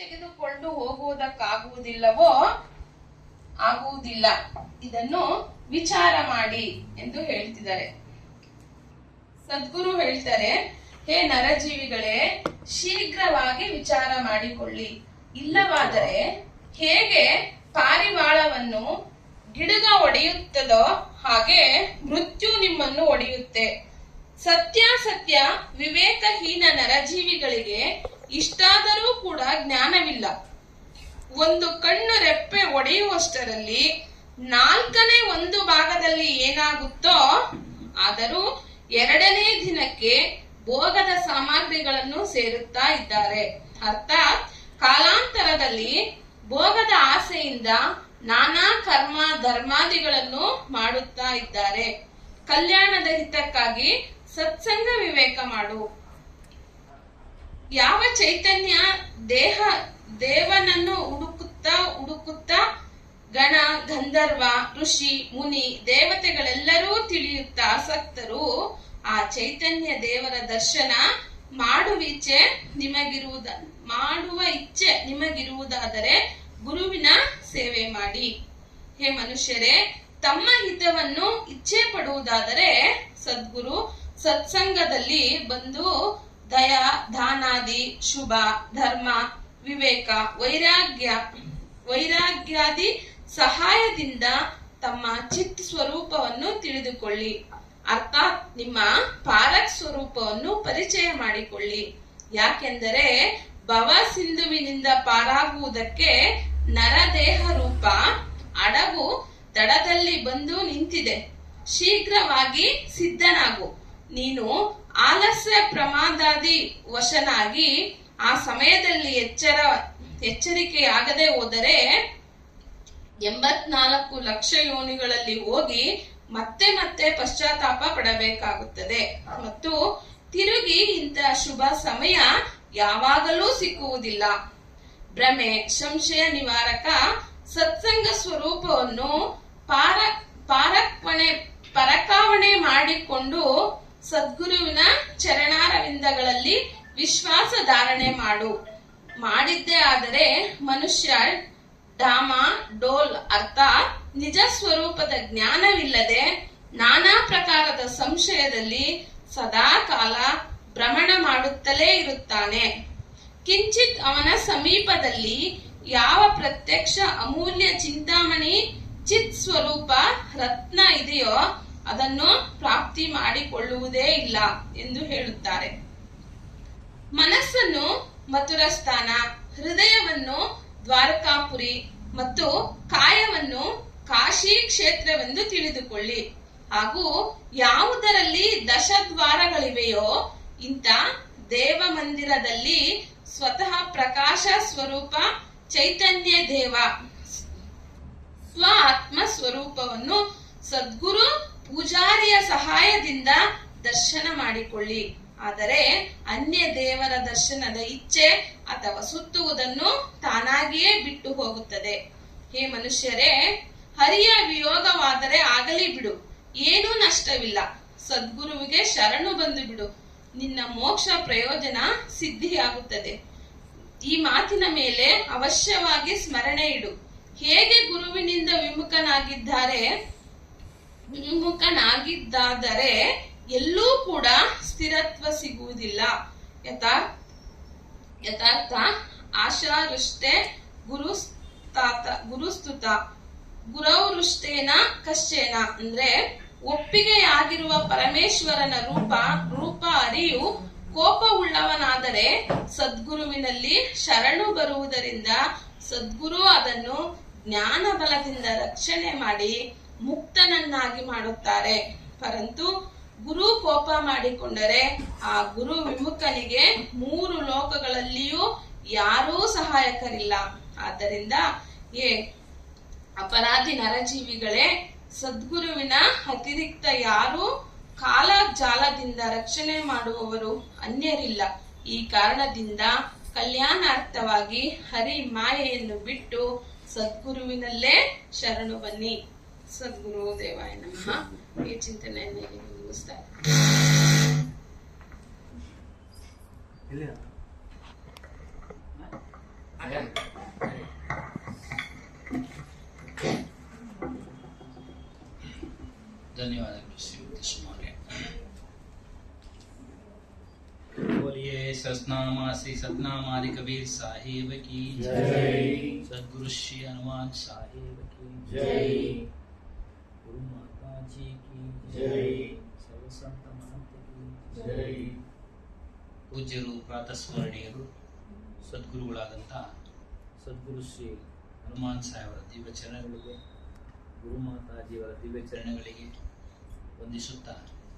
ತೆಗೆದುಕೊಂಡು ಹೋಗುವುದಕ್ಕಾಗುವುದಿಲ್ಲವೋ ಆಗುವುದಿಲ್ಲ, ಇದನ್ನು ವಿಚಾರ ಮಾಡಿ ಎಂದು ಹೇಳ್ತಿದ್ದಾರೆ. ಸದ್ಗುರು ಹೇಳ್ತಾರೆ, ಹೇ ನರಜೀವಿಗಳೇ, ಶೀಘ್ರವಾಗಿ ವಿಚಾರ ಮಾಡಿಕೊಳ್ಳಿ, ಇಲ್ಲವಾದರೆ ಹೇಗೆ ಪಾರಿವಾಳವನ್ನು ಗಿಡಗ ಒಡೆಯುತ್ತದೋ ಹಾಗೆ ಮೃತ್ಯು ನಿಮ್ಮನ್ನು ಒಡೆಯುತ್ತೆ. ಸತ್ಯಾಸತ್ಯ ವಿವೇಕಹೀನ ನರಜೀವಿಗಳಿಗೆ ಇಷ್ಟಾದರೂ ಕೂಡ ಜ್ಞಾನವಿಲ್ಲ. ಒಂದು ಕಣ್ಣು ರೆಪ್ಪೆ ಒಡೆಯುವಷ್ಟರಲ್ಲಿ 1/4 ಏನಾಗುತ್ತೋ, ಆದರೂ 2ನೇ ದಿನಕ್ಕೆ ಭೋಗದ ಸಾಮಗ್ರಿಗಳನ್ನು ಸೇರುತ್ತಾ ಇದ್ದಾರೆ. ಅರ್ಥಾತ್ ಕಾಲಾಂತರದಲ್ಲಿ ಭೋಗದ ಆಸೆಯಿಂದ ನಾನಾ ಕರ್ಮ ಧರ್ಮಾದಿಗಳನ್ನು ಮಾಡುತ್ತಾ ಇದ್ದಾರೆ. ಕಲ್ಯಾಣದ ಹಿತಕ್ಕಾಗಿ ಸತ್ಸಂಗ ವಿವೇಕ ಮಾಡು. ಯಾವ ಚೈತನ್ಯ ದೇವನನ್ನು ಹುಡುಕುತ್ತಾ ಗಣ ಗಂಧರ್ವ ಋಷಿ ಮುನಿ ದೇವತೆಗಳೆಲ್ಲರೂ ತಿಳಿಯುತ್ತಾ ಆಸಕ್ತರು ಆ ಚೈತನ್ಯ ದೇವರ ದರ್ಶನ ಮಾಡುವ ಇಚ್ಛೆ ನಿಮಗಿರುವುದಾದರೆ ಗುರುವಿನ ಸೇವೆ ಮಾಡಿ. ಹೇ ಮನುಷ್ಯರೇ, ತಮ್ಮ ಹಿತವನ್ನು ಇಚ್ಛೆ ಪಡುವುದಾದರೆ ಸದ್ಗುರು ಸತ್ಸಂಗದಲ್ಲಿ ಬಂದು ದಯಾ ದಾನಾದಿ ಶುಭ ಧರ್ಮ ವಿವೇಕ ವೈರಾಗ್ಯಾದಿ ಸಹಾಯದಿಂದ ತಮ್ಮ ಚಿತ್ ಸ್ವರೂಪವನ್ನು ತಿಳಿದುಕೊಳ್ಳಿ. ಅರ್ಥಾತ್ ನಿಮ್ಮ ಪಾರಕ್ ಸ್ವರೂಪವನ್ನು ಪರಿಚಯ ಮಾಡಿಕೊಳ್ಳಿ. ಯಾಕೆಂದರೆ ಭವ ಸಿಂಧುವಿನಿಂದ ಪಾರಾಗುವುದಕ್ಕೆ ನರದೇಹ ರೂಪ ಅಡಗು ದಡದಲ್ಲಿ ಬಂದು ನಿಂತಿದೆ. ಶೀಘ್ರವಾಗಿ ಸಿದ್ಧನಾಗು. ನೀನು ಆಲಸ್ಯ ಪ್ರಮಾದಾದಿ ವಶನಾಗಿ ಆ ಸಮಯದಲ್ಲಿ ಎಚ್ಚರಿಕೆಯಾಗದೆ ಹೋದರೆ 84 ಲಕ್ಷ ಯೋನಿಗಳಲ್ಲಿ ಹೋಗಿ ಮತ್ತೆ ಮತ್ತೆ ಪಶ್ಚಾತ್ತಾಪ ಪಡಬೇಕಾಗುತ್ತದೆ. ಮತ್ತು ತಿರುಗಿ ಇಂತಹ ಶುಭ ಸಮಯ ಯಾವಾಗಲೂ ಸಿಕ್ಕುವುದಿಲ್ಲ. ಭ್ರಮೆ ಸಂಶಯ ನಿವಾರಕ ಸತ್ಸಂಗ ಸ್ವರೂಪವನ್ನು ಪರಕಾವಣೆ ಮಾಡಿಕೊಂಡು ಸದ್ಗುರುವಿನ ಚರಣಾರವಿಂದಗಳಲ್ಲಿ ವಿಶ್ವಾಸ ಧಾರಣೆ ಮಾಡಿದ್ದೇ ಆದರೆ ಮನುಷ್ಯ ಡಾಮ ಡೋಲ್ ಅರ್ಥಾತ್ ನಿಜ ಸ್ವರೂಪದ ಜ್ಞಾನವಿಲ್ಲದೆ ನಾನಾ ಪ್ರಕಾರದ ಸಂಶಯದಲ್ಲಿ ಸದಾ ಕಾಲ ಭ್ರಮಣ ಮಾಡುತ್ತಲೇ ಇರುತ್ತಾನೆ. ಕಿಂಚಿತ್ ಅವನ ಸಮೀಪದಲ್ಲಿ ಯಾವ ಪ್ರತ್ಯಕ್ಷ ಅಮೂಲ್ಯ ಚಿಂತಾಮಣಿ ಚಿತ್ ಸ್ವರೂಪ ರತ್ನ ಇದೆಯೋ ಅದನ್ನು ಪ್ರಾಪ್ತಿ ಮಾಡಿಕೊಳ್ಳುವುದೇ ಇಲ್ಲ ಎಂದು ಹೇಳುತ್ತಾರೆ. ಮನಸ್ಸನ್ನು ಮಥುರ ಸ್ಥಾನ, ಹೃದಯವನ್ನು ದ್ವಾರಕಾಪುರಿ ಮತ್ತು ಕಾಯವನ್ನು ಕಾಶಿ ಕ್ಷೇತ್ರವೆಂದು ತಿಳಿದುಕೊಳ್ಳಿ. ಹಾಗೂ ಯಾವುದರಲ್ಲಿ ದಶದ್ವಾರಗಳಿವೆಯೋ ಇಂಥ ದೇವ ಮಂದಿರದಲ್ಲಿ ಸ್ವತಃ ಪ್ರಕಾಶ ಸ್ವರೂಪ ಚೈತನ್ಯ ದೇವ ಸ್ವ ಆತ್ಮ ಸ್ವರೂಪವನ್ನು ಸದ್ಗುರು ಪೂಜಾರಿಯ ಸಹಾಯದಿಂದ ದರ್ಶನ ಮಾಡಿಕೊಳ್ಳಿ. ಆದರೆ ಅನ್ಯ ದೇವರ ದರ್ಶನದ ಇಚ್ಛೆ ಅಥವಾ ಸುತ್ತುವುದನ್ನು ತಾನಾಗಿಯೇ ಬಿಟ್ಟು ಹೋಗುತ್ತದೆ. ಹೇ ಮನುಷ್ಯರೇ, ಹರಿಯ ವಿಯೋಗವಾದರೆ ಆಗಲಿ ಬಿಡು, ಏನೂ ನಷ್ಟವಿಲ್ಲ. ಸದ್ಗುರುವಿಗೆ ಶರಣು ಬಂದು ಬಿಡು, ನಿನ್ನ ಮೋಕ್ಷ ಪ್ರಯೋಜನ ಸಿದ್ಧಿಯಾಗುತ್ತದೆ. ಈ ಮಾತಿನ ಮೇಲೆ ಅವಶ್ಯವಾಗಿ ಸ್ಮರಣೆ ಇಡು. ಹೇಗೆ ಗುರುವಿನಿಂದ ವಿಮುಖನಾಗಿದ್ದಾದರೆ ಎಲ್ಲೂ ಕೂಡ ಸ್ಥಿರತ್ವ ಸಿಗುವುದಿಲ್ಲ. ಯಥಾರ್ಥ ಆಶಾರುಷ್ಟೇ ಗುರುಸ್ತುತ ಗುರೌರುಷ್ಟೇನ ಕಶ್ಚೇನ ಅಂದ್ರೆ ಒಪ್ಪಿಗೆಯಾಗಿರುವ ಪರಮೇಶ್ವರನ ರೂಪ ಅರಿಯು ಕೋಪವುಳ್ಳವನಾದರೆ ಸದ್ಗುರುವಿನಲ್ಲಿ ಶರಣು ಬರುವುದರಿಂದ ಸದ್ಗುರು ಅದನ್ನು ಜ್ಞಾನ ಬಲದಿಂದ ರಕ್ಷಣೆ ಮಾಡಿ ಮುಕ್ತನನ್ನಾಗಿ ಮಾಡುತ್ತಾರೆ. ಪರಂತು ಗುರು ಕೋಪ ಮಾಡಿಕೊಂಡರೆ ಆ ಗುರು ವಿಮುಖನಿಗೆ 3 ಲೋಕಗಳಲ್ಲಿಯೂ ಯಾರೂ ಸಹಾಯಕರಿಲ್ಲ. ಆದ್ದರಿಂದ ಅಪರಾಧಿ ನರಜೀವಿಗಳೇ, ಸದ್ಗುರುವಿನ ಅತಿರಿಕ್ತ ಯಾರೂ ಕಾಲ ಜಾಲದಿಂದ ರಕ್ಷಣೆ ಮಾಡುವವರು ಅನ್ಯರಿಲ್ಲ. ಈ ಕಾರಣದಿಂದ ಕಲ್ಯಾಣಾರ್ಥವಾಗಿ ಹರಿ ಮಾಯೆಯನ್ನು ಬಿಟ್ಟು ಸದ್ಗುರುವಿನಲ್ಲೇ ಶರಣು ಬನ್ನಿ. ಸದ್ಗುರು ದೇವಾಯ ನಮಃ. ಈ ಚಿಂತನೆಯನ್ನು ಮುಗಿಸ್ತಾ ಇದ್ದೀನಿ. ಧನ್ಯವಾದಗಳು ಶ್ರೀಮತಿ ಸುಮಾರೆ. बोलिए सतनामा श्री सतनामादि कबीर साहिब की जय, सदगुरु श्री हनुमान साहिब की जय, गुरु माता जी की जय, सर्व संत महंत की जय. ಪೂಜ್ಯರು ಪ್ರಾತಸ್ಮರಣೀಯರು ಸದ್ಗುರುಗಳಾದಂಥ ಸದ್ಗುರು ಶ್ರೀ ಹನುಮಾನ್ ಸಾಹೇಬರ ದಿವ್ಯ ಚರಣಗಳಿಗೆ, ಗುರು ಮಾತಾಜಿಯವರ ದಿವ್ಯ ಚರಣಗಳಿಗೆ ವಂದಿಸುತ್ತಾ,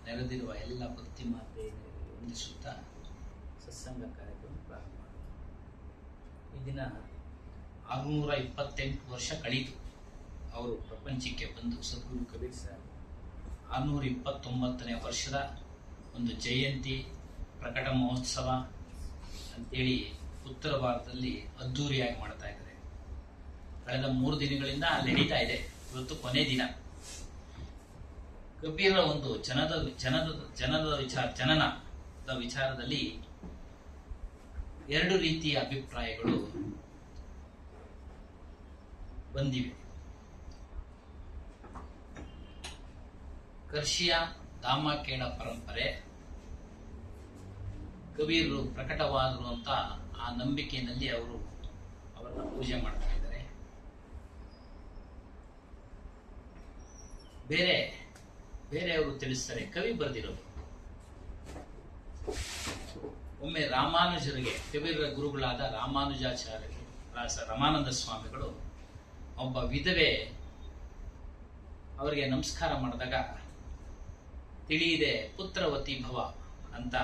ನೆರೆದಿರುವ ಎಲ್ಲ ಭಕ್ತಿ ಮಾತೆಯರಿಗೆ ವಂದಿಸುತ್ತಾ ಸತ್ಸಂಗ ಕಾರ್ಯಕ್ರಮ ಪ್ರಾರಂಭ ಮಾಡಿದೆ. ಈ ದಿನ 628 ವರ್ಷ ಕಳೀತು ಅವರು ಪ್ರಪಂಚಕ್ಕೆ ಬಂದು. ಸದ್ಗುರು ಕಬೀರ್ ಸಾಹೇಬ್ 629ನೇ ವರ್ಷದ ಒಂದು ಜಯಂತಿ ಪ್ರಕಟ ಮಹೋತ್ಸವ ಅಂತೇಳಿ ಉತ್ತರ ಭಾರತದಲ್ಲಿ ಅದ್ದೂರಿಯಾಗಿ ಮಾಡ್ತಾ ಇದ್ದಾರೆ. ಕಳೆದ 3 ದಿನಗಳಿಂದ ನಡೀತಾ ಇದೆ. ಇವತ್ತು ಕೊನೆ ದಿನ. ಕಬೀರ ಒಂದು ಜನನದ ವಿಚಾರದಲ್ಲಿ 2 ರೀತಿಯ ಅಭಿಪ್ರಾಯಗಳು ಬಂದಿವೆ. ಕರ್ಷಿಯ ದಾಮಕೇಡ ಪರಂಪರೆ, ಕಬೀರರು ಪ್ರಕಟವಾದರು ಅಂತ ಆ ನಂಬಿಕೆಯಲ್ಲಿ ಅವರು ಅವರನ್ನ ಪೂಜೆ ಮಾಡ್ತಾ ಇದ್ದಾರೆ. ಬೇರೆಯವರು ತಿಳಿಸ್ತಾರೆ ಕವಿ ಬರೆದಿರೋದು. ಒಮ್ಮೆ ರಾಮಾನುಜರಿಗೆ, ಕಬೀರರ ಗುರುಗಳಾದ ರಾಮಾನುಜಾಚಾರ್ಯರು, ರಮಾನಂದ ಸ್ವಾಮಿಗಳು ಒಬ್ಬ ವಿಧವೆ ಅವರಿಗೆ ನಮಸ್ಕಾರ ಮಾಡಿದಾಗ ತಿಳಿಯದೆ ಪುತ್ರವತಿ ಭವ ಅಂತ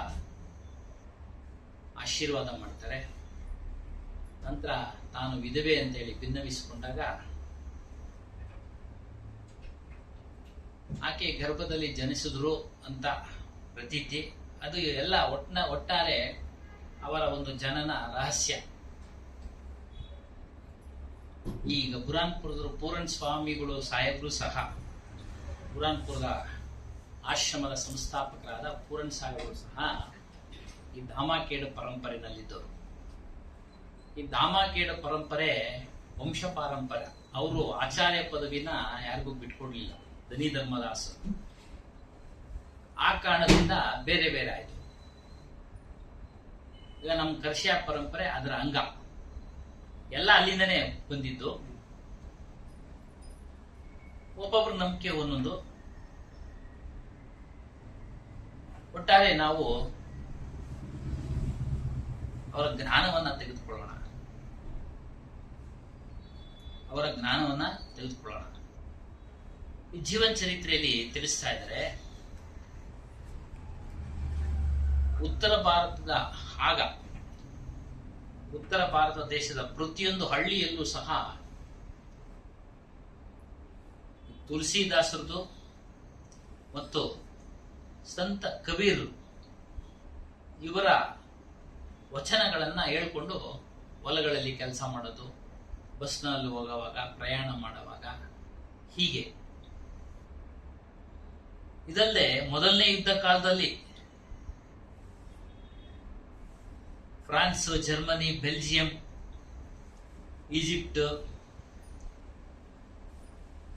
ಆಶೀರ್ವಾದ ಮಾಡ್ತಾರೆ. ನಂತರ ತಾನು ವಿಧವೆ ಅಂತೇಳಿ ಭಿನ್ನವಿಸಿಕೊಂಡಾಗ ಆಕೆ ಗರ್ಭದಲ್ಲಿ ಜನಿಸಿದ್ರು ಅಂತ ಪ್ರತೀತಿ. ಅದು ಎಲ್ಲ ಒಟ್ಟಾರೆ ಅವರ ಒಂದು ಜನನ ರಹಸ್ಯ. ಈಗ ಬುರಾನ್ಪುರದ ಪೂರನ್ ಸ್ವಾಮಿಗಳು ಸಾಹೇಬರು ಸಹ, ಬುರಾನ್ಪುರದ ಆಶ್ರಮದ ಸಂಸ್ಥಾಪಕರಾದ ಪೂರನ್ ಸಾಹೇಬರು ಸಹ ಈ ಧಾಮಕೇಡ ಪರಂಪರೆಯಲ್ಲಿದ್ದರು. ಈ ಧಾಮಕೇಡ ಪರಂಪರೆ ವಂಶ ಪಾರಂಪರೆ. ಅವರು ಆಚಾರ್ಯ ಪದವಿನ ಯಾರಿಗೂ ಬಿಟ್ಕೊಡ್ಲಿಲ್ಲ, ಧನಿ ಧರ್ಮದಾಸ. ಆ ಕಾರಣದಿಂದ ಬೇರೆ ಬೇರೆ ಆಯ್ತು. ಈಗ ನಮ್ಮ ಕರ್ಷಿಯ ಪರಂಪರೆ ಅದರ ಅಂಗ. ಎಲ್ಲ ಅಲ್ಲಿಂದನೇ ಬಂದಿದ್ದು. ಒಬ್ಬೊಬ್ರ ನಂಬಿಕೆ ಒಂದೊಂದು. ಒಟ್ಟಾರೆ ನಾವು ಅವರ ಜ್ಞಾನವನ್ನ ತೆಗೆದುಕೊಳ್ಳೋಣ. ಈ ಜೀವನ ಚರಿತ್ರೆಯಲ್ಲಿ ತಿಳಿಸ್ತಾ ಇದ್ದಾರೆ, ಉತ್ತರ ಭಾರತ ದೇಶದ ಪ್ರತಿಯೊಂದು ಹಳ್ಳಿಯಲ್ಲೂ ಸಹ ತುಳಸಿದಾಸರದು ಮತ್ತು ಸಂತ ಕಬೀರ್ ಇವರ ವಚನಗಳನ್ನ ಹೇಳ್ಕೊಂಡು ಹೊಲಗಳಲ್ಲಿ ಕೆಲಸ ಮಾಡೋದು, ಬಸ್ನಲ್ಲಿ ಹೋಗುವಾಗ, ಪ್ರಯಾಣ ಮಾಡುವಾಗ, ಹೀಗೆ. ಇದಲ್ಲದೆ ಮೊದಲನೇ ಯುದ್ಧ ಕಾಲದಲ್ಲಿ ಫ್ರಾನ್ಸ್, ಜರ್ಮನಿ, ಬೆಲ್ಜಿಯಂ, ಈಜಿಪ್ಟ್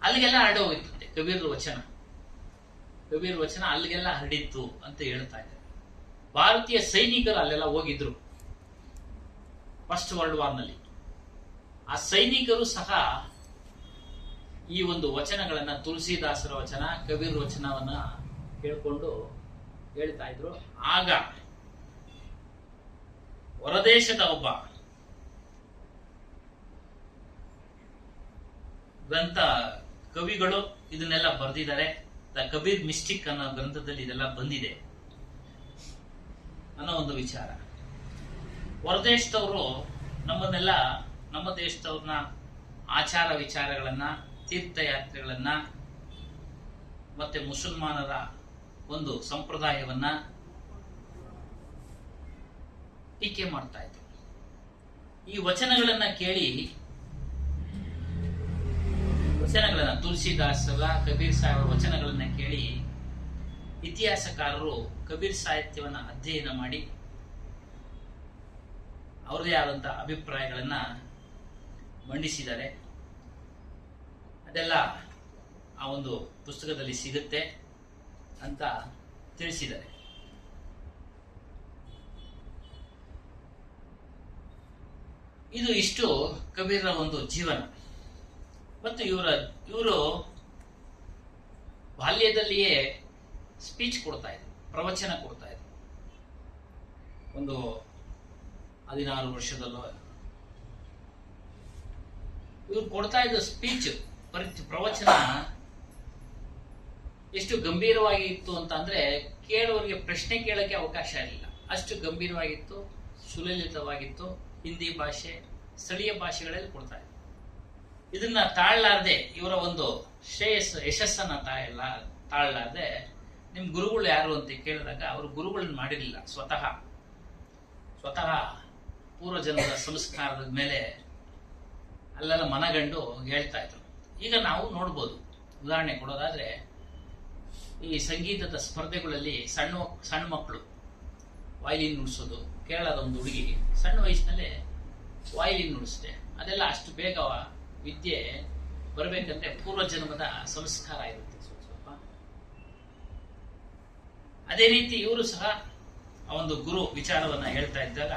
ಅಲ್ಲಿಗೆಲ್ಲ ಹರಡೋಗಿರ್ತದೆ ಕಬೀರ್ ವಚನ ಅಲ್ಲಿಗೆಲ್ಲ ಹರಡಿತ್ತು ಅಂತ ಹೇಳ್ತಾ ಇದ್ದಾರೆ. ಭಾರತೀಯ ಸೈನಿಕರು ಅಲ್ಲೆಲ್ಲ ಹೋಗಿದ್ರು ಫಸ್ಟ್ ವರ್ಲ್ಡ್ ವಾರ್ನಲ್ಲಿ. ಆ ಸೈನಿಕರು ಸಹ ಈ ಒಂದು ವಚನಗಳನ್ನ, ತುಳಸಿದಾಸರ ವಚನ, ಕಬೀರ್ ವಚನವನ್ನ ಹೇಳ್ಕೊಂಡು ಹೇಳ್ತಾ ಇದ್ರು. ಆಗ ಹೊರದೇಶದ ಒಬ್ಬ ಗ್ರಂಥ ಕವಿಗಳು ಇದನ್ನೆಲ್ಲ ಬರೆದಿದ್ದಾರೆ. ದ ಕಬೀರ್ ಮಿಸ್ಟಿಕ್ ಅನ್ನೋ ಗ್ರಂಥದಲ್ಲಿ ಇದೆಲ್ಲ ಬಂದಿದೆ ಅನ್ನೋ ಒಂದು ವಿಚಾರ. ಹೊರದೇಶದವರು ನಮ್ಮ ದೇಶದವ್ರನ್ನ ಆಚಾರ ವಿಚಾರಗಳನ್ನ, ತೀರ್ಥಯಾತ್ರೆಗಳನ್ನ, ಮತ್ತೆ ಮುಸಲ್ಮಾನರ ಒಂದು ಸಂಪ್ರದಾಯವನ್ನ ಟೀಕೆ ಮಾಡ್ತಾ ಇದ್ರು. ಈ ವಚನಗಳನ್ನ ಕೇಳಿ, ತುಳಸಿದಾಸರ, ಕಬೀರ್ ಸಾಹೇಬರ ವಚನಗಳನ್ನ ಕೇಳಿ ಇತಿಹಾಸಕಾರರು ಕಬೀರ್ ಸಾಹಿತ್ಯವನ್ನ ಅಧ್ಯಯನ ಮಾಡಿ ಅವ್ರದೇ ಆದಂಥ ಅಭಿಪ್ರಾಯಗಳನ್ನ ಮಂಡಿಸಿದ್ದಾರೆ. ಅದೆಲ್ಲ ಆ ಒಂದು ಪುಸ್ತಕದಲ್ಲಿ ಸಿಗುತ್ತೆ ಅಂತ ತಿಳಿಸಿದ್ದಾರೆ. ಇದು ಇಷ್ಟು ಕಬೀರರ ಒಂದು ಜೀವನ. ಮತ್ತು ಇವರು ಬಾಲ್ಯದಲ್ಲಿಯೇ ಸ್ಪೀಚ್ ಕೊಡ್ತಾ ಇದ್ರು, ಪ್ರವಚನ ಕೊಡ್ತಾ ಇದ್ರು. ಒಂದು 16 ವರ್ಷದಲ್ಲೋ ಇವ್ರು ಕೊಡ್ತಾ ಇದ್ದ ಸ್ಪೀಚ್ ಪ್ರವಚನ ಎಷ್ಟು ಗಂಭೀರವಾಗಿತ್ತು ಅಂತ ಅಂದ್ರೆ ಕೇಳುವವರಿಗೆ ಪ್ರಶ್ನೆ ಕೇಳಕ್ಕೆ ಅವಕಾಶ ಇರಲಿಲ್ಲ. ಅಷ್ಟು ಗಂಭೀರವಾಗಿತ್ತು, ಸುಲಲಿತವಾಗಿತ್ತು. ಹಿಂದಿ ಭಾಷೆ, ಸ್ಥಳೀಯ ಭಾಷೆಗಳಲ್ಲಿ ಕೊಡ್ತಾ ಇದ್ರು. ಇದನ್ನ ತಾಳಲಾರದೆ, ಇವರ ಒಂದು ಯಶಸ್ಸನ್ನ ತಾಳಲಾರದೆ ನಿಮ್ ಗುರುಗಳು ಯಾರು ಅಂತ ಕೇಳಿದಾಗ ಅವರು ಗುರುಗಳನ್ನ ಮಾಡಿರಲಿಲ್ಲ. ಸ್ವತಃ ಪೂರ್ವಜನ್ಮದ ಸಂಸ್ಕಾರದ ಮೇಲೆ ಅಲ್ಲೆಲ್ಲ ಮನಗಂಡು ಹೇಳ್ತಾ ಇದ್ರು. ಈಗ ನಾವು ನೋಡ್ಬೋದು, ಉದಾಹರಣೆ ಕೊಡೋದಾದ್ರೆ ಈ ಸಂಗೀತದ ಸ್ಪರ್ಧೆಗಳಲ್ಲಿ ಸಣ್ಣ ಮಕ್ಕಳು ವಯಲಿನ್ ನುಡಿಸೋದು. ಕೇರಳದ ಒಂದು ಹುಡುಗಿ ಸಣ್ಣ ವಯಸ್ಸಿನಲ್ಲೇ ವಯಲಿನ್ ನುಡಿಸಿದೆ. ಅದೆಲ್ಲ ಅಷ್ಟು ಬೇಗ ವಿದ್ಯೆ ಬರಬೇಕಂದ್ರೆ ಪೂರ್ವಜನ್ಮದ ಸಂಸ್ಕಾರ ಇರುತ್ತೆ ಸ್ವಲ್ಪ. ಅದೇ ರೀತಿ ಇವರು ಸಹ ಆ ಒಂದು ಗುರು ವಿಚಾರವನ್ನ ಹೇಳ್ತಾ ಇದ್ದಾಗ,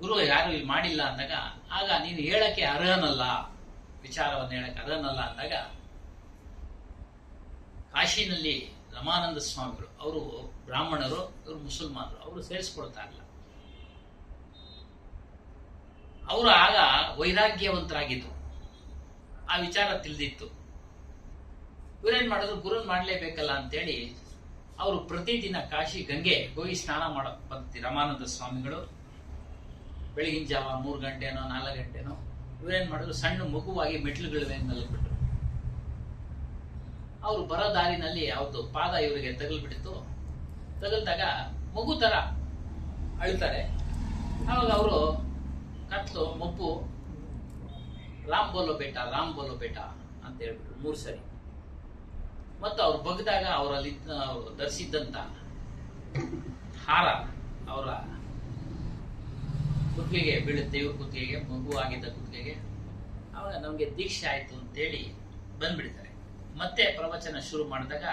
ಗುರು ಯಾರು ಇಲ್ಲಿ ಮಾಡಿಲ್ಲ ಅಂದಾಗ, ಆಗ ನೀನು ಹೇಳಕ್ಕೆ ಅರ್ಹನಲ್ಲ, ವಿಚಾರವನ್ನು ಹೇಳಕ್ಕೆ ಅರ್ಹನಲ್ಲ ಅಂದಾಗ ಕಾಶಿನಲ್ಲಿ ರಮಾನಂದ ಸ್ವಾಮಿಗಳು, ಅವರು ಬ್ರಾಹ್ಮಣರು, ಇವರು ಮುಸಲ್ಮಾನರು, ಅವರು ಸೇರಿಸ್ಕೊಳ್ತಾ ಇಲ್ಲ. ಅವರು ಆಗ ವೈರಾಗ್ಯವಂತರಾಗಿದ್ರು, ಆ ವಿಚಾರ ತಿಳಿದಿತ್ತು. ಇವರೇನ್ ಮಾಡಿದ್ರು, ಗುರುನ್ ಮಾಡ್ಲೇಬೇಕಲ್ಲ ಅಂತೇಳಿ ಅವರು ಪ್ರತಿದಿನ ಕಾಶಿ ಗಂಗೆ ಹೋಗಿ ಸ್ನಾನ ಮಾಡಕ್ ಬಂತಿ ರಮಾನಂದ ಸ್ವಾಮಿಗಳು. ಬೆಳಗಿನ ಜಾವ 3 ಗಂಟೆನೋ 4 ಗಂಟೆನೋ ಇವರೇನ್ ಮಾಡಿದ್ರು, ಸಣ್ಣ ಮಗುವಾಗಿ ಮೆಟ್ಲುಗಳ ಮೇಲೆ ಮಲಗ್ಬಿಟ್ರು. ಅವರು ಬರೋ ದಾರಿನಲ್ಲಿ ಅವ್ರದ್ದು ಪಾದ ಇವರಿಗೆ ತಗಲ್ಬಿಟ್ಟಿತ್ತು. ತಗಲ್ದಾಗ ಮಗು ತರ ಅಳ್ತಾರೆ. ಅವಾಗ ಅವರು ಕತ್ಲು ಮಬ್ಬು ರಾಮ್ ಬೋಲೋ ಬೇಟ ಅಂತ ಹೇಳ್ಬಿಟ್ರು 3 ಸರಿ. ಮತ್ತು ಅವ್ರು ಬಗ್ದಾಗ ಅವರಲ್ಲಿ ಧರಿಸಿದ್ದಂತ ಹಾರ ಅವರ ಕುತ್ತಿಗೆಗೆ ಬೀಳುತ್ತೆ, ಇವ್ರ ಕುತ್ತಿಗೆಗೆ, ಮಗು ಆಗಿದ್ದ ಕುತ್ತಿಗೆಗೆ. ಅವಾಗ ನಮ್ಗೆ ದೀಕ್ಷೆ ಆಯ್ತು ಅಂತೇಳಿ ಬಂದ್ಬಿಡ್ತಾರೆ. ಮತ್ತೆ ಪ್ರವಚನ ಶುರು ಮಾಡಿದಾಗ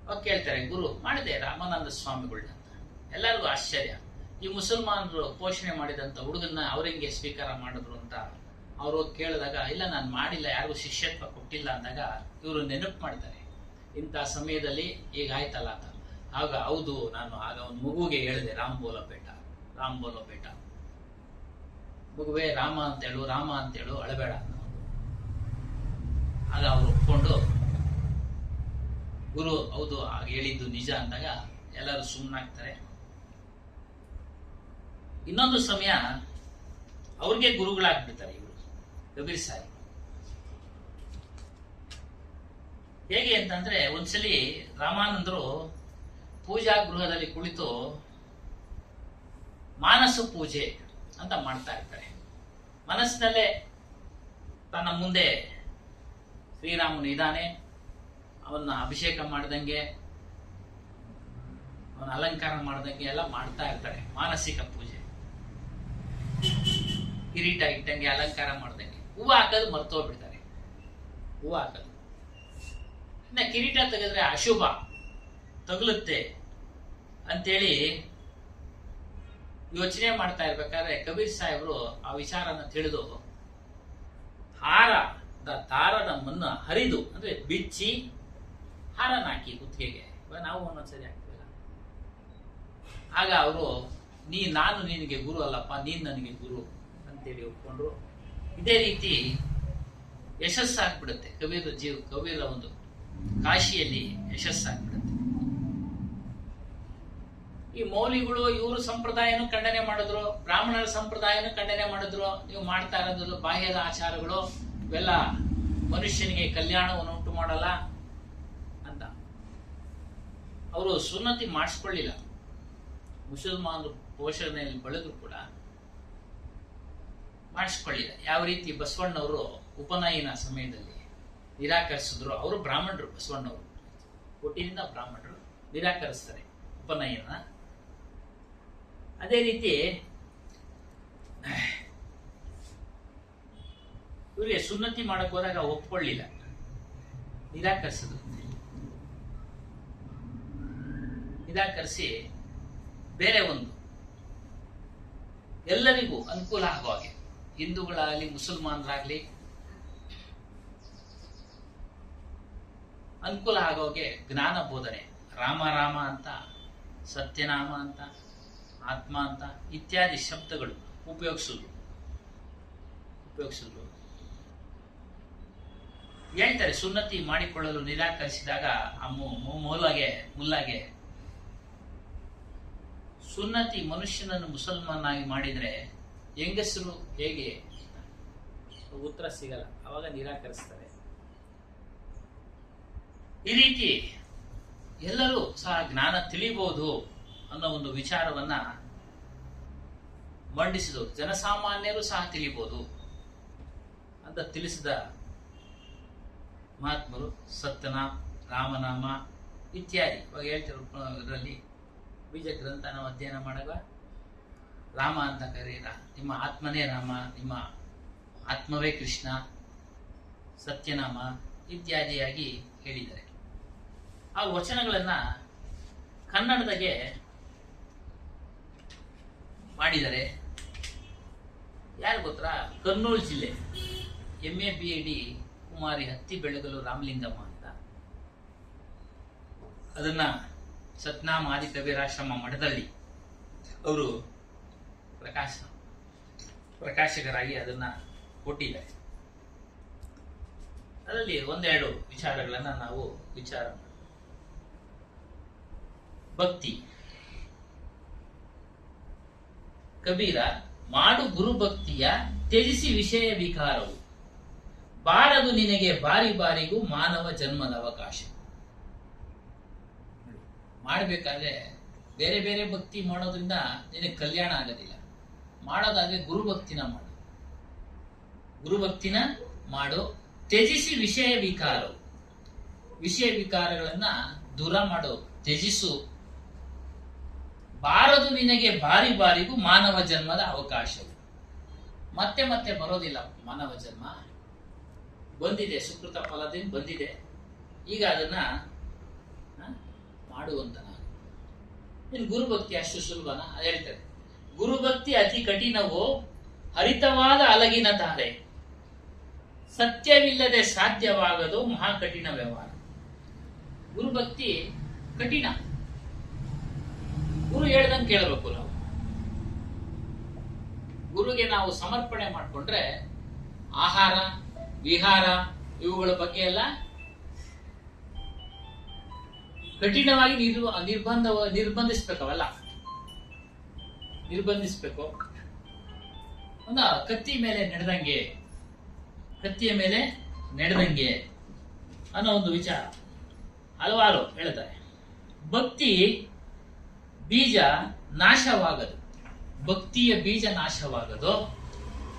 ಅವಾಗ ಕೇಳ್ತಾರೆ, ಗುರು ಮಾಡಿದೆ ರಾಮಾನಂದ ಸ್ವಾಮಿಗಳನ್ನ ಅಂತ. ಎಲ್ಲರಿಗೂ ಆಶ್ಚರ್ಯ, ಈ ಮುಸಲ್ಮಾನರು ಪೋಷಣೆ ಮಾಡಿದಂತ ಹುಡುಗನ್ನ ಅವ್ರಂಗೆ ಸ್ವೀಕಾರ ಮಾಡಿದ್ರು ಅಂತ ಅವರು ಕೇಳಿದಾಗ, ಇಲ್ಲ ನಾನು ಮಾಡಿಲ್ಲ, ಯಾರಿಗೂ ಶಿಷ್ಯತ್ವ ಕೊಟ್ಟಿಲ್ಲ ಅಂದಾಗ ಇವರು ನೆನಪು ಮಾಡ್ತಾರೆ, ಇಂಥ ಸಮಯದಲ್ಲಿ ಈಗ ಆಯ್ತಲ್ಲ ಅಂತ. ಆಗ ಹೌದು, ನಾನು ಆಗ ಒಂದು ಮಗುವಿಗೆ ಹೇಳಿದೆ ರಾಮ್ ಬೋಲೋ ಬೇಟ. ಮಗುವೇ ರಾಮ ಅಂತೇಳು, ಅಳಬೇಡ. ಆಗ ಅವರು ಒಪ್ಕೊಂಡು, ಗುರು ಹೌದು ಆಗ ಹೇಳಿದ್ದು ನಿಜ ಅಂದಾಗ ಎಲ್ಲರೂ ಸುಮ್ಮನಾಗ್ತಾರೆ. ಇನ್ನೊಂದು ಸಮಯ ಅವ್ರಿಗೆ ಗುರುಗಳಾಗ್ಬಿಡ್ತಾರೆ ಇವರು ಕಬೀರ್ ಸಾಹೇಬ್. ಹೇಗೆ ಅಂತಂದ್ರೆ, ಒಂದ್ಸಲಿ ರಾಮಾನಂದರು ಪೂಜಾ ಗೃಹದಲ್ಲಿ ಕುಳಿತು ಮಾನಸ ಪೂಜೆ ಅಂತ ಮಾಡ್ತಾ ಇರ್ತಾರೆ. ಮನಸ್ಸಿನಲ್ಲೇ ತನ್ನ ಮುಂದೆ ಶ್ರೀರಾಮನು ಇದ್ದಾನೆ, ಅವನ್ನ ಅಭಿಷೇಕ ಮಾಡ್ದಂಗೆ, ಅವನ ಅಲಂಕಾರ ಮಾಡ್ದಂಗೆ ಎಲ್ಲ ಮಾಡ್ತಾ ಇರ್ತಾರೆ. ಮಾನಸಿಕ ಪೂಜೆ, ಕಿರೀಟ ಇಟ್ಟಂಗೆ, ಅಲಂಕಾರ ಮಾಡ್ದಂಗೆ. ಹೂವು ಹಾಕೋದು ಮರ್ತೋಗ್ಬಿಡ್ತಾರೆ. ಹೂವು ಹಾಕೋದು, ಇನ್ನ ಕಿರೀಟ ತೆಗೆದ್ರೆ ಅಶುಭ, ತಗುಲುತ್ತೆ ಅಂತೇಳಿ ಯೋಚನೆ ಮಾಡ್ತಾ ಇರ್ಬೇಕಾದ್ರೆ ಕಬೀರ್ ಸಾಹೇಬರು ಆ ವಿಚಾರನ ತಿಳಿದು ದಾರದ ಮಣ್ಣು ಹರಿದು, ಅಂದ್ರೆ ಬಿಚ್ಚಿ ಹಾರನ ಹಾಕಿ ಕುತ್ತಿಗೆಗೆ. ನಾವು ಒಂದೊಂದ್ಸರಿ ಹಾಕ್ತಿಲ್ಲ. ಆಗ ಅವರು, ನಾನು ನಿನಗೆ ಗುರು ಅಲ್ಲಪ್ಪ, ನೀನ್ ನನಗೆ ಗುರು ಅಂತೇಳಿ ಒಪ್ಕೊಂಡ್ರು. ಇದೇ ರೀತಿ ಯಶಸ್ಸಾಗ್ಬಿಡುತ್ತೆ ಕಬೀರ ಒಂದು ಕಾಶಿಯಲ್ಲಿ ಯಶಸ್ಸಾಗ್ಬಿಡುತ್ತೆ. ಈ ಮೌಲಿಗಳು ಇವರು ಸಂಪ್ರದಾಯನೂ ಖಂಡನೆ ಮಾಡಿದ್ರು, ಬ್ರಾಹ್ಮಣರ ಸಂಪ್ರದಾಯನೂ ಖಂಡನೆ ಮಾಡಿದ್ರು. ನೀವು ಮಾಡ್ತಾ ಇರೋದು ಬಾಹ್ಯದ ಆಚಾರಗಳು, ಇವೆಲ್ಲ ಮನುಷ್ಯನಿಗೆ ಕಲ್ಯಾಣವನ್ನು ಉಂಟು ಮಾಡಲ್ಲ ಅಂತ. ಅವರು ಸುನ್ನತಿ ಮಾಡಿಸ್ಕೊಳ್ಳಿಲ್ಲ. ಮುಸಲ್ಮಾನರು ಪೋಷಣೆಯಲ್ಲಿ ಬೆಳೆದ್ರು ಕೂಡ ಮಾಡಿಸ್ಕೊಳ್ಳಿಲ್ಲ. ಯಾವ ರೀತಿ ಬಸವಣ್ಣವರು ಉಪನಯನ ಸಮಯದಲ್ಲಿ ನಿರಾಕರಿಸಿದ್ರು. ಅವರು ಬ್ರಾಹ್ಮಣರು, ಬಸವಣ್ಣವರು ಕೊಟ್ಟಿನಿಂದ ಬ್ರಾಹ್ಮಣರು ನಿರಾಕರಿಸ್ತಾರೆ ಉಪನಯನ. ಅದೇ ರೀತಿ ಇವರಿಗೆ ಸುನ್ನತಿ ಮಾಡಕ್ ಹೋದಾಗ ಒಪ್ಕೊಳ್ಳಿಲ್ಲ, ನಿರಾಕರಿಸಿದ್ರು. ನಿರಾಕರಿಸಿ ಬೇರೆ ಒಂದು ಎಲ್ಲರಿಗೂ ಅನುಕೂಲ ಆಗೋ ಹಾಗೆ, ಹಿಂದೂಗಳಾಗಲಿ ಮುಸಲ್ಮಾನರಾಗ್ಲಿ ಅನುಕೂಲ ಆಗೋಗೆ ಜ್ಞಾನ ಬೋಧನೆ, ರಾಮ ರಾಮ ಅಂತ, ಸತ್ಯನಾಮ ಅಂತ, ಆತ್ಮ ಅಂತ ಇತ್ಯಾದಿ ಶಬ್ದಗಳು ಉಪಯೋಗಿಸಿದ್ರು. ಹೇಳ್ತಾರೆ ಸುನ್ನತಿ ಮಾಡಿಕೊಳ್ಳಲು ನಿರಾಕರಿಸಿದಾಗ ಆ ಮುಲ್ಲಾಗೆ ಸುನ್ನತಿ ಮನುಷ್ಯನನ್ನು ಮುಸಲ್ಮಾನಾಗಿ ಮಾಡಿದ್ರೆ ಹೆಂಗಸರು ಹೇಗೆ ಉತ್ತರ ಸಿಗಲ್ಲ, ಅವಾಗ ನಿರಾಕರಿಸ್ತಾರೆ. ಈ ರೀತಿ ಎಲ್ಲರೂ ಸಹ ಜ್ಞಾನ ತಿಳಿಬಹುದು ಅನ್ನೋ ಒಂದು ವಿಚಾರವನ್ನ ಮಂಡಿಸಿದರು. ಜನಸಾಮಾನ್ಯರು ಸಹ ತಿಳಿಬಹುದು ಅಂತ ತಿಳಿಸಿದ ಮಹಾತ್ಮರು ಸತ್ಯನಾಮ, ರಾಮನಾಮ ಇತ್ಯಾದಿ ಇವಾಗ ಹೇಳ್ತಿರೋ ಇದರಲ್ಲಿ ಬೀಜ ಗ್ರಂಥ ನಾವು ಅಧ್ಯಯನ ಮಾಡುವ ರಾಮ ಅಂತ ಕರೀರ, ನಿಮ್ಮ ಆತ್ಮನೇ ರಾಮ, ನಿಮ್ಮ ಆತ್ಮವೇ ಕೃಷ್ಣ, ಸತ್ಯನಾಮ ಇತ್ಯಾದಿಯಾಗಿ ಹೇಳಿದ್ದಾರೆ. ಆ ವಚನಗಳನ್ನ ಕನ್ನಡದಾಗೆ ಮಾಡಿದ್ದಾರೆ. ಯಾರು ಗೊತ್ತಾ? ಕರ್ನೂಲ್ ಜಿಲ್ಲೆ MA BAD ಕುಮಾರಿ ಹತ್ತಿ ಬೆಳಗಲು ರಾಮಲಿಂಗಮ್ಮ ಅಂತ, ಅದನ್ನ ಸತ್ನಾಮ ಆದಿಕವಿರಾಶ್ರಮ ಮಠದಲ್ಲಿ ಅವರು ಪ್ರಕಾಶಕರಾಗಿ ಅದನ್ನ ಕೊಟ್ಟಿದ್ದಾರೆ. ಅದರಲ್ಲಿ ಒಂದೆರಡು ವಿಚಾರಗಳನ್ನ ನಾವು ವಿಚಾರ ಮಾಡೋಣ. ಭಕ್ತಿ. ಕಬೀರ, ಮಾಡು ಗುರು ಭಕ್ತಿಯ ತ್ಯಜಿಸಿ ವಿಷಯ ವಿಕಾರವು, ಬಾರದು ನಿನಗೆ ಬಾರಿ ಬಾರಿಗೂ ಮಾನವ ಜನ್ಮದ ಅವಕಾಶ. ಮಾಡಬೇಕಾದ್ರೆ ಬೇರೆ ಬೇರೆ ಭಕ್ತಿ ಮಾಡೋದ್ರಿಂದ ನಿನಗೆ ಕಲ್ಯಾಣ ಆಗೋದಿಲ್ಲ. ಮಾಡೋದಾದ್ರೆ ಗುರುಭಕ್ತಿನ ಮಾಡು, ಗುರುಭಕ್ತಿನ ಮಾಡು. ತ್ಯಜಿಸಿ ವಿಷಯ ವಿಕಾರವು, ವಿಷಯ ವಿಕಾರಗಳನ್ನ ದೂರ ಮಾಡು, ತ್ಯಜಿಸು. ಬಾರದು ನಿನಗೆ ಬಾರಿ ಬಾರಿಗೂ ಮಾನವ ಜನ್ಮದ ಅವಕಾಶವು. ಮತ್ತೆ ಮತ್ತೆ ಬರೋದಿಲ್ಲ ಮಾನವ ಜನ್ಮ, ಬಂದಿದೆ, ಸುಕೃತ ಫಲದಿಂದ ಬಂದಿದೆ. ಈಗ ಅದನ್ನ ಮಾಡುವಂತ ಇನ್ನು ಗುರುಭಕ್ತಿ ಅಷ್ಟು ಸುಲಭನ? ಹೇಳ್ತಾರೆ, ಗುರುಭಕ್ತಿ ಅತಿ ಕಠಿಣವು, ಹರಿತವಾದ ಅಲಗಿನ ತಾರೆ, ಸತ್ಯವಿಲ್ಲದೆ ಸಾಧ್ಯವಾಗದು ಮಹಾ ಕಠಿಣ ವ್ಯವಹಾರ. ಗುರುಭಕ್ತಿ ಕಠಿಣ. ಗುರು ಹೇಳ್ದಂಗೆ ಕೇಳಬೇಕು ನಾವು. ಗುರುಗೆ ನಾವು ಸಮರ್ಪಣೆ ಮಾಡಿಕೊಂಡ್ರೆ ಆಹಾರ ವಿಹಾರ ಇವುಗಳ ಬಗ್ಗೆ ಎಲ್ಲ ಕಠಿಣವಾಗಿ ನಿರ್ಬಂಧಿಸ್ಬೇಕವಲ್ಲ, ನಿರ್ಬಂಧಿಸ್ಬೇಕು. ಒಂದು ಕತ್ತಿಯ ಮೇಲೆ ನಡೆದಂಗೆ ಅನ್ನೋ ಒಂದು ವಿಚಾರ ಹಲವಾರು ಹೇಳ್ತಾರೆ. ಭಕ್ತಿ ಬೀಜ ನಾಶವಾಗದು, ಭಕ್ತಿಯ ಬೀಜ ನಾಶವಾಗದು,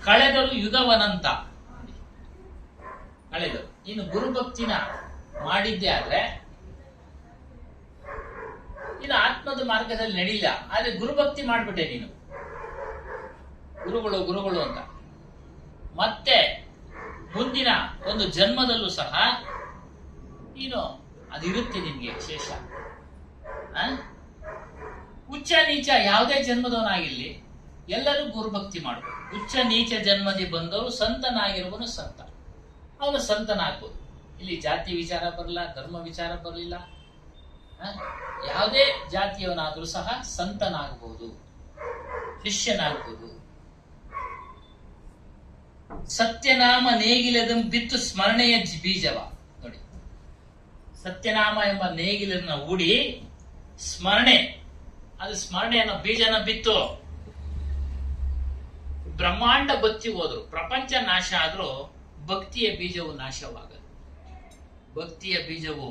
ಕಳೆದರು ಯುಗವನಂತ. ಕಳೆದರು. ನೀನು ಗುರುಭಕ್ತಿನ ಮಾಡಿದ್ದೆ ಆದ್ರೆ ನೀನು ಆತ್ಮದ ಮಾರ್ಗದಲ್ಲಿ ನಡೀಲ್ಲ. ಆದ್ರೆ ಗುರುಭಕ್ತಿ ಮಾಡ್ಬಿಟ್ಟೆ ನೀನು, ಗುರುಗಳು ಅಂತ. ಮತ್ತೆ ಮುಂದಿನ ಒಂದು ಜನ್ಮದಲ್ಲೂ ಸಹ ನೀನು ಅದಿರುತ್ತೆ ನಿನ್ಗೆ ಶೇಷ. ಉಚ್ಚ ನೀಚ ಯಾವುದೇ ಜನ್ಮದವನಾಗಿರ್ಲಿ ಎಲ್ಲರೂ ಗುರುಭಕ್ತಿ ಮಾಡಬೇಕು. ಉಚ್ಚ ನೀಚ ಜನ್ಮದಿ ಬಂದವರು ಸಂತನಾಗಿರುವನು ಸಂತ, ಅವನು ಸಂತನಾಗ್ಬೋದು. ಇಲ್ಲಿ ಜಾತಿ ವಿಚಾರ ಬರಲ್ಲ, ಧರ್ಮ ವಿಚಾರ ಬರಲಿಲ್ಲ. ಯಾವುದೇ ಜಾತಿಯವನಾದ್ರೂ ಸಹ ಸಂತನಾಗಬಹುದು, ಶಿಷ್ಯನಾಗಬಹುದು. ಸತ್ಯನಾಮ ನೇಗಿಲದಂ ಬಿತ್ತು ಸ್ಮರಣೆಯ ಬೀಜವ. ನೋಡಿ, ಸತ್ಯನಾಮ ಎಂಬ ನೇಗಿಲನ್ನ ಹೂಡಿ ಸ್ಮರಣೆ, ಅದು ಸ್ಮರಣೆ ಅನ್ನೋ ಬೀಜನ ಬಿತ್ತು. ಬ್ರಹ್ಮಾಂಡ ಭಕ್ತಿ ಹೋದ್ರು, ಪ್ರಪಂಚ ನಾಶ ಆದ್ರೂ ಭಕ್ತಿಯ ಬೀಜವು ನಾಶವಾಗದು. ಭಕ್ತಿಯ ಬೀಜವು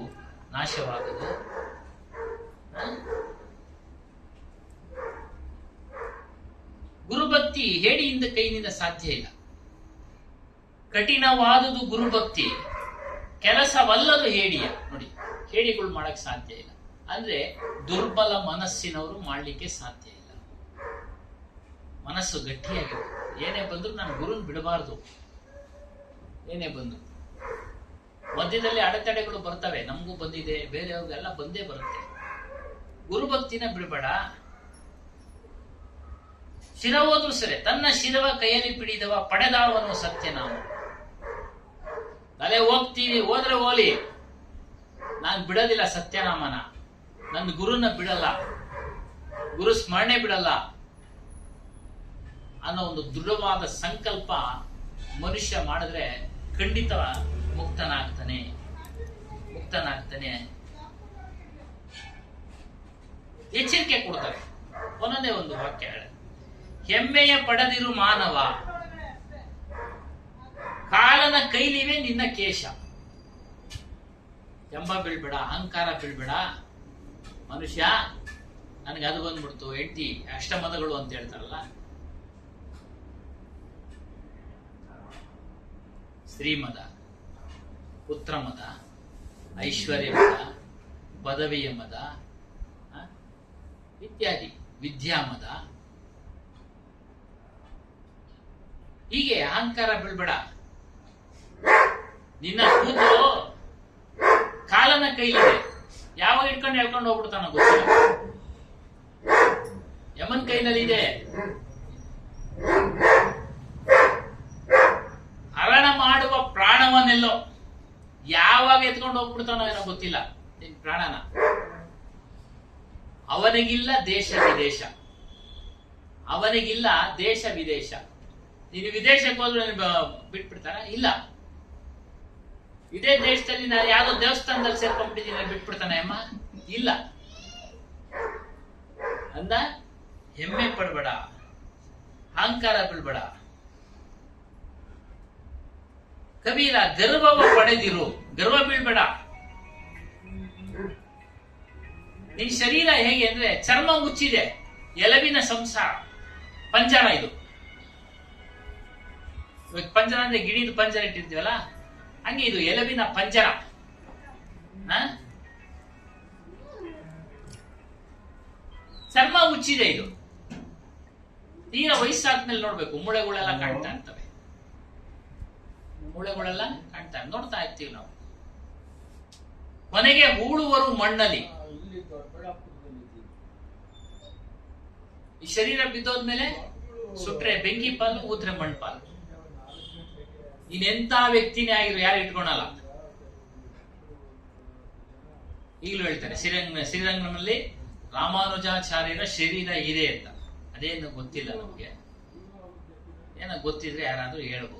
ನಾಶವಾಗದು. ಗುರುಭಕ್ತಿ ಹೇಡಿಯಿಂದ ಕೈನಿಂದ ಸಾಧ್ಯ ಇಲ್ಲ. ಕಠಿಣವಾದುದು ಗುರುಭಕ್ತಿ, ಕೆಲಸವಲ್ಲದು ಹೇಡಿಯ. ನೋಡಿ, ಹೇಡಿಗಳು ಮಾಡಕ್ ಸಾಧ್ಯ ಇಲ್ಲ. ಅಂದ್ರೆ ದುರ್ಬಲ ಮನಸ್ಸಿನವರು ಮಾಡ್ಲಿಕ್ಕೆ ಸಾಧ್ಯ ಇಲ್ಲ. ಮನಸ್ಸು ಗಟ್ಟಿಯಾಗಿರ್ಬೇಕು. ಏನೇ ಬಂದ್ರು ನಾನು ಗುರುನ್ ಬಿಡಬಾರ್ದು. ಏನೇ ಬಂದ್ರು ಮಧ್ಯದಲ್ಲಿ ಅಡೆತಡೆಗಳು ಬರ್ತವೆ, ನಮಗೂ ಬಂದಿದೆ, ಬೇರೆಯವ್ರಿಗೆಲ್ಲ ಬಂದೇ ಬರುತ್ತೆ. ಗುರುಭಕ್ತಿನ ಬಿಡಬೇಡ. ಶಿರ ಹೋದ್ರು ಸರಿ, ತನ್ನ ಶಿರವ ಕೈಯಲ್ಲಿ ಪಿಡಿದವ ಪಡೆದಾವನು ಸತ್ಯನಾಮ. ತಲೆ ಹೋಗ್ತೀನಿ, ಹೋದ್ರೆ ಹೋಲಿ, ನಾನು ಬಿಡೋದಿಲ್ಲ ಸತ್ಯನಾಮನ. ನನ್ನ ಗುರುನ ಬಿಡಲ್ಲ, ಗುರು ಸ್ಮರಣೆ ಬಿಡಲ್ಲ ಅನ್ನೋ ಒಂದು ದೃಢವಾದ ಸಂಕಲ್ಪ ಮನುಷ್ಯ ಮಾಡಿದ್ರೆ ಖಂಡಿತ ಮುಕ್ತನಾಗ್ತಾನೆ. ಎಚ್ಚರಿಕೆ ಕೊಡ್ತಾರೆ. ಒಂದೊಂದೇ ಒಂದು ವಾಕ್ಯ ಹೇಳ. ಹೆಮ್ಮೆಯ ಪಡೆದಿರು ಮಾನವ, ಕಾಲನ ಕೈಲಿವೆ ನಿನ್ನ ಕೇಶ. ಎಂಬ ಬೀಳ್ಬೇಡ, ಅಹಂಕಾರ ಬೀಳ್ಬೇಡ. ಮನುಷ್ಯ ನನಗೆ ಅದು ಬಂದ್ಬಿಡ್ತು, ಹೆಂಡತಿ ಅಷ್ಟಮದಗಳು ಅಂತ ಹೇಳ್ತಾರಲ್ಲ, ಸ್ತ್ರೀಮದ, ಪುತ್ರ ಮದ, ಐಶ್ವರ್ಯ ಮದ, ಪದವಿಯ ಮದ ಇತ್ಯಾದಿ, ವಿದ್ಯಾಮದ. ಹೀಗೆ ಅಹಂಕಾರ ಬೀಳ್ಬೇಡ. ನಿನ್ನ ಕೂದಲು ಕಾಲನ ಕೈಲಿದೆ, ಯಾವಾಗ ಇಟ್ಕೊಂಡು ಹೇಳ್ಕೊಂಡು ಹೋಗ್ಬಿಡ್ತಾನ ಗೊತ್ತಿಲ್ಲ. ಯಮನ್ ಕೈನಲ್ಲಿ ಇದೆ. ಹರಣ ಮಾಡುವ ಪ್ರಾಣವನ್ನೆಲ್ಲೋ ಯಾವಾಗ ಎತ್ಕೊಂಡು ಹೋಗ್ಬಿಡ್ತಾನೋ ಏನೋ ಗೊತ್ತಿಲ್ಲ ನಿನ್ ಪ್ರಾಣನ. ಅವನಿಗಿಲ್ಲ ದೇಶ ವಿದೇಶ, ಅವನಿಗಿಲ್ಲ ದೇಶ ವಿದೇಶ. ನೀನು ವಿದೇಶಕ್ಕೆ ಹೋದ್ರೆ ಬಿಟ್ಬಿಡ್ತಾರ? ಇಲ್ಲ. ಇದೇ ದೇಶದಲ್ಲಿ ನಾನು ಯಾವ್ದೋ ದೇವಸ್ಥಾನದಲ್ಲಿ ಸೇರ್ಕೊಂಡ್ಬಿಟ್ಟಿದ್ದೀನಿ, ಬಿಟ್ಬಿಡ್ತಾನೆ ಅಮ್ಮ? ಇಲ್ಲ. ಅಂದ ಹೆಮ್ಮೆ ಪಡ್ಬೇಡ, ಅಹಂಕಾರ ಬೀಳ್ಬೇಡ. ಕಬೀರ ಗರ್ವವ ಪಡೆದಿರು, ಗರ್ವ ಬೀಳ್ಬೇಡ. ನಿನ್ ಶರೀರ ಹೇಗೆ ಅಂದ್ರೆ ಚರ್ಮ ಮುಚ್ಚಿದೆ, ಎಲಬಿನ ಸಂಸಾರ, ಪಂಜರ ಇದು. ಪಂಜರ ಅಂದ್ರೆ ಗಿಣಿದ ಪಂಜರ ಇಟ್ಟಿರ್ತೀವಲ್ಲ, ಹಂಗೆ ಇದು ಎಲಬಿನ ಪಂಜರ. ಚರ್ಮ ಮುಚ್ಚಿದೆ ಇದು. ತೀರಾ ವಯಸ್ಸಾದ್ಮೇಲೆ ನೋಡ್ಬೇಕು, ಮೂಳೆಗಳೆಲ್ಲ ಕಾಣ್ತಾ ಇರ್ತವೆ. ಮೂಳೆಗಳೆಲ್ಲ ಕಾಣ್ತಾ ನೋಡ್ತಾ ಇರ್ತೀವಿ ನಾವು. ಕೊನೆಗೆ ಹೂಳುವರು ಮಣ್ಣಲ್ಲಿ. ಈ ಶರೀರ ಬಿದ್ದೋದ್ಮೇಲೆ ಸುಟ್ರೆ ಬೆಂಕಿ ಪಾಲು, ಊದ್ರೆ ಮಣ್ಣು ಪಾಲು. ಇನ್ನೆಂತ ವ್ಯಕ್ತಿನೇ ಆಗಿರು ಯಾರು ಇಟ್ಕೊಳಲ್ಲ. ಈಗಲೂ ಹೇಳ್ತಾರೆ ಶ್ರೀರಂಗನಲ್ಲಿ ರಾಮಾನುಜಾಚಾರ್ಯರ ಶರೀರ ಇದೆ ಅಂತ. ಅದೇನು ಗೊತ್ತಿಲ್ಲ ನಮ್ಗೆ. ಏನೋ ಗೊತ್ತಿದ್ರೆ ಯಾರಾದ್ರೂ ಹೇಳ್ಬೋದು.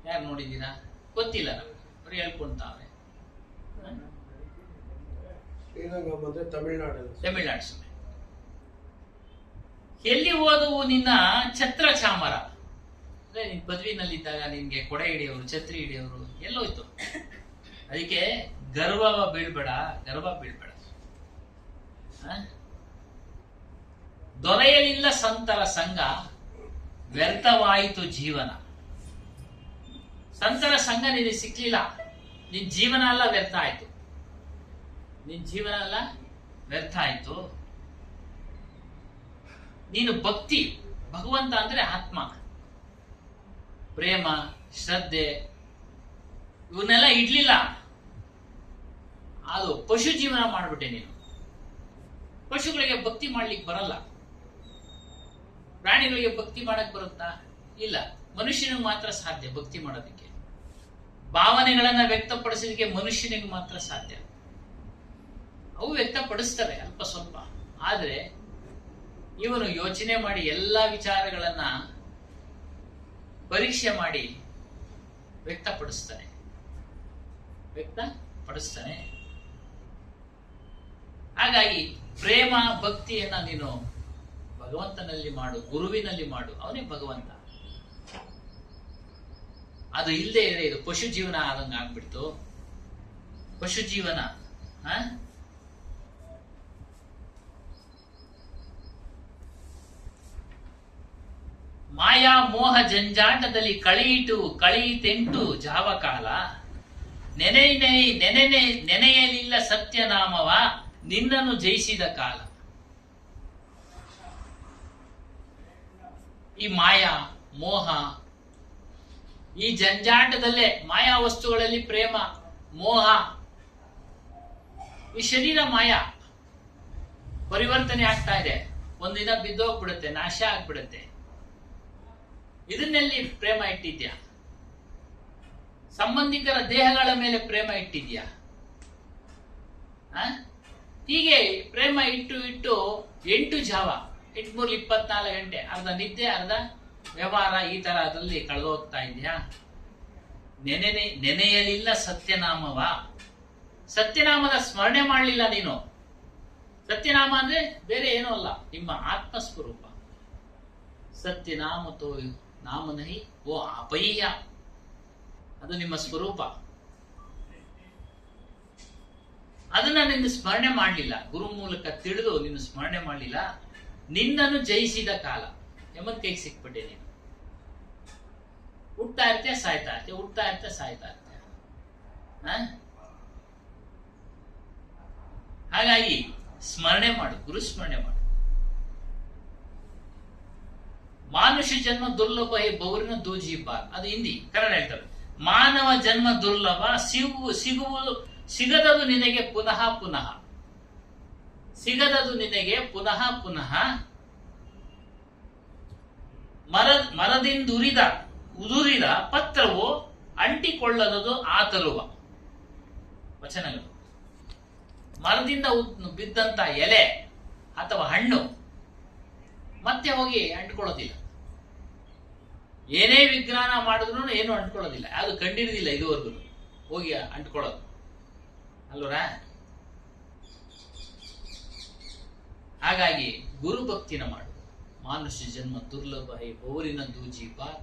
ಯಾರು ನೋಡಿದ್ದೀರಾ? ಗೊತ್ತಿಲ್ಲ ನಮ್ಗೆ, ಅವ್ರು ಹೇಳ್ಕೊಂತಾವೆ. ತಮಿಳ್ನಾಡು ಸುಮ್ಮನೆ. ಎಲ್ಲಿ ಓದುವು ನಿನ್ನ ಛತ್ರ ಚಾಮರ? ಅಂದ್ರೆ ನಿನ್ ಪದವಿನಲ್ಲಿದ್ದಾಗ ನಿನ್ಗೆ ಕೊಡೆ ಹಿಡಿಯೋರು, ಛತ್ರಿ ಹಿಡಿಯೋರು ಎಲ್ಲೋಯ್ತು? ಅದಕ್ಕೆ ಗರ್ವ ಬೀಳ್ಬೇಡ. ದೊರೆಯಲಿಲ್ಲ ಸಂತರ ಸಂಘ, ವ್ಯರ್ಥವಾಯಿತು ಜೀವನ. ಸಂತರ ಸಂಘ ನಿನಗೆ ಸಿಕ್ಲಿಲ್ಲ, ನಿನ್ ಜೀವನ ಎಲ್ಲ ವ್ಯರ್ಥ ಆಯ್ತು. ನೀನು ಭಕ್ತಿ, ಭಗವಂತ ಅಂದ್ರೆ ಆತ್ಮ, ಪ್ರೇಮ, ಶ್ರದ್ಧೆ ಇವನ್ನೆಲ್ಲ ಇಡ್ಲಿಲ್ಲ. ಅದು ಪಶು ಜೀವನ ಮಾಡ್ಬಿಟ್ಟೆ ನೀನು. ಪಶುಗಳಿಗೆ ಭಕ್ತಿ ಮಾಡ್ಲಿಕ್ಕೆ ಬರಲ್ಲ. ಪ್ರಾಣಿಗಳಿಗೆ ಭಕ್ತಿ ಮಾಡಕ್ ಬರುತ್ತಾ? ಇಲ್ಲ. ಮನುಷ್ಯನಿಗೆ ಮಾತ್ರ ಸಾಧ್ಯ ಭಕ್ತಿ ಮಾಡೋದಕ್ಕೆ. ಭಾವನೆಗಳನ್ನ ವ್ಯಕ್ತಪಡಿಸಲಿಕ್ಕೆ ಮನುಷ್ಯನಿಗೆ ಮಾತ್ರ ಸಾಧ್ಯ. ಅವು ವ್ಯಕ್ತಪಡಿಸ್ತವೆ ಅಲ್ಪ ಸ್ವಲ್ಪ. ಆದ್ರೆ ಇವನು ಯೋಚನೆ ಮಾಡಿ ಎಲ್ಲಾ ವಿಚಾರಗಳನ್ನ ಪರೀಕ್ಷೆ ಮಾಡಿ ವ್ಯಕ್ತಪಡಿಸ್ತಾನೆ. ಹಾಗಾಗಿ ಪ್ರೇಮ ಭಕ್ತಿಯನ್ನ ನೀನು ಭಗವಂತನಲ್ಲಿ ಮಾಡು, ಗುರುವಿನಲ್ಲಿ ಮಾಡು. ಅವನೇ ಭಗವಂತ. ಅದು ಇಲ್ಲದೆ ಇದ್ರೆ ಇದು ಪಶು ಜೀವನ ಆದಂಗ ಆಗ್ಬಿಡ್ತು. ಪಶು ಜೀವನ. ಮಾಯಾ ಮೋಹ ಜಂಜಾಟದಲ್ಲಿ ಕಳೆಯಿತೆಂಟು ಜಾವ ಕಾಲ. ನೆನೆಯಲಿಲ್ಲ ಸತ್ಯನಾಮವ, ನಿನ್ನನ್ನು ಜಯಿಸಿದ ಕಾಲ. ಈ ಮಾಯಾ ಮೋಹ, ಈ ಜಂಜಾಟದಲ್ಲೇ ಮಾಯಾ ವಸ್ತುಗಳಲ್ಲಿ ಪ್ರೇಮ ಮೋಹ, ಈ ಶರೀರ ಮಾಯಾ ಪರಿವರ್ತನೆ ಆಗ್ತಾ ಇದೆ. ಒಂದಿನ ಬಿದ್ದೋಗ್ಬಿಡುತ್ತೆ, ನಾಶ ಆಗ್ಬಿಡುತ್ತೆ. ಇದನ್ನೆಲ್ಲಿ ಪ್ರೇಮ ಇಟ್ಟಿದ್ಯಾ? ಸಂಬಂಧಿಕರ ದೇಹಗಳ ಮೇಲೆ ಪ್ರೇಮ ಇಟ್ಟಿದ್ಯಾ? ಹೀಗೆ ಪ್ರೇಮ ಇಟ್ಟು 8 ಜಾವ 8 ಗಂಟೆ, ಅರ್ಧ ನಿದ್ದೆ ಅರ್ಧ ವ್ಯವಹಾರ, ಈ ತರ ಅದರಲ್ಲಿ ಕಳೆದೋಗ್ತಾ ಇದೆಯಾ? ನೆನೆಯಲಿಲ್ಲ ಸತ್ಯನಾಮವ. ಸತ್ಯನಾಮದ ಸ್ಮರಣೆ ಮಾಡಲಿಲ್ಲ ನೀನು. ಸತ್ಯನಾಮ ಅಂದ್ರೆ ಬೇರೆ ಏನೂ ಅಲ್ಲ, ನಿಮ್ಮ ಆತ್ಮಸ್ವರೂಪ. ಸತ್ಯನಾಮತೋ ನಾಮನಹಿ ಓ ಅಪಯ್ಯ, ಅದು ನಿಮ್ಮ ಸ್ವರೂಪ. ಅದನ್ನ ನಿನ್ನ ಸ್ಮರಣೆ ಮಾಡಲಿಲ್ಲ, ಗುರು ಮೂಲಕ ತಿಳಿದು ನಿನ್ನ ಸ್ಮರಣೆ ಮಾಡಲಿಲ್ಲ. ನಿನ್ನನ್ನು ಜಯಿಸಿದ ಕಾಲ ಯಮನ್ ಕೈಗೆ ಸಿಕ್ಬಿಟ್ಟೆ ನೀನು. ಹುಟ್ತಾ ಇರ್ತೀಯ, ಸಾಯ್ತಾ ಇರ್ತೀಯ, ಹುಟ್ತಾ ಇರ್ತೀಯ, ಸಾಯ್ತಾ ಇರ್ತೀಯ. ಹಾಗಾಗಿ ಸ್ಮರಣೆ ಮಾಡು, ಗುರು ಸ್ಮರಣೆ ಮಾಡು. ಮಾನುಷ ಜನ್ಮ ದುರ್ಲಭ ಹೇ ಬೌರಿನ ದೂಜಿಬಾರ್, ಅದು ಹಿಂದಿ. ಕನ್ನಡ ಹೇಳ್ತಾರೆ, ಮಾನವ ಜನ್ಮ ದುರ್ಲಭ, ಸಿಗದದು ನಿನಗೆ ಪುನಃ ಪುನಃ, ಸಿಗದದು ನಿನಗೆ ಪುನಃ ಪುನಃ. ಮರದಿಂದುರಿದ ಉದುರಿದ ಪತ್ರವು ಅಂಟಿಕೊಳ್ಳದದು ಆತರುವ ವಚನಗಳು. ಮರದಿಂದ ಬಿದ್ದಂತ ಎಲೆ ಅಥವಾ ಹಣ್ಣು ಮತ್ತೆ ಹೋಗಿ ಅಂಟ್ಕೊಳ್ಳೋದಿಲ್ಲ. ಏನೇ ವಿಜ್ಞಾನ ಮಾಡಿದ್ರು ಏನು ಅಂಟ್ಕೊಳ್ಳೋದಿಲ್ಲ, ಅದು ಕಂಡಿಡಿದಿಲ್ಲ ಇದುವರೆಗೂ ಹೋಗಿ ಅಂಟ್ಕೊಳ್ಳೋದು ಅಲ್ವರ. ಹಾಗಾಗಿ ಗುರು ಭಕ್ತಿನ ಮಾಡು. ಮಾನುಷ ಜನ್ಮ ದುರ್ಲಭ ಹೇ ಬೋರಿನ ದೂಜಿ ಬಾರ್,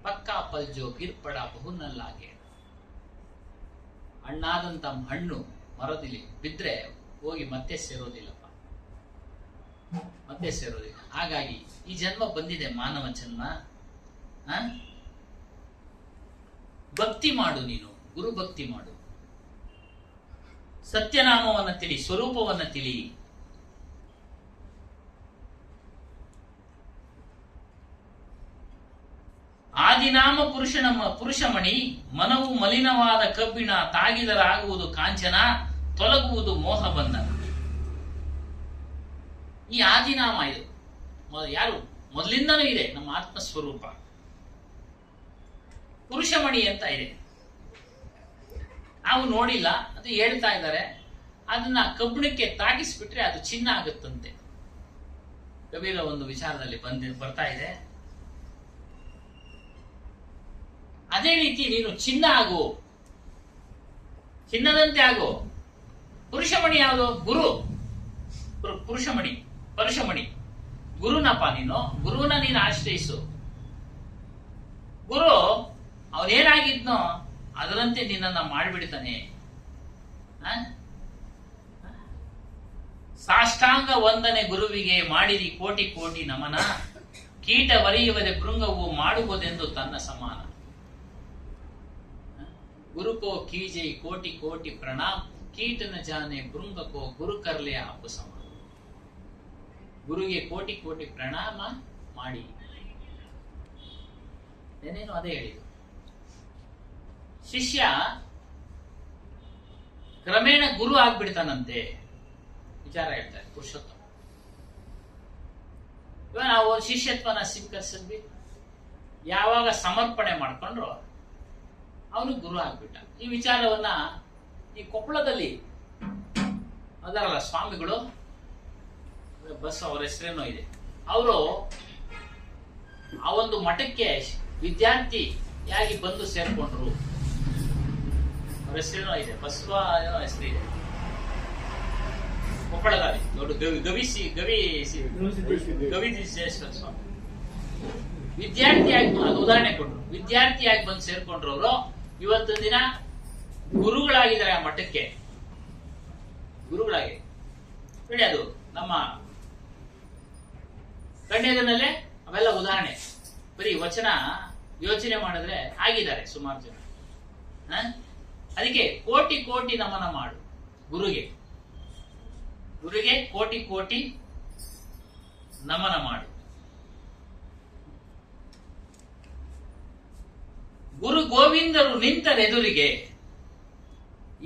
ಪಕ್ಕಾ ಪಲ್ಜೋ ಗಿರ್ಪಡ ಬಹುನಲ್ಲಾಗೆ. ಹಣ್ಣಾದಂತ ಹಣ್ಣು ಮರದಲ್ಲಿ ಬಿದ್ರೆ ಹೋಗಿ ಮತ್ತೆ ಸೇರೋದಿಲ್ಲಪ್ಪ, ಮತ್ತೆ ಸೇರೋದಿಲ್ಲ. ಹಾಗಾಗಿ ಈ ಜನ್ಮ ಬಂದಿದೆ, ಮಾನವ ಜನ್ಮ. ಭಕ್ತಿ ಮಾಡು, ನೀನು ಗುರು ಭಕ್ತಿ ಮಾಡು. ಸತ್ಯನಾಮವನ್ನ ತಿಳಿ, ಸ್ವರೂಪವನ್ನ ತಿಳಿ. ಆದಿನಾಮ ಪುರುಷಮಣಿ, ಮನವು ಮಲಿನವಾದ ಕಬ್ಬಿಣ, ತಾಗಿದರಾಗುವುದು ಕಾಂಚನ, ತೊಲಗುವುದು ಮೋಹ ಬಂಧನ. ಈ ಆದಿನಾಮ ಇದು ಯಾರು ಮೊದಲಿಂದನೂ ಇದೆ, ನಮ್ಮ ಆತ್ಮಸ್ವರೂಪ. ಪುರುಷಮಣಿ ಅಂತ ಇದೆ, ನಾವು ನೋಡಿಲ್ಲ, ಅದು ಹೇಳ್ತಾ ಇದ್ದಾರೆ. ಅದನ್ನ ಕಬ್ಬಿಣಕ್ಕೆ ತಾಗಿಸ್ಬಿಟ್ರೆ ಅದು ಚಿನ್ನ ಆಗುತ್ತಂತೆ. ಕಬೀರ ಒಂದು ವಿಚಾರದಲ್ಲಿ ಬರ್ತಾ ಇದೆ. ಅದೇ ರೀತಿ ನೀನು ಚಿನ್ನ ಆಗು, ಚಿನ್ನದಂತೆ ಆಗು. ಪುರುಷಮಣಿ ಯಾವುದು? ಗುರು. ಪುರುಷಮಣಿ, ಪರುಷಮಣಿ ಗುರುನಪ್ಪ. ನೀನು ಗುರುವನ್ನ ನೀನು ಆಶ್ರಯಿಸು. ಗುರು ಅವನೇನಾಗಿದ್ನೋ ಅದರಂತೆ ನಿನ್ನನ್ನ ಮಾಡಿಬಿಡ್ತಾನೆ. ಸಾಷ್ಟಾಂಗ ವಂದನೆ ಗುರುವಿಗೆ ಮಾಡಿರಿ ಕೋಟಿ ಕೋಟಿ ನಮನ, ಕೀಟ ವರಿಯುವರೆ ಭೃಂಗವು ಮಾಡುವುದೆಂದು ತನ್ನ ಸಮಾನ. ಗುರುಕೋ ಕೀಜೈ ಕೋಟಿ ಕೋಟಿ ಪ್ರಣಾಮ್, ಕೀಟನ ಜಾನೆ ಭೃಂಗಕೋ ಗುರು ಕರ್ಲೆ ಆಪು ಸಮಾನ. ಗುರುಗೆ ಕೋಟಿ ಕೋಟಿ ಪ್ರಣಾಮ ಮಾಡಿ. ಏನೇನು ಅದೇ ಹೇಳಿದ್ರು. ಶಿಷ್ಯ ಕ್ರಮೇಣ ಗುರು ಆಗ್ಬಿಡ್ತಾನಂತೆ ವಿಚಾರ ಹೇಳ್ತಾರೆ ಪುರುಷೋತ್ತಮ. ಇವಾಗ ನಾವು ಶಿಷ್ಯತ್ವನ ಸ್ವೀಕರಿಸಿದ್ವಿ, ಯಾವಾಗ ಸಮರ್ಪಣೆ ಮಾಡ್ಕೊಂಡ್ರು ಅವನು ಗುರು ಆಗ್ಬಿಟ್ಟ. ಈ ವಿಚಾರವನ್ನ ಈ ಕೊಪ್ಪಳದಲ್ಲಿ ಅದರಲ್ಲ ಸ್ವಾಮಿಗಳು, ಬಸ್ ಅವರ ಹೆಸರೇನೋ ಇದೆ, ಅವರು ಆ ಒಂದು ಮಠಕ್ಕೆ ವಿದ್ಯಾರ್ಥಿಯಾಗಿ ಬಂದು ಸೇರ್ಕೊಂಡ್ರು. ಅವ್ರ ಹೆಸರೇನೋ ಇದೆ, ಬಸವ ಹೆಸರಿದೆ. ಕೊಪ್ಪಳದಲ್ಲಿ ದೊಡ್ಡ ಗವಿಸಿದ್ದೇಶ್ವರ ಸ್ವಾಮಿ ವಿದ್ಯಾರ್ಥಿಯಾಗಿ, ಅದು ಉದಾಹರಣೆ ಕೊಟ್ರು, ವಿದ್ಯಾರ್ಥಿಯಾಗಿ ಬಂದು ಸೇರ್ಕೊಂಡ್ರು. ಅವರು ಇವತ್ತು ದಿನ ಗುರುಗಳಾಗಿದ್ದಾರೆ ಆ ಮಠಕ್ಕೆ, ಗುರುಗಳಾಗಿ ಹೇಳಿ. ಅದು ನಮ್ಮ ಕಣ್ಣೆದುರಿನಲ್ಲೇ ಅವೆಲ್ಲ ಉದಾಹರಣೆ. ಬರೀ ವಚನ ಯೋಚನೆ ಮಾಡಿದ್ರೆ ಆಗಿದ್ದಾರೆ ಸುಮಾರು ಜನ. ಅದಕ್ಕೆ ಕೋಟಿ ಕೋಟಿ ನಮನ ಮಾಡು ಗುರುಗೆ. ಗುರುಗೆ ಕೋಟಿ ಕೋಟಿ ನಮನ ಮಾಡು. ಗುರು ಗೋವಿಂದರು ನಿಂತರೆದುರಿಗೆ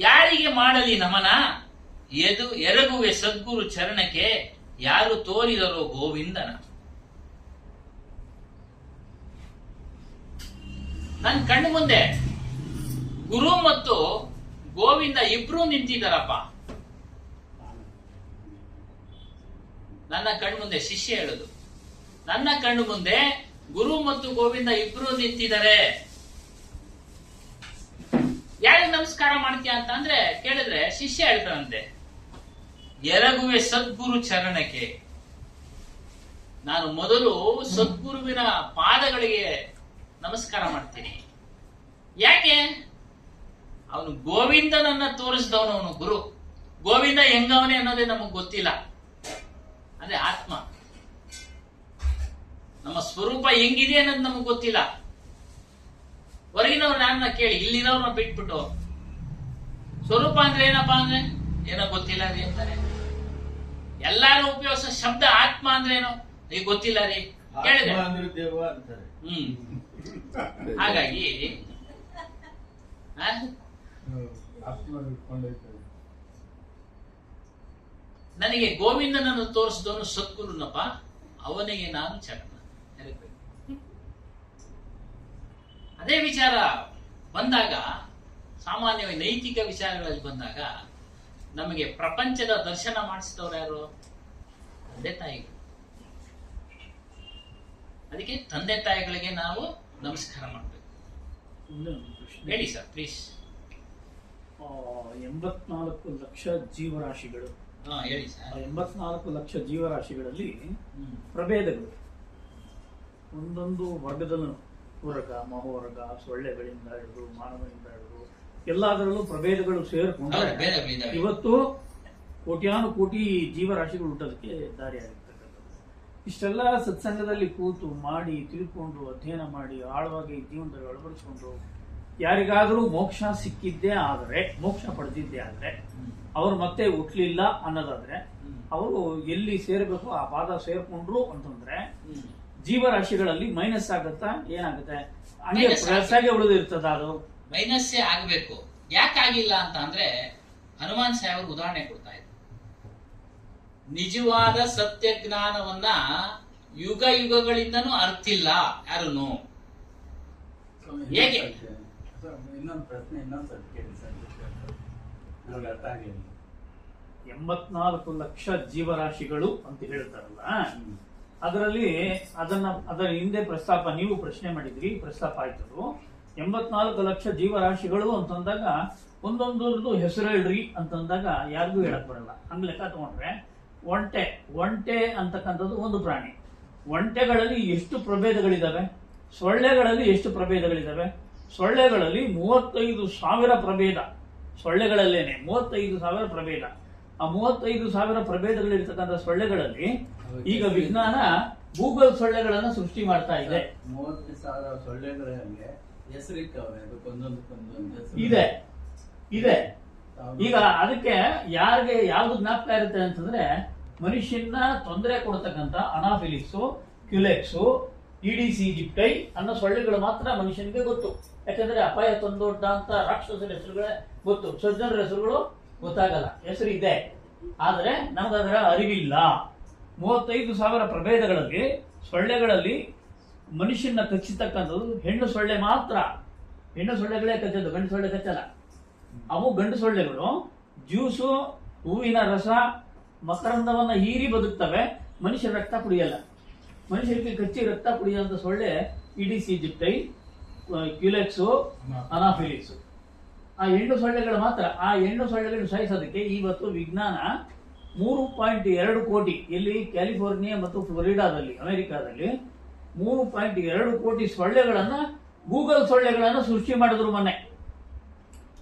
ಯಾರಿಗೆ ಮಾಡಲಿ ನಮನ ಎರಗುವೆ ಸದ್ಗುರು ಚರಣಕ್ಕೆ ಯಾರು ತೋರಿದರೋ ಗೋವಿಂದನ. ನನ್ನ ಕಣ್ಣು ಮುಂದೆ ಗುರು ಮತ್ತು ಗೋವಿಂದ ಇಬ್ರು ನಿಂತಿದ್ದಾರಪ್ಪ. ನನ್ನ ಕಣ್ಣು ಮುಂದೆ ಶಿಷ್ಯ ಹೇಳುದು, ನನ್ನ ಕಣ್ಣು ಮುಂದೆ ಗುರು ಮತ್ತು ಗೋವಿಂದ ಇಬ್ರು ನಿಂತಿದ್ದಾರೆ. ಯಾರಿಗೆ ನಮಸ್ಕಾರ ಮಾಡ್ತೀಯ ಅಂತ ಅಂದ್ರೆ ಕೇಳಿದ್ರೆ ಶಿಷ್ಯ ಹೇಳ್ತಾನಂತೆ, ಎರಗುವೆ ಸದ್ಗುರು ಚರಣಕ್ಕೆ. ನಾನು ಮೊದಲು ಸದ್ಗುರುವಿನ ಪಾದಗಳಿಗೆ ನಮಸ್ಕಾರ ಮಾಡ್ತೀನಿ. ಯಾಕೆ? ಅವನು ಗೋವಿಂದನನ್ನ ತೋರಿಸಿದವನು, ಅವನು ಗುರು. ಗೋವಿಂದ ಹೆಂಗವನೇ ಅನ್ನೋದೇ ನಮಗ್ ಗೊತ್ತಿಲ್ಲ. ಅಂದ್ರೆ ಆತ್ಮ ನಮ್ಮ ಸ್ವರೂಪ ಹೆಂಗಿದೆ ಅನ್ನೋದು ನಮಗ್ ಗೊತ್ತಿಲ್ಲ. ಹೊರಗಿನವ್ರು ನನ್ನ ಕೇಳಿ, ಇಲ್ಲಿನವ್ರನ್ನ ಬಿಟ್ಬಿಟ್ಟು ಸ್ವರೂಪ ಅಂದ್ರೆ ಏನಪ್ಪಾ ಅಂದ್ರೆ ಏನೋ ಗೊತ್ತಿಲ್ಲ ರೀ ಅಂತಾರೆ. ಎಲ್ಲಾರು ಉಪಯೋಗಿಸೋ ಶಬ್ದ ಆತ್ಮ ಅಂದ್ರೆ ಏನೋ ಈಗ ಗೊತ್ತಿಲ್ಲ ರೀ ಕೇಳಿದೆ. ಹಾಗಾಗಿ ನನಗೆ ಗೋವಿಂದನನ್ನು ತೋರಿಸಿದವನು ಸದ್ಗುರುನಪ್ಪ, ಅವನಿಗೆ ನಾನು ಚರಣ. ಅದೇ ವಿಚಾರ ಬಂದಾಗ, ಸಾಮಾನ್ಯವಾಗಿ ನೈತಿಕ ವಿಚಾರಗಳಲ್ಲಿ ಬಂದಾಗ ನಮಗೆ ಪ್ರಪಂಚದ ದರ್ಶನ ಮಾಡಿಸಿದವರು ಯಾರು? ತಂದೆ ತಾಯಿಗಳು. ಅದಕ್ಕೆ ತಂದೆ ತಾಯಿಗಳಿಗೆ ನಾವು ನಮಸ್ಕಾರ ಮಾಡಬೇಕು. ಹೇಳಿ ಸರ್ ಪ್ಲೀಸ್. 84 ಲಕ್ಷ ಜೀವರಾಶಿಗಳು. ಹೇಳಿ ಸರ್. 84 ಲಕ್ಷ ಜೀವರಾಶಿಗಳಲ್ಲಿ ಪ್ರಭೇದಗಳು ಒಂದೊಂದು ವರ್ಗದಲ್ಲೂ ವರ್ಗ, ಮಹೋರ್ಗ, ಸೊಳ್ಳೆಗಳಿಂದ ಹಿಡಿದು ಮಾನವನಿಂದ ಹಿಡಿದು ಎಲ್ಲದರಲ್ಲೂ ಪ್ರಭೇದಗಳು ಸೇರಿಕೊಂಡ್ರೆ ಇವತ್ತು ಕೋಟ್ಯಾನು ಕೋಟಿ ಜೀವರಾಶಿಗಳು ಹುಟ್ಟೋದಕ್ಕೆ ದಾರಿಯಾಗಿರ್ತಕ್ಕಂಥದ್ದು. ಇಷ್ಟೆಲ್ಲ ಸತ್ಸಂಗದಲ್ಲಿ ಕೂತು ಮಾಡಿ ತಿಳ್ಕೊಂಡು ಅಧ್ಯಯನ ಮಾಡಿ ಆಳವಾಗಿ ಜೀವನದಲ್ಲಿ ಅಳವಡಿಸಿಕೊಂಡು ಯಾರಿಗಾದರೂ ಮೋಕ್ಷ ಸಿಕ್ಕಿದ್ದೇ ಆದರೆ, ಮೋಕ್ಷ ಪಡೆದಿದ್ದೇ ಆದ್ರೆ, ಅವರು ಮತ್ತೆ ಹುಟ್ಲಿಲ್ಲ ಅನ್ನೋದಾದ್ರೆ ಅವರು ಎಲ್ಲಿ ಸೇರ್ಬೇಕು ಆ ಪಾದ ಸೇರ್ಕೊಂಡ್ರು ಅಂತಂದ್ರೆ ಜೀವರಾಶಿಗಳಲ್ಲಿ ಮೈನಸ್ ಆಗತ್ತಾ? ಏನಾಗುತ್ತೆ? ಹಂಗೆ ಪ್ಲಸ್ಸಾಗೆ ಉಳಿದಿರ್ತದ. ಅದು ಮೈನಸ್ಸೇ ಆಗಬೇಕು. ಯಾಕಾಗಿಲ್ಲ ಅಂತ ಅಂದ್ರೆ ಹನುಮಾನ್ ಸಾಹೇಬರು ಉದಾಹರಣೆ ಕೊಡ್ತಾ ಇದ್ರು. ನಿಜವಾದ ಸತ್ಯ ಜ್ಞಾನವನ್ನ ಯುಗ ಯುಗಗಳಿಂದನೂ ಅರ್ತಿಲ್ಲ ಯಾರನ್ನು. ಹೇಗೆ? ಇನ್ನೊಂದು ಪ್ರಶ್ನೆ, ಇನ್ನೊಂದು ಕೇಳಿ ಸರ್, ನನಗೆ ಅರ್ಥ ಆಗಲಿಲ್ಲ. 84 ಲಕ್ಷ ಜೀವರಾಶಿಗಳು ಅಂತ ಹೇಳ್ತಾರಲ್ಲ, ಅದರಲ್ಲಿ ಅದರ ಹಿಂದೆ ಪ್ರಸ್ತಾಪ, ನೀವು ಪ್ರಶ್ನೆ ಮಾಡಿದ್ರಿ, ಪ್ರಸ್ತಾಪ ಆಯ್ತದು. 84 ಲಕ್ಷ ಜೀವರಾಶಿಗಳು ಅಂತಂದಾಗ ಒಂದೊಂದು ಹೆಸರು ಹೇಳ್ರಿ ಅಂತಂದಾಗ ಯಾರಿಗೂ ಹೇಳಕ್ ಬರಲ್ಲ. ಹಂಗ್ ಲೆಕ್ಕ ತಗೊಂಡ್ರೆ ಒಂಟೆ ಅಂತಕ್ಕಂಥದ್ದು ಒಂದು ಪ್ರಾಣಿ. ಒಂಟೆಗಳಲ್ಲಿ ಎಷ್ಟು ಪ್ರಭೇದಗಳಿದಾವೆ? ಸೊಳ್ಳೆಗಳಲ್ಲಿ ಎಷ್ಟು ಪ್ರಭೇದಗಳಿದಾವೆ? ಸೊಳ್ಳೆಗಳಲ್ಲಿ 35,000 ಪ್ರಭೇದ. ಸೊಳ್ಳೆಗಳಲ್ಲೇನೆ 35,000 ಪ್ರಭೇದ. ಆ 35,000 ಪ್ರಭೇದಗಳಿರ್ತಕ್ಕಂಥ ಸೊಳ್ಳೆಗಳಲ್ಲಿ ಈಗ ವಿಜ್ಞಾನ ಗೂಗಲ್ ಸೊಳ್ಳೆಗಳನ್ನ ಸೃಷ್ಟಿ ಮಾಡ್ತಾ ಇದೆ. 30,000 ಸೊಳ್ಳೆಗಳಿಗೆ ಹೆಸರಿಕ್ಕವೆ, ಅದಕ್ಕೊಂದೊಂದಕ್ಕೊಂದೊಂದು ಇದೆ. ಈಗ ಅದಕ್ಕೆ ಯಾರಿಗೆ ಯಾವ್ದು ಜ್ಞಾಪಕ ಇರುತ್ತೆ ಅಂತಂದ್ರೆ, ಮನುಷ್ಯನ ತೊಂದರೆ ಕೊಡ್ತಕ್ಕಂಥ ಅನಾಫಿಲಿಕ್ಸು, ಕ್ಯುಲೆಕ್ಸು, ಇಡಿಸಿ ಈಜಿಪ್ಟೈ ಅನ್ನೋ ಸೊಳ್ಳೆಗಳು ಮಾತ್ರ ಮನುಷ್ಯನಿಗೆ ಗೊತ್ತು. ಯಾಕಂದ್ರೆ ಅಪಾಯ ತಂದೊಡ್ಡ ಅಂತ ರಾಕ್ಷಸರ ಹೆಸರುಗಳೇ ಗೊತ್ತು, ಸಜ್ಜನರ ಹೆಸರುಗಳು ಗೊತ್ತಾಗಲ್ಲ. ಹೆಸರು ಇದೆ, ಆದ್ರೆ ನಮಗದರ ಅರಿವಿಲ್ಲ. 35,000 ಪ್ರಭೇದಗಳಲ್ಲಿ ಸೊಳ್ಳೆಗಳಲ್ಲಿ ಮನುಷ್ಯನ ಕಚ್ಚಿತಕ್ಕಂಥದ್ದು ಹೆಣ್ಣು ಸೊಳ್ಳೆ ಮಾತ್ರ. ಹೆಣ್ಣು ಸೊಳ್ಳೆಗಳೇ ಕಚ್ಚೋದು, ಗಂಡು ಸೊಳ್ಳೆ ಕಚ್ಚಲ್ಲ. ಅವು ಗಂಡು ಸೊಳ್ಳೆಗಳು ಜ್ಯೂಸು, ಹೂವಿನ ರಸ, ಮಕರಂದವನ್ನ ಹೀರಿ ಬದುಕ್ತವೆ. ಮನುಷ್ಯರ ರಕ್ತ ಕುಡಿಯಲ್ಲ. ಮನುಷ್ಯರಿಗೆ ಕಚ್ಚಿ ರಕ್ತ ಕುಡಿಯುವಂತ ಸೊಳ್ಳೆ ಇಡಿಸಿ ಈಜಿಪ್ಟೈ, ಕ್ಯುಲೆಕ್ಸು, ಅನಾಫಿಲಿಕ್ಸು. ಆ ಹೆಣ್ಣು ಸೊಳ್ಳೆಗಳು ಮಾತ್ರ. ಆ ಹೆಣ್ಣು ಸೊಳ್ಳೆಗಳನ್ನು ಸಾಯಿಸೋದಕ್ಕೆ ಇವತ್ತು ವಿಜ್ಞಾನ 3.2 ಕೋಟಿ, ಇಲ್ಲಿ ಕ್ಯಾಲಿಫೋರ್ನಿಯಾ ಮತ್ತು ಫ್ಲೋರಿಡಾದಲ್ಲಿ, ಅಮೆರಿಕಾದಲ್ಲಿ 3.2 ಕೋಟಿ ಸೊಳ್ಳೆಗಳನ್ನ, ಗೂಗಲ್ ಸೊಳ್ಳೆಗಳನ್ನ ಸೃಷ್ಟಿ ಮಾಡಿದ್ರು ಮೊನ್ನೆ.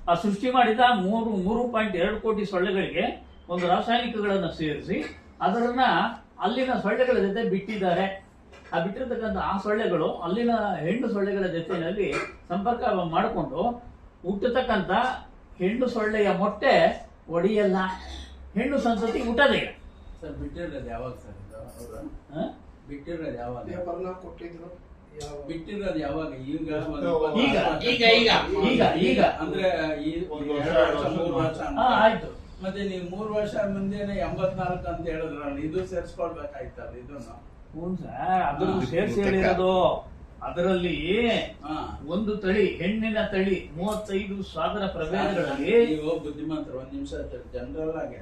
ಆ ಸೃಷ್ಟಿ ಮಾಡಿದ 3.2 ಕೋಟಿ ಸೊಳ್ಳೆಗಳಿಗೆ ಒಂದು ರಾಸಾಯನಿಕಗಳನ್ನು ಸೇರಿಸಿ ಅದರನ್ನ ಅಲ್ಲಿನ ಸೊಳ್ಳೆಗಳ ಜೊತೆ ಬಿಟ್ಟಿದ್ದಾರೆ. ಆ ಬಿಟ್ಟಿರ್ತಕ್ಕಂಥ ಆ ಸೊಳ್ಳೆಗಳು ಅಲ್ಲಿನ ಹೆಣ್ಣು ಸೊಳ್ಳೆಗಳ ಜೊತೆಯಲ್ಲಿ ಸಂಪರ್ಕ ಮಾಡಿಕೊಂಡು ಹುಟ್ಟತಕ್ಕಂಥ ಹೆಣ್ಣು ಸೊಳ್ಳೆಯ ಮೊಟ್ಟೆ ಒಡೆಯಲ್ಲ. ಹೆಣ್ಣು ಸಂತತಿ ಹುಟ್ಟದೇ ಇಲ್ಲ. ಸರ್ ಬಿಟ್ಟಿರೋದು ಯಾವಾಗ ಸರ್? ಅವರು ಬಿಟ್ಟಿರೋದು ಯಾವಾಗ? ಬಿಟ್ಟಿರೋದು ಯಾವಾಗ? ಈಗ ಈಗ ಅಂದ್ರೆ ಈ ಒಂದು ವರ್ಷ, 2 ವರ್ಷ 3 ವರ್ಷ ಅಂತ. ಆಯ್ತು. ಮತ್ತೆ ನೀವು 3 ವರ್ಷ ಮುಂದೆನೆ 84 ಅಂತ ಹೇಳಿದ್ರಲ್ಲ, ಇದು ಸೇರ್ಸ್ಕೊಳ್ಬೇಕಾಯ್ತಲ್ಲ ಇದನ್ನು. ಹ್ಞೂ ಸರ್, ಅದ್ರ ಸೇರ್ಸಿ ಹೇಳಿರೋದು. ಅದರಲ್ಲಿ ಒಂದು ತಳಿ, ಹೆಣ್ಣಿನ ತಳಿ 35,000 ಪ್ರಭೇದಗಳಲ್ಲಿ. ನೀವು ಬುದ್ಧಿಮಂತರು, 1 ನಿಮಿಷ ಜನರಲ್ ಆಗಿ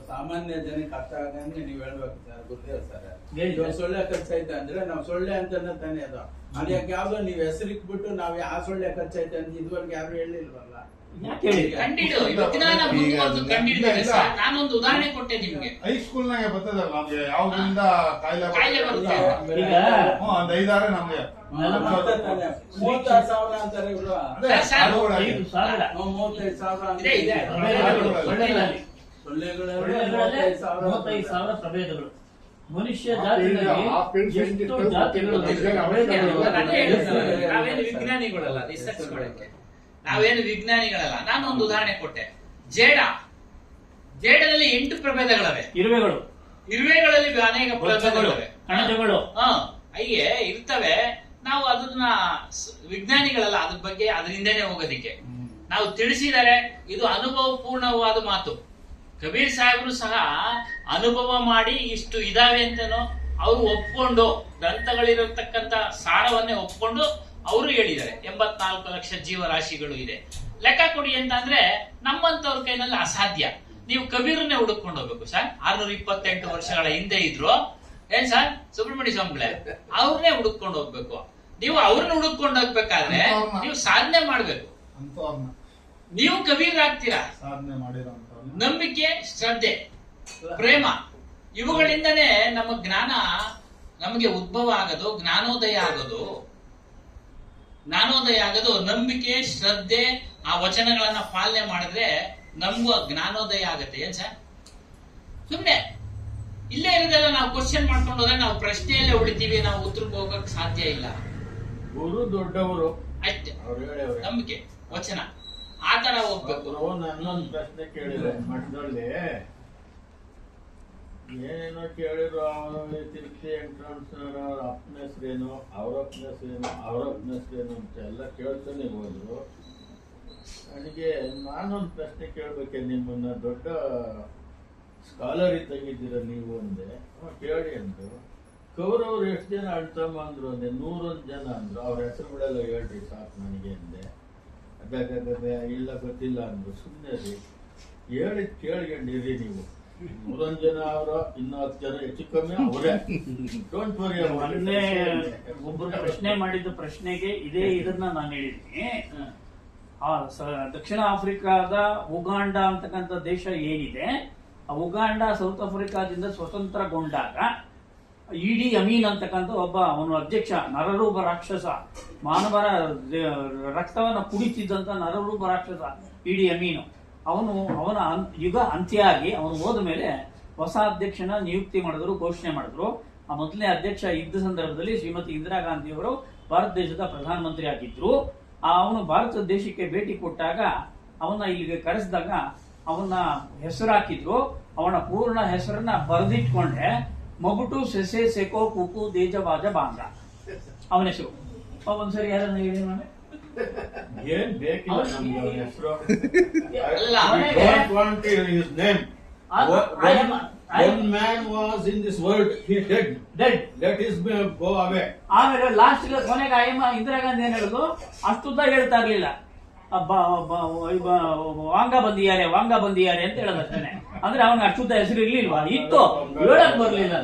ಸಾಮಾನ್ಯ ಜನಕ್ಕೆ ಅರ್ಥ ಆಗಂಗೆ ನೀವು ಹೇಳ್ಬೇಕು ಸರ್. ಗೊತ್ತಿಲ್ಲ ಸರ್, ಇವಾಗ ಸೊಳ್ಳೆ ಕಚ್ಚೈತೆ ಅಂದ್ರೆ ನಾವು ಸೊಳ್ಳೆ ಅಂತಾನೆ ತಾನೇ ಅದು. ಅದ್ಯಾಕೆ ಯಾವ್ದೋ ನೀವು ಹೆಸರಿಕ್ಬಿಟ್ಟು ನಾವು ಯಾವ ಸೊಳ್ಳೆ ಕಚ್ಚೈತೆ ಅಂತ ಇದುವರೆಗೆ ಯಾರು ಹೇಳಿಲ್ವಲ್ಲ. ಕಂಡಿಡು ವಿಜ್ಞಾನ ಮುಂದುವರೆದು ಕಂಡಿಡಿದ್ದಾರೆ ಸರ್. ನಾನೊಂದು ಉದಾಹರಣೆ ಕೊಟ್ಟೆ ನಿಮ್ಗೆ. ಹೈಸ್ಕೂಲ್ನಾಗ ಬರ್ತದಲ್ಲ ನಮ್ಗೆ ಯಾವ್ದ್ರಿಂದ ಕಾಯಿಲೆ ಕಾಯಿಲೆ ಬರುತ್ತೆ. ಒಂದ್ 5-6 ನಮ್ಗೆ 36,000 ಅಂತಾರೆ ಇವ್ರು. 35,000 ಇದೆ. ಸೊಳ್ಳೆಗಳಲ್ಲಿ ಸೊಳ್ಳೆಗಳು 35,000 ಪ್ರಭೇದಗಳು. ಮನುಷ್ಯ ಜಾತಿಯಲ್ಲಿ ಎಷ್ಟು ಜಾತಿಗಳು? ನಾವೇನು ವಿಜ್ಞಾನಿಗಳಲ್ಲ ರಿಸರ್ಚ್ ಮಾಡಕ್ಕೆ, ನಾವೇನು ವಿಜ್ಞಾನಿಗಳಲ್ಲ. ನಾನೊಂದು ಉದಾಹರಣೆ ಕೊಟ್ಟೆ. ಜೇಡದಲ್ಲಿ 8 ಪ್ರಭೇದಗಳವೆ. ಇರುವೆಗಳಲ್ಲಿ ಅನೇಕ ಪ್ರಭೇದಗಳಿವೆ. ಕಣಜಗಳು ಅಯ್ಯೇ ಇರ್ತವೆ. ನಾವು ಅದನ್ನ ವಿಜ್ಞಾನಿಗಳಲ್ಲ, ಅದ್ರ ಬಗ್ಗೆ ಅದರಿಂದನೇ ಹೋಗೋದಿಕ್ಕೆ ನಾವು ತಿಳಿಸಿದರೆ ಇದು ಅನುಭವ ಪೂರ್ಣವಾದ ಮಾತು. ಕಬೀರ್ ಸಾಹೇಬರು ಸಹ ಅನುಭವ ಮಾಡಿ ಇಷ್ಟು ಇದಾವೆ ಅಂತನೋ ಅವರು ಒಪ್ಕೊಂಡು, ಗ್ರಂಥಗಳಿರತಕ್ಕಂತ ಸಾರವನ್ನೇ ಒಪ್ಕೊಂಡು ಅವರು ಹೇಳಿದ್ದಾರೆ. 84 ಲಕ್ಷ ಜೀವರಾಶಿಗಳು ಇದೆ. ಲೆಕ್ಕ ಕೊಡಿ ಅಂತ ಅಂದ್ರೆ ನಮ್ಮಂತವ್ರ ಕೈನಲ್ಲಿ ಅಸಾಧ್ಯ. ನೀವು ಕಬೀರನ್ನೇ ಹುಡುಕೊಂಡು ಹೋಗ್ಬೇಕು ಸರ್. 628 ವರ್ಷಗಳ ಹಿಂದೆ ಇದ್ರು ಏನ್ ಸರ್ ಸುಬ್ರಹ್ಮಣ್ಯ ಸ್ವಾಮಿಗಳೇ, ಅವ್ರನ್ನೇ ಹುಡುಕೊಂಡು ಹೋಗ್ಬೇಕು. ನೀವು ಅವ್ರನ್ನ ಹುಡುಕೊಂಡು ಹೋಗ್ಬೇಕಾದ್ರೆ ನೀವು ಸಾಧನೆ ಮಾಡ್ಬೇಕು. ನೀವು ಕಬೀರ್ ಆಗ್ತೀರಾ. ಸಾಧನೆ ಮಾಡಿರೋ ನಂಬಿಕೆ, ಶ್ರದ್ಧೆ, ಪ್ರೇಮ ಇವುಗಳಿಂದನೇ ನಮ್ಮ ಜ್ಞಾನ ನಮಗೆ ಉದ್ಭವ ಆಗೋದು, ಜ್ಞಾನೋದಯ ಆಗೋದು. ನಂಬಿಕೆ, ಶ್ರದ್ಧೆ, ಆ ವಚನಗಳನ್ನ ಪಾಲನೆ ಮಾಡಿದ್ರೆ ನಮಗೂ ಜ್ಞಾನೋದಯ ಆಗತ್ತೆ. ಏನ್ ಸರ್? ಸುಮ್ನೆ ಇಲ್ಲೇ ಇರೋದೆಲ್ಲ ನಾವು ಕ್ವಶನ್ ಮಾಡ್ಕೊಂಡು ಹೋದ್ರೆ ನಾವು ಪ್ರಶ್ನೆಯಲ್ಲೇ ಉಳಿತೀವಿ, ನಾವು ಉತ್ತರಕ್ಕೆ ಹೋಗಕ್ ಸಾಧ್ಯ ಇಲ್ಲ. ಗುರು ದೊಡ್ಡವರು ಅಷ್ಟೇ. ಹೇಳಿ ನಂಬಿಕೆ, ವಚನ ಆ ತರ ಹೋಗ್ಬೇಕು. ನನ್ನೊಂದು ಪ್ರಶ್ನೆ ಕೇಳಿದ್ರೆ ಮಠದಲ್ಲಿ ಏನೇನೋ ಕೇಳಿದ್ರು. ತಿರುಪತಿ ವೆಂಕಟರಮಣ ಅವ್ರ ಅಪ್ಪನ ಹೆಸರೇನು, ಅವ್ರ ಅಪ್ಪನ ಹೆಸರೇನು ಅಂತ ಎಲ್ಲ ಕೇಳ್ತಾನೆ ಹೋದ್ರು. ನನಗೆ ನಾನೊಂದು ಪ್ರಶ್ನೆ ಕೇಳ್ಬೇಕೆ, ನಿಮ್ಮನ್ನ ದೊಡ್ಡ ಸ್ಕಾಲರ್ ಇದ್ದಾಗಿದ್ದೀರ ನೀವು ಅಂದೆ. ಕೇಳಿ ಅಂದ್ರು. ಕೌರವ್ರು ಎಷ್ಟು ಜನ ಅಣ್ತಮ್ಮ ಅಂದ್ರು ಅಂದೆ. 101 ಜನ ಅಂದ್ರು. ಅವ್ರ ಹೆಸರುಗಳೆಲ್ಲ ಹೇಳ್ರಿ ಸಾಕು ನನಗೆ ಅಂದೆ. ಇಲ್ಲ ಗೊತ್ತಿಲ್ಲ ಅಂದ್ರು. ಸುಮ್ಮನೆ ರೀ, ಹೇಳಿದ್ ಕೇಳ್ಕೊಂಡಿರಿ ನೀವು. 101 ಜನ ಅವರ, ಇನ್ನು 10 ಜನ ಹೆಚ್ಚು ಕಮ್ಮಿ ಅವರೇ. Don't worry. ಮೊನ್ನೆ ಒಬ್ಬರು ಪ್ರಶ್ನೆ ಮಾಡಿದ ಪ್ರಶ್ನೆಗೆ ಇದನ್ನ ನಾನು ಹೇಳಿದ್ದೀನಿ. ದಕ್ಷಿಣ ಆಫ್ರಿಕಾದ ಉಗಾಂಡ ಅಂತಕ್ಕಂಥ ದೇಶ ಏನಿದೆ, ಆ ಉಗಾಂಡ ಸೌತ್ ಆಫ್ರಿಕಾದಿಂದ ಸ್ವತಂತ್ರಗೊಂಡಾಗ ಇಡಿ ಅಮೀನ್ ಅಂತಕ್ಕಂಥ ಅವನು ಅಧ್ಯಕ್ಷ, ನರರೂಪ ರಾಕ್ಷಸ, ಮಾನವರ ರಕ್ತವನ್ನು ಕುಡಿತಿದ್ದಂತ ನರರೂಪ ರಾಕ್ಷಸ ಇಡಿ ಅಮೀನು. ಅವನ ಯುಗ ಅಂತ್ಯ ಆಗಿ ಅವನು ಹೋದ ಮೇಲೆ ಹೊಸ ಅಧ್ಯಕ್ಷನ ನಿಯುಕ್ತಿ ಮಾಡಿದ್ರು, ಘೋಷಣೆ ಮಾಡಿದ್ರು. ಆ ಮೊದಲನೇ ಅಧ್ಯಕ್ಷ ಇದ್ದ ಸಂದರ್ಭದಲ್ಲಿ ಶ್ರೀಮತಿ ಇಂದಿರಾ ಗಾಂಧಿ ಅವರು ಭಾರತ ದೇಶದ ಪ್ರಧಾನಮಂತ್ರಿ ಆಗಿದ್ರು. ಅವನು ಭಾರತ ದೇಶಕ್ಕೆ ಭೇಟಿ ಕೊಟ್ಟಾಗ ಅವನ್ನ ಇಲ್ಲಿಗೆ ಕರೆಸಿದಾಗ ಅವನ ಹೆಸರು ಹಾಕಿದ್ರು. ಅವನ ಪೂರ್ಣ ಹೆಸರನ್ನ ಬರೆದಿಟ್ಕೊಂಡೆ, ಮಗುಟು ಸೆಸೆ ಸೆಕೋ ಕುಕು ದೇಜವಾಜ ಬಾಂಗ ಅವನ ಹೆಸರು. ಒಂದ್ಸರಿ ಯಾರನ್ನ ಹೇಳಿ ನಾನು ಏನ್ ಬೇಕಿಲ್ಲ ನಮ್ಗೆ ಅವನ ಹೆಸರು. One man was in this world, he dead. Let his go away. ಆಮೇಲೆ ಲಾಸ್ಟ್ ಕೊನೆಗೆ ಇಂದಿರಾ ಗಾಂಧಿ ಏನ್ ಹೇಳುದು, ಅಷ್ಟುದ್ದ ಹೇಳ್ತಾ ಇರ್ಲಿಲ್ಲ. ವಾಂಗ ಬಂದಿಯಾರೆ ಅಂತ ಹೇಳೋದಷ್ಟೇ. ಅಂದ್ರೆ ಅವನ ಅಷ್ಟುದ್ದ ಹೆಸರು ಇರ್ಲಿಲ್ವಾ, ಇತ್ತು, ಹೇಳಕ್ ಬರ್ಲಿಲ್ಲ.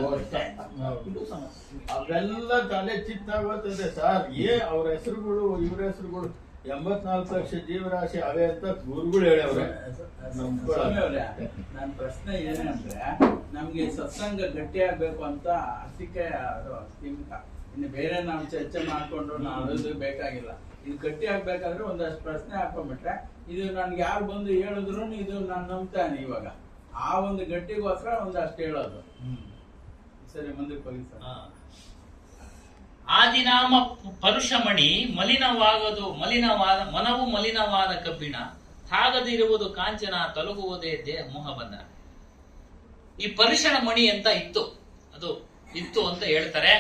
ಅವೆಲ್ಲ ತಲೆ ಚಿತ್ತಾಗೋತದೆ ಸರ್. ಅವ್ರ ಹೆಸರುಗಳು, ಇವ್ರ ಹೆಸರುಗಳು 84 ಲಕ್ಷ ಜೀವರಾಶಿ ಅವೆ ಅಂತ ಗುರುಗಳು ಹೇಳವ್ರೆ. ನನ್ನ ಪ್ರಶ್ನೆ ಏನಂದ್ರೆ, ನಮ್ಗೆ ಸತ್ಸಂಗ ಗಟ್ಟಿ ಆಗ್ಬೇಕು ಅಂತ ಅಷ್ಟಕ್ಕೆ ಅದು ಸೀಮಿತ. ಇನ್ನು ಬೇರೆ ನಾವು ಚರ್ಚೆ ಮಾಡ್ಕೊಂಡು ನಾವು ಬೇಕಾಗಿಲ್ಲ. ಇದು ಗಟ್ಟಿ ಆಗ್ಬೇಕಾದ್ರೆ ಒಂದಷ್ಟು ಪ್ರಶ್ನೆ ಹಾಕೊಂಡ್ಬಿಟ್ರೆ, ಇದು ನನ್ಗೆ ಯಾರು ಬಂದು ಹೇಳಿದ್ರು ಇದು ನಾನು ನಂಬ್ತಾನೆ. ಇವಾಗ ಆ ಒಂದು ಗಟ್ಟಿಗೋಸ್ಕರ ಒಂದಷ್ಟು ಹೇಳೋದು. ಸರಿ, ಮುಂದಕ್ಕೆ ಹೋಗಿ ಸರ್. ಆದಿನಾಮ ಪರುಷಮಣಿ ಮನವು ಮಲಿನವಾದ ಕಬ್ಬಿಣ, ತಾಗದಿರುವುದು ಕಾಂಚನ, ತೊಲಗುವುದೇ ಮೋಹ ಬಂಧನ. ಈ ಪರುಷಣ ಮಣಿ ಅಂತ ಇತ್ತು, ಅದು ಇತ್ತು ಅಂತ ಹೇಳ್ತಾರೆ.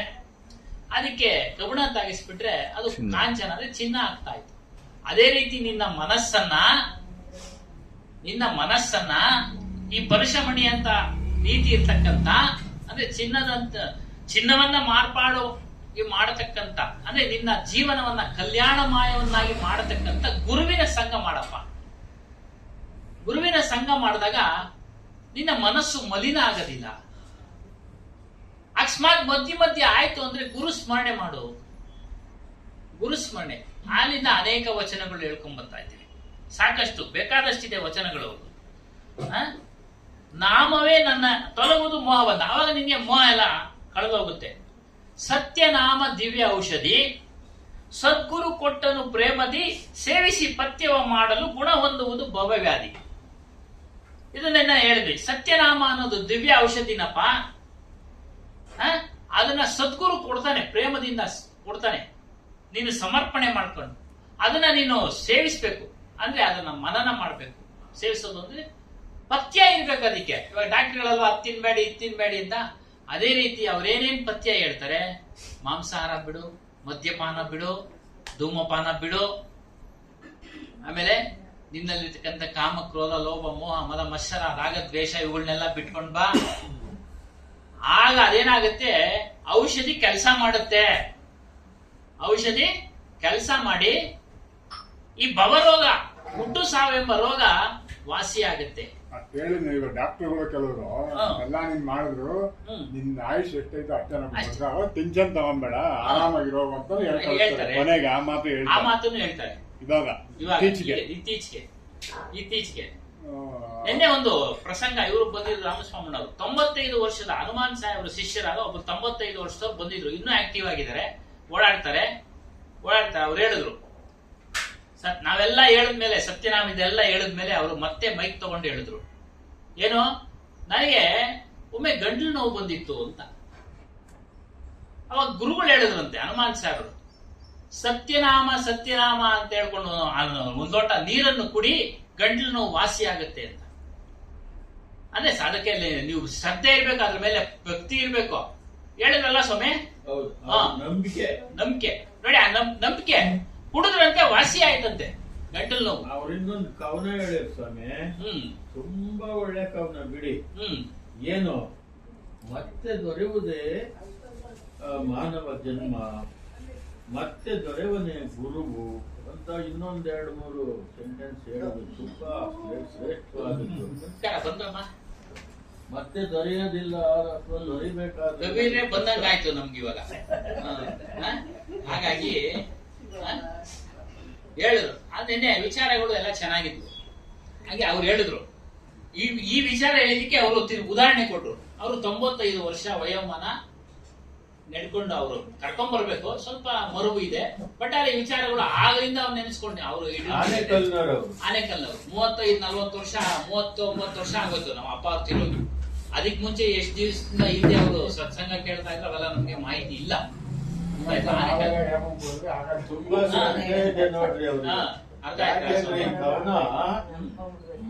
ಅದಕ್ಕೆ ಕಬ್ಬಿಣ ತಾಗಿಸ್ಬಿಟ್ರೆ ಅದು ಕಾಂಚನ ಅಂದ್ರೆ ಚಿನ್ನ ಆಗ್ತಾ ಇತ್ತು. ಅದೇ ರೀತಿ ನಿನ್ನ ಮನಸ್ಸನ್ನ ಈ ಪರಶಮಣಿ ಅಂತ ರೀತಿ ಇರ್ತಕ್ಕಂತ ಅಂದ್ರೆ ಚಿನ್ನವನ್ನ ಮಾರ್ಪಾಡು ಮಾಡತಕ್ಕಂತ ಅಂದ್ರೆ ನಿನ್ನ ಜೀವನವನ್ನ ಕಲ್ಯಾಣಮಯವನ್ನಾಗಿ ಮಾಡತಕ್ಕಂತ ಗುರುವಿನ ಸಂಘ ಮಾಡಪ್ಪ. ಗುರುವಿನ ಸಂಘ ಮಾಡಿದಾಗ ನಿನ್ನ ಮನಸ್ಸು ಮಲಿನ ಆಗೋದಿಲ್ಲ. ಅಕಸ್ಮಾತ್ ಮಧ್ಯೆ ಆಯ್ತು ಅಂದ್ರೆ ಗುರು ಸ್ಮರಣೆ ಮಾಡು. ಗುರು ಸ್ಮರಣೆ ಅಲ್ಲಿಂದ ಅನೇಕ ವಚನಗಳು ಹೇಳ್ಕೊಂಡ್ ಬರ್ತಾ ಇದ್ದೀವಿ. ಸಾಕಷ್ಟು ಬೇಕಾದಷ್ಟಿದೆ ವಚನಗಳು. ನಾಮವೇ ನನ್ನ ತೊಲಗುವುದು ಮೋಹವನ್ನ. ಆವಾಗ ನಿನ್ಗೆ ಮೋಹ ಎಲ್ಲ ಕಳೆದೋಗುತ್ತೆ. ಸತ್ಯನಾಮ ದಿವ್ಯ ಔಷಧಿ, ಸದ್ಗುರು ಕೊಟ್ಟನು ಪ್ರೇಮದಿ, ಸೇವಿಸಿ ಪಥ್ಯವ ಮಾಡಲು ಗುಣ ಹೊಂದುವುದು ಭವವ್ಯಾಧಿ. ಇದನ್ನೆಲ್ಲ ಹೇಳಿದ್ವಿ. ಸತ್ಯನಾಮ ಅನ್ನೋದು ದಿವ್ಯ ಔಷಧಿನಪ್ಪ. ಅದನ್ನ ಸದ್ಗುರು ಕೊಡ್ತಾನೆ, ಪ್ರೇಮದಿಂದ ಕೊಡ್ತಾನೆ. ನೀನು ಸಮರ್ಪಣೆ ಮಾಡ್ಕೊಂಡು ಅದನ್ನ ನೀನು ಸೇವಿಸ್ಬೇಕು. ಅಂದ್ರೆ ಅದನ್ನ ಮನನ ಮಾಡ್ಬೇಕು. ಸೇವಿಸೋದು ಅಂದ್ರೆ ಪಥ್ಯ ಇರ್ಬೇಕು. ಅದಕ್ಕೆ ಇವಾಗ ಡಾಕ್ಟರ್ಗಳೆಲ್ಲ ಅದು ತಿನ್ಬೇಡಿ ಇದು ತಿನ್ಬೇಡಿ ಅಂತ. ಅದೇ ರೀತಿ ಅವ್ರೇನೇನ್ ಪಥ್ಯ ಹೇಳ್ತಾರೆ, ಮಾಂಸಾಹಾರ ಬಿಡು, ಮದ್ಯಪಾನ ಬಿಡು, ಧೂಮಪಾನ ಬಿಡು, ಆಮೇಲೆ ನಿನ್ನಲ್ಲಿರ್ತಕ್ಕಂಥ ಕಾಮ, ಕ್ರೋಧ, ಲೋಭ, ಮೋಹ, ಮದ, ಮತ್ಸರ, ರಾಗ, ದ್ವೇಷ ಇವುಗಳನ್ನೆಲ್ಲ ಬಿಟ್ಕೊಂಡ್ ಬಾ. ಆಗ ಅದೇನಾಗುತ್ತೆ, ಔಷಧಿ ಕೆಲಸ ಮಾಡುತ್ತೆ. ಔಷಧಿ ಕೆಲಸ ಮಾಡಿ ಈ ಭವರೋಗ, ಹುಟ್ಟು ಸಾವೆಂಬ ರೋಗ ವಾಸಿ ಆಗುತ್ತೆ. ಹೇಳಿ ಈಗ ಡಾಕ್ಟರ್ಗಳು ಕೆಲವರು ಎಲ್ಲ ನೀನ್ ಮಾಡಿದ್ರು ನಿನ್ ಆಯುಷ್ ಎಷ್ಟೈತೆ ಅಷ್ಟೇ ಟೆನ್ಷನ್ ತಗೊಂಬೇಡ, ಆರಾಮಾಗಿರೋ ಅಂತ ಹೇಳ್ತಾರೆ. ಕೊನೆಗೆ ಆ ಮಾತನ್ನು ಹೇಳ್ತಾರೆ. ಇವಾಗ ಇತ್ತೀಚೆಗೆ ನಿನ್ನೆ ಒಂದು ಪ್ರಸಂಗ, ಇವರು ಬಂದಿದ್ರು ರಾಮಸ್ವಾಮಣ್ಣವರು. 95 ವರ್ಷದ ಹನುಮಾನ್ ಸಾಹೇಬ್ರ ಶಿಷ್ಯರಾದ ಒಬ್ಬರು 95 ವರ್ಷದವ್ರು ಬಂದಿದ್ರು. ಇನ್ನೂ ಆಕ್ಟಿವ್ ಆಗಿದ್ದಾರೆ, ಓಡಾಡ್ತಾರೆ. ಅವ್ರು ಹೇಳಿದ್ರು, ನಾವೆಲ್ಲ ಹೇಳಿದ್ಮೇಲೆ, ಸತ್ಯನಾಮ ಇದೆಲ್ಲ ಹೇಳಿದ್ಮೇಲೆ ಅವರು ಮತ್ತೆ ಮೈಕ್ ತಗೊಂಡು ಹೇಳಿದ್ರು, ಏನು ನನಗೆ ಒಮ್ಮೆ ಗಂಟ್ಲು ನೋವು ಬಂದಿತ್ತು ಅಂತ. ಅವಾಗ ಗುರುಗಳು ಹೇಳಿದ್ರಂತೆ, ಹನುಮಾನ್ ಸಾಹೇಬ್ರು, ಸತ್ಯನಾಮ ಅಂತ ಹೇಳ್ಕೊಂಡು ಒಂದು ಲೋಟ ನೀರನ್ನು ಕುಡಿ, ಗಂಟ್ಲು ನೋವು ವಾಸಿ ಆಗುತ್ತೆ ಅಂತ. ಅಂದ್ರೆ ಅದಕ್ಕೆ ನೀವು ಶ್ರದ್ಧೆ ಇರ್ಬೇಕು, ಅದ್ರ ಮೇಲೆ ಭಕ್ತಿ ಇರ್ಬೇಕು. ಹೇಳಿದ್ರಲ್ಲ ಸ್ವಾಮಿ, ನಂಬಿಕೆ ನೋಡಿ. ಆ ನಂಬಿಕೆ ಕುಡಿದ್ರಂತೆ ವಾಸಿ ಆಯ್ತಂತೆ ಗಂಟಲು ನೋವು. ಅವ್ರಿಂದೊಂದು ಕವನ ಹೇಳಿರ್ ಸ್ವಾಮಿ, ತುಂಬಾ ಒಳ್ಳೆ ಕವನ ಬಿಡಿ. ಏನು, ಮತ್ತೆ ದೊರೆಯುವುದೇ ಮಾನವ ಜನ್ಮ, ಮತ್ತೆ ದೊರೆಯವನೇ ಗುರುವು ಅಂತ ಇನ್ನೊಂದ್ 2-3 ಸೆಂಟೆನ್ಸ್ ಹೇಳೋದು ತುಂಬಾ ಶ್ರೇಷ್ಠವಾದದ್ದು. ಮತ್ತೆ ದೊರೆಯೋದಿಲ್ಲ ಅಥವಾ ದೊರಿಬೇಕಾದ್ರೆ ಬಂದಂಗಾಯ್ತು ನಮ್ಗೆ ಇವಾಗ. ಹಾಗಾಗಿ ಹೇಳಿದ್ರು, ಅದೇನೆ ವಿಚಾರಗಳು ಎಲ್ಲ ಚೆನ್ನಾಗಿದ್ವು. ಹಾಗೆ ಅವ್ರು ಹೇಳಿದ್ರು, ಈ ವಿಚಾರ ಹೇಳಿದಕ್ಕೆ ಅವರು ಉದಾಹರಣೆ ಕೊಟ್ರು. ಅವರು 95 ವರ್ಷ ವಯೋಮಾನ ನಡ್ಕೊಂಡು ಅವರು ಕರ್ಕೊಂಡ್ ಬರ್ಬೇಕು, ಸ್ವಲ್ಪ ಮರುವು ಇದೆ. ಬಟ್ ಅಲ್ಲಿ ವಿಚಾರಗಳು ಆಗಲಿಂದ ಅವ್ರು ನೆನೆಸ್ಕೊಂಡು, ಅವರು ಆನೆಕಲ್ನವರು 35-40 ವರ್ಷ, 39 ವರ್ಷ ಆಗೋಯ್ತು ನಮ್ಮ ಅಪ್ಪ ಅವ್ರು ತಿರೋದು. ಅದಕ್ ಮುಂಚೆ ಎಷ್ಟು ದಿವಸದಿಂದ ಹಿಂದೆ ಅವರು ಸತ್ಸಂಗ ಕೇಳ್ತಾ ಇದ್ರು, ಅವೆಲ್ಲ ನಮ್ಗೆ ಮಾಹಿತಿ ಇಲ್ಲ.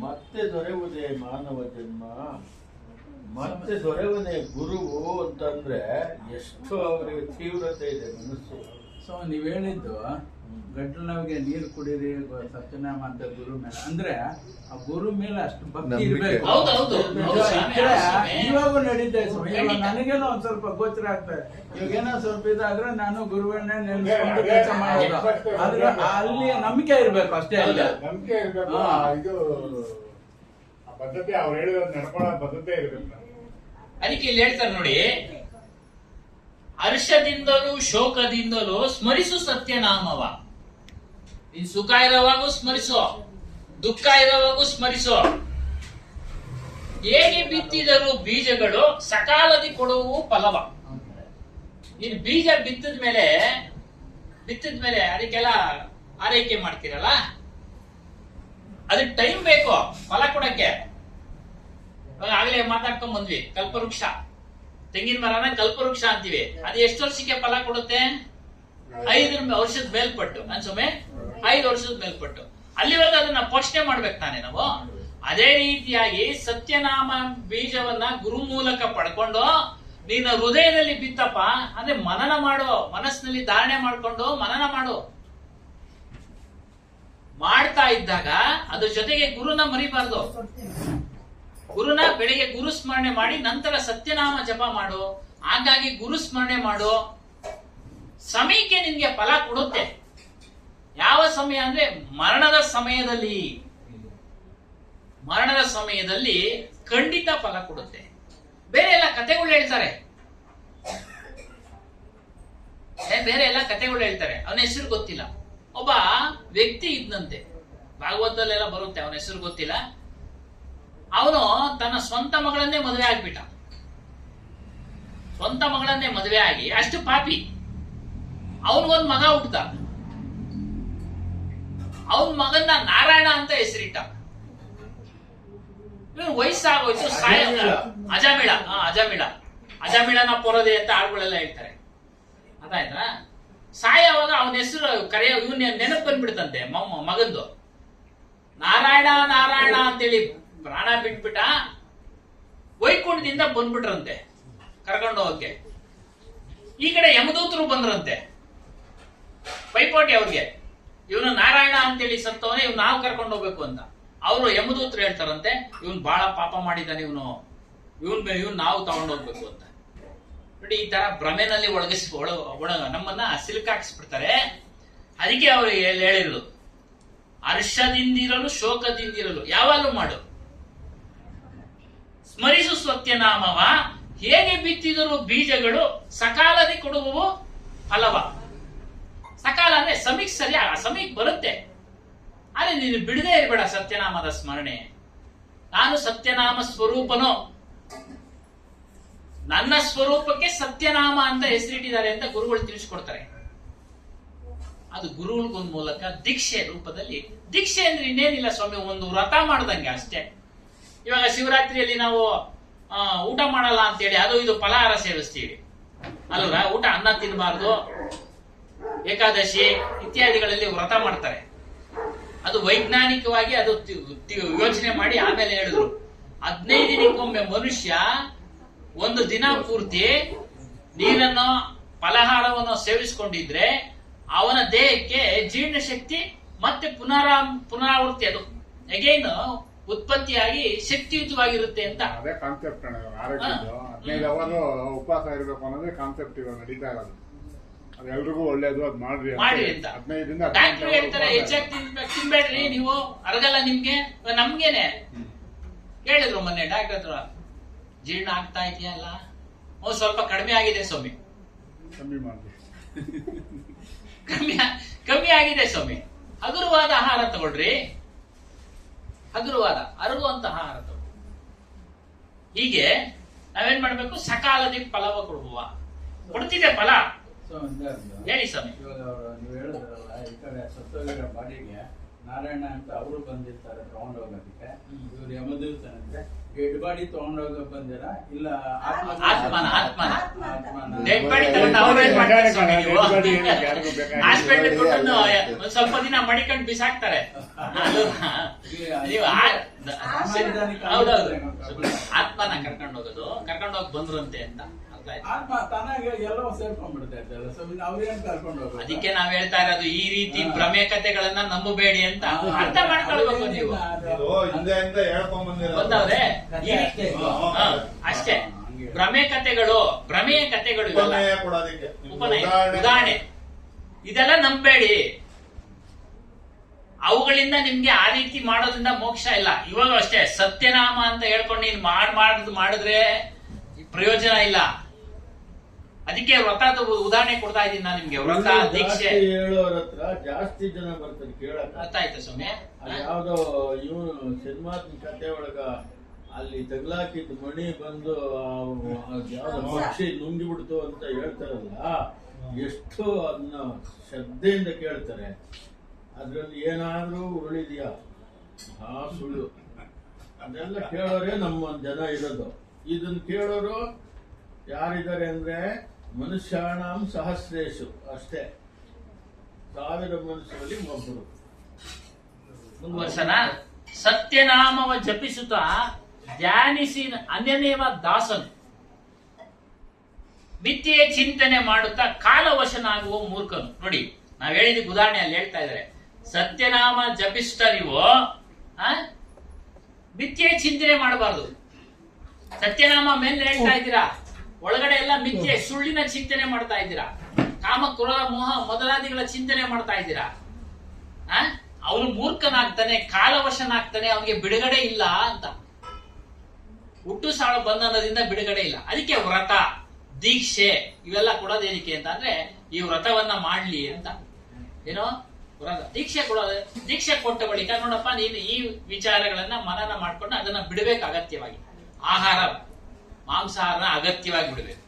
ಮತ್ತೆ ದೊರೆಯುವುದೇ ಮಾನವ ಜನ್ಮ, ಮತ್ತೆ ದೊರೆಯವನೇ ಗುರುವು ಅಂತಂದ್ರೆ ಎಷ್ಟು ಅವರಿಗೆ ತೀವ್ರತೆ ಇದೆ ಮನಸ್ಸು. ಸೊ ನೀವ್ ಹೇಳಿದ್ದು ಗಂಟಲು ನೋವಿಗೆ ನೀರು ಕುಡೀರಿ, ಸತ್ಯನಾಮ ಅಂತ ಗುರು ಮೇಲೆ, ಅಂದ್ರೆ ಆ ಗುರು ಮೇಲೆ ಅಷ್ಟು ಭಕ್ತಿ ಇರ್ಬೇಕು. ಇವಾಗೂ ನಡೀತಾ ಇದೆ. ನನಗೇನೋ ಒಂದ್ ಸ್ವಲ್ಪ ಗೋಚರ ಆಗ್ತದೆ. ಇವಾಗೇನೋ ಸ್ವಲ್ಪ ಇದಾದ್ರೆ ನಾನು ಗುರುವನ್ನೇ ನೆನ್ಸ್ಕೊಂಡು ಕೆಲಸ ಮಾಡೋದು. ಆದ್ರೆ ಅಲ್ಲಿ ನಂಬಿಕೆ ಇರ್ಬೇಕು ಅಷ್ಟೇ. ನಂಬಿಕೆ ಇರ್ಬೇಕು. ಇದು ಪದ್ಧತಿ ಅವ್ರು ಹೇಳಿದ ನಡ್ಕೊಳ್ಳೋ ಪದ್ಧತಿ ಇರ್ಬೇಕು. ಅದಕ್ಕೆ ಇಲ್ಲಿ ಹೇಳ್ತಾರೆ ನೋಡಿ, ಹರ್ಷದಿಂದಲೂ ಶೋಕದಿಂದಲೂ ಸ್ಮರಿಸು ಸತ್ಯನಾಮವ. ನೀನ್ ಸುಖ ಇರೋವಾಗೂ ಸ್ಮರಿಸೋ, ದುಃಖ ಇರೋವಾಗೂ ಸ್ಮರಿಸೋ. ಹೇಗೆ ಬಿತ್ತಿದರೂ ಬೀಜಗಳು ಸಕಾಲದಿ ಕೊಡುವು ಫಲವ. ನೀನ್ ಬೀಜ ಬಿತ್ತಿದ ಮೇಲೆ ಅದಕ್ಕೆಲ್ಲ ಆರೈಕೆ ಮಾಡ್ತೀರಲ್ಲ, ಅದಕ್ಕೆ ಟೈಮ್ ಬೇಕು ಫಲ ಕೊಡಕ್ಕೆ. ಆಗ್ಲೇ ಮಾತಾಡ್ಕೊಂಡ್ ಬಂದ್ವಿ, ಕಲ್ಪವೃಕ್ಷ, ತೆಂಗಿನ ಮರನ ಕಲ್ಪವೃಕ್ಷ ಅಂತೀವಿ. ಅದು ಎಷ್ಟು ವರ್ಷಕ್ಕೆ ಫಲ ಕೊಡುತ್ತೆ? 5 ವರ್ಷದ ಮೇಲ್ಪಟ್ಟು. ಅನ್ಸೊಮ್ಮೆ 5 ವರ್ಷದ ಮೇಲ್ಪಟ್ಟು. ಅಲ್ಲಿವರೆಗೂ ಅದನ್ನ ಪೋಷಣೆ ಮಾಡ್ಬೇಕು ತಾನೆ ನಾವು. ಅದೇ ರೀತಿಯಾಗಿ ಸತ್ಯನಾಮ ಬೀಜವನ್ನ ಗುರು ಮೂಲಕ ಪಡ್ಕೊಂಡು ನೀನು ಹೃದಯದಲ್ಲಿ ಬಿತ್ತಪ್ಪ ಅಂದ್ರೆ ಮನನ ಮಾಡು, ಮನಸ್ಸಿನಲ್ಲಿ ಧಾರಣೆ ಮಾಡ್ಕೊಂಡು ಮನನ ಮಾಡು. ಮಾಡ್ತಾ ಇದ್ದಾಗ ಅದ್ರ ಜೊತೆಗೆ ಗುರುನ ಮರಿಬಾರ್ದು. ಗುರುನ ಬೆಳಿಗ್ಗೆ ಗುರು ಸ್ಮರಣೆ ಮಾಡಿ ನಂತರ ಸತ್ಯನಾಮ ಜಪ ಮಾಡು. ಹಾಗಾಗಿ ಗುರು ಸ್ಮರಣೆ ಮಾಡು. ಸಮಯಕ್ಕೆ ನಿನ್ಗೆ ಫಲ ಕೊಡುತ್ತೆ. ಯಾವ ಸಮಯ ಅಂದ್ರೆ ಮರಣದ ಸಮಯದಲ್ಲಿ, ಮರಣದ ಸಮಯದಲ್ಲಿ ಖಂಡಿತ ಫಲ ಕೊಡುತ್ತೆ. ಬೇರೆ ಎಲ್ಲ ಕಥೆಗಳು ಹೇಳ್ತಾರೆ, ಬೇರೆ ಎಲ್ಲ ಕಥೆಗಳು ಹೇಳ್ತಾರೆ. ಅವನ ಹೆಸರು ಗೊತ್ತಿಲ್ಲ. ಒಬ್ಬ ವ್ಯಕ್ತಿ ಇದ್ದಂತೆ, ಭಾಗವತದಲ್ಲೆಲ್ಲ ಬರುತ್ತೆ, ಅವನ ಹೆಸರು ಗೊತ್ತಿಲ್ಲ. ಅವನು ತನ್ನ ಸ್ವಂತ ಮಗಳನ್ನೇ ಮದುವೆ ಆಗ್ಬಿಟ್ಟ. ಸ್ವಂತ ಮಗಳನ್ನೇ ಮದುವೆ ಆಗಿ ಅಷ್ಟು ಪಾಪಿ. ಅವನಿಗೊಂದು ಮಗ ಹುಟ್ಟದ. ಅವನ ಮಗನ್ನ ನಾರಾಯಣ ಅಂತ ಹೆಸರಿಟ್ಟ. ಇವನು ವಯಸ್ಸಾಗೋಯ್ತು, ಅಜಾಮಿಳ ಅಜಾಮಿಳನ ಪೊರದೆ ಅಂತ ಆಳುಗಳೆಲ್ಲ ಹೇಳ್ತಾರೆ. ಅದಾಯ್ತಾ? ಸಾಯವಾಗ ಅವನ ಹೆಸರು ಕರೆಯೋ ಇವನ್ ನೆನಪು ಬಂದ್ಬಿಡ್ತಂತೆ ಮಗಂದು. ನಾರಾಯಣ ನಾರಾಯಣ ಅಂತೇಳಿ ಪ್ರಾಣ ಬಿಟ್ಬಿಟ್ಟ. ವೈಕುಂಠದಿಂದ ಬಂದ್ಬಿಟ್ರಂತೆ ಕರ್ಕೊಂಡು ಹೋಗಕ್ಕೆ. ಈ ಕಡೆ ಯಮದೂತರು ಬಂದ್ರಂತೆ ಪೈಪೋಟಿ ಅವ್ರಿಗೆ. ಇವನು ನಾರಾಯಣ ಅಂತೇಳಿ ಸತ್ತವನೇ, ಇವ್ನು ನಾವು ಕರ್ಕೊಂಡು ಹೋಗ್ಬೇಕು ಅಂತ. ಅವರು ಯಮದೂತರು ಹೇಳ್ತಾರಂತೆ, ಇವನ್ ಬಹಳ ಪಾಪ ಮಾಡಿದ್ದಾನೆ, ಇವನ್ ನಾವು ತಗೊಂಡು ಹೋಗ್ಬೇಕು ಅಂತ. ನೋಡಿ, ಈ ತರ ಭ್ರಮೆನಲ್ಲಿ ನಮ್ಮನ್ನ ಸಿಲುಕಾಕ್ಸ್ಬಿಡ್ತಾರೆ. ಅದಕ್ಕೆ ಅವರು ಹೇಳಿರೋದು, ಹರ್ಷದಿಂದಿರಲು ಶೋಕದಿಂದಿರಲು ಯಾವಾಗಲೂ ಮಾಡು. ಸ್ಮರಿಸು ಸತ್ಯನಾಮವ, ಹೇಗೆ ಬಿತ್ತಿದರೂ ಬೀಜಗಳು ಸಕಾಲದಿ ಕೊಡುವವು ಫಲವ. ಸಕಾಲ ಅಂದ್ರೆ ಸಮೀಕ್ ಸರಿ, ಆ ಸಮೀಕ್ ಬರುತ್ತೆ. ಆದ್ರೆ ನೀನು ಬಿಡದೇ ಇರಬೇಡ ಸತ್ಯನಾಮದ ಸ್ಮರಣೆ. ನಾನು ಸತ್ಯನಾಮ ಸ್ವರೂಪನೋ, ನನ್ನ ಸ್ವರೂಪಕ್ಕೆ ಸತ್ಯನಾಮ ಅಂತ ಹೆಸರಿಟ್ಟಿದ್ದಾರೆ ಅಂತ ಗುರುಗಳು ತಿಳಿಸ್ಕೊಡ್ತಾರೆ. ಅದು ಗುರುಗಳಿಗೊಂದು ಮೂಲಕ ದೀಕ್ಷೆ ರೂಪದಲ್ಲಿ. ದೀಕ್ಷೆ ಅಂದ್ರೆ ಇನ್ನೇನಿಲ್ಲ ಸ್ವಾಮಿ, ಒಂದು ವ್ರತ ಮಾಡ್ದಂಗೆ ಅಷ್ಟೇ. ಇವಾಗ ಶಿವರಾತ್ರಿಯಲ್ಲಿ ನಾವು ಊಟ ಮಾಡಲ್ಲ ಅಂತೇಳಿ ಅದು ಇದು ಫಲಹಾರ ಸೇವಿಸ್ತೀವಿ ಅಲ್ವಾ? ಊಟ ಅನ್ನ ತಿನ್ನಬಾರ್ದು, ಏಕಾದಶಿ ಇತ್ಯಾದಿಗಳಲ್ಲಿ ವ್ರತ ಮಾಡ್ತಾರೆ. ಅದು ವೈಜ್ಞಾನಿಕವಾಗಿ ಅದು ಯೋಚನೆ ಮಾಡಿ ಆಮೇಲೆ ಹೇಳಿದ್ರು, 15 ದಿನಕ್ಕೊಮ್ಮೆ ಮನುಷ್ಯ ಒಂದು ದಿನ ಪೂರ್ತಿ ನೀರನ್ನು ಫಲಹಾರವನ್ನು ಸೇವಿಸಿಕೊಂಡಿದ್ರೆ ಅವನ ದೇಹಕ್ಕೆ ಜೀರ್ಣಶಕ್ತಿ ಮತ್ತೆ ಪುನರಾವೃತ್ತಿ, ಅದು ಅಗೈನ್ ಉತ್ಪತ್ತಿಯಾಗಿ ಶಕ್ತಿಯುತವಾಗಿರುತ್ತೆ ಅಂತ. ಅದೇ ಕಾನ್ಸೆಪ್ಟ್ ಆರೋಗ್ಯದ್ದು. 15 ಅವರ್ ಉಪವಾಸ ಇರಬೇಕು ಅನ್ನೋದೇ ಕಾನ್ಸೆಪ್ಟ್ ಇವಾಗ ನಡೀತಾ ಇರೋದು. ಅದು ಎಲ್ರಿಗೂ ಒಳ್ಳೇದು, ಅದು ಮಾಡ್ರಿ ಅಂತ 15 ಡಾಕ್ಟರ್ ಹೇಳ್ತಾರೆ. ಹೆಚ್ಚಾಗಿ ತಿನ್ಬೇಡ್ರಿ ನೀವು, ಅರಗಲ್ಲ ನಿಮ್ಗೆ. ನಮ್ಗೇನೆ ಹೇಳಿದ್ರು ಮೊನ್ನೆ ಡಾಕ್ಟರ್ ಹತ್ರ, ಜೀರ್ಣ ಆಗ್ತಾ ಇದೆಯಲ್ಲ, ಸ್ವಲ್ಪ ಕಡಿಮೆ ಆಗಿದೆ ಸ್ವಾಮಿ, ಕಮ್ಮಿ ಮಾಡ್ರಿ, ಕಮ್ಮಿ ಆಗಿದೆ ಸ್ವಾಮಿ. ಹಗುರವಾದ ಆಹಾರ ತಗೊಳ್ರಿ, ಹಗುರವಾದ ಅರಗುವಂತ ಆಹಾರ ತಗೊಳ್ಳಿ. ಹೀಗೆ ನಾವೇನ್ ಮಾಡ್ಬೇಕು? ಸಕಾಲದಿ ಫಲವ ಕೊಡುವ. ಕೊಡ್ತಿದೆ ಫಲ. ಹೇಳಿ ಸ್ವಾಮಿ. ಇವಾಗ ನೀವು ಹೇಳಿದ್ರಲ್ಲ, ಈ ಕಡೆ ಸತ್ತೋಗಿರೋ ಬಾಡಿಗೆ ನಾರಾಯಣ ಅಂತ ಅವರು ಬಂದಿರ್ತಾರೆ ತಗೊಂಡೋಗೋದಕ್ಕೆ. ಇವ್ರು ಯಮದೂತನಂತೆ ಡೆಡ್ ಬಾಡಿ ತಗೊಂಡೋಗ ಬಂದಿರ ಇಲ್ಲ ಆತ್ಮನ ಒಂದ್ ಸ್ವಲ್ಪ ದಿನ ಮಡಿಕೊಂಡು ಬಿಸಾಕ್ತಾರೆ. ಹೌದೌದು, ಆತ್ಮನ ಕರ್ಕೊಂಡು ಹೋಗೋದು, ಕರ್ಕೊಂಡು ಹೋಗಿ ಬಂದ್ರಂತೆ ಅಂತ. ಆತ್ಮ ತಾನಾಗಿ ಎಲ್ಲವೂ ಸೇರ್ಕೊಂಡ್ಬಿಡ್ತೈತೆ. ಅವ್ರೇನ್ ಕರ್ಕೊಂಡು ಹೋಗೋದು? ಅದಕ್ಕೆ ನಾವ್ ಹೇಳ್ತಾ ಇರೋದು, ಈ ರೀತಿ ಭ್ರಮೆ ಕಥೆಗಳನ್ನ ನಂಬಬೇಡಿ ಅಂತ ಅರ್ಥ ಮಾಡ್ಕೊಳ್ಬೇಕು ನೀವು. ಗೊತ್ತವ್ರೆ? ಅಷ್ಟೇ, ಭ್ರಮೆಯ ಕಥೆಗಳು ಉದಾಹರಣೆ ಇದೆಲ್ಲ ನಂಬೇಡಿ. ಅವುಗಳಿಂದ ನಿಮ್ಗೆ ಆ ರೀತಿ ಮಾಡೋದ್ರಿಂದ ಮೋಕ್ಷ ಇಲ್ಲ. ಇವಾಗ ಅಷ್ಟೇ, ಸತ್ಯನಾಮ ಅಂತ ಹೇಳ್ಕೊಂಡು ನೀನ್ ಮಾಡಿದ್ರೆ ಪ್ರಯೋಜನ ಇಲ್ಲ. ಅದಕ್ಕೆ ವ್ರತದ ಉದಾಹರಣೆ ಕೊಡ್ತಾ ಇದ್ದೀನಿ ನಾನು ನಿಮ್ಗೆ. ವ್ರತ ದೀಕ್ಷೆ ಹೇಳೋರ ಹತ್ರ ಜಾಸ್ತಿ ಜನ ಬರ್ತಾರೆ ಕೇಳಕ್. ಅರ್ಥ ಆಯ್ತಾ ಸ್ವಾಮಿ? ಯಾವ್ದೋ ಇವನು ಸಿನಿಮಾದ ಕತೆ ಒಳಗ ಅಲ್ಲಿ ತಗ್ಲಾಕಿದ್ ಮಣಿ ಬಂದು ಯಾವ್ದೋ ಪಕ್ಷಿ ನುಂಗಿ ಬಿಡ್ತು ಅಂತ ಹೇಳ್ತಾರಲ್ಲ, ಎಷ್ಟು ಅದನ್ನ ಶ್ರದ್ಧೆಯಿಂದ ಕೇಳ್ತಾರೆ. ಅದ್ರಲ್ಲಿ ಏನಾದ್ರೂ ಉರುಳಿದ್ಯಾ? ಸುಳ್ಳು. ಅದೆಲ್ಲ ಕೇಳೋರೆ ನಮ್ಮ ಜನ ಇರೋದು. ಇದನ್ನ ಕೇಳೋರು ಯಾರಿದ್ದಾರೆ ಅಂದ್ರೆ ಮನುಷ್ಯಾಣಂ ಸಹಸ್ರೇಶು, ಅಷ್ಟೇ, 1000 ಮನುಷ್ಯರಲ್ಲಿ ಒಬ್ಬರು. ಸತ್ಯನಾಮವ ಜಪಿಸುತ್ತಾ ಧ್ಯಾನಿಸಿ ಅನ್ಯನೇವ ದಾಸನು. ಮಿಥ್ಯೆ ಚಿಂತನೆ ಮಾಡುತ್ತಾ ಕಾಲವಶನಾಗುವ ಮೂರ್ಖನು. ನೋಡಿ ನಾವ್ ಹೇಳಿದ ಉದಾಹರಣೆ ಅಲ್ಲಿ ಹೇಳ್ತಾ ಇದಾರೆ, ಸತ್ಯನಾಮ ಜಪಿಸ್ತ ನೀವು ಮಿಥ್ಯೆ ಚಿಂತನೆ ಮಾಡಬಾರ್ದು. ಸತ್ಯನಾಮ ಮೇಲೆ ಹೇಳ್ತಾ ಇದ್ದೀರಾ, ಒಳಗಡೆ ಎಲ್ಲ ಮಿಥ್ಯೆ ಸುಳ್ಳಿನ ಚಿಂತನೆ ಮಾಡ್ತಾ ಇದ್ದೀರಾ, ಕಾಮ ಕ್ರೋಧ ಮೋಹ ಮೊದಲಾದಿಗಳ ಚಿಂತನೆ ಮಾಡ್ತಾ ಇದ್ದೀರಾ. ಅವನು ಮೂರ್ಖನಾಗ್ತಾನೆ, ಕಾಲವಶನಾಗ್ತಾನೆ, ಅವನಿಗೆ ಬಿಡುಗಡೆ ಇಲ್ಲ ಅಂತ. ಹುಟ್ಟು ಸಾಳು ಬಂಧನದಿಂದ ಬಿಡುಗಡೆ ಇಲ್ಲ. ಅದಕ್ಕೆ ವ್ರತ ದೀಕ್ಷೆ ಇವೆಲ್ಲ ಕೊಡೋದೇನಿಕೆ ಅಂತ ಅಂದ್ರೆ ಈ ವ್ರತವನ್ನ ಮಾಡ್ಲಿ ಅಂತ. ಏನೋ ವ್ರತ ದೀಕ್ಷೆ ಕೊಡೋದು. ದೀಕ್ಷೆ ಕೊಟ್ಟ ಬಳಿಕ ನೋಡಪ್ಪ ನೀನು ಈ ವಿಚಾರಗಳನ್ನ ಮನನ ಮಾಡ್ಕೊಂಡು ಅದನ್ನ ಬಿಡಬೇಕು. ಅಗತ್ಯವಾಗಿ ಆಹಾರ ಮಾಂಸಾಹಾರನ ಅಗತ್ಯವಾಗಿ ಬಿಡಬೇಕು,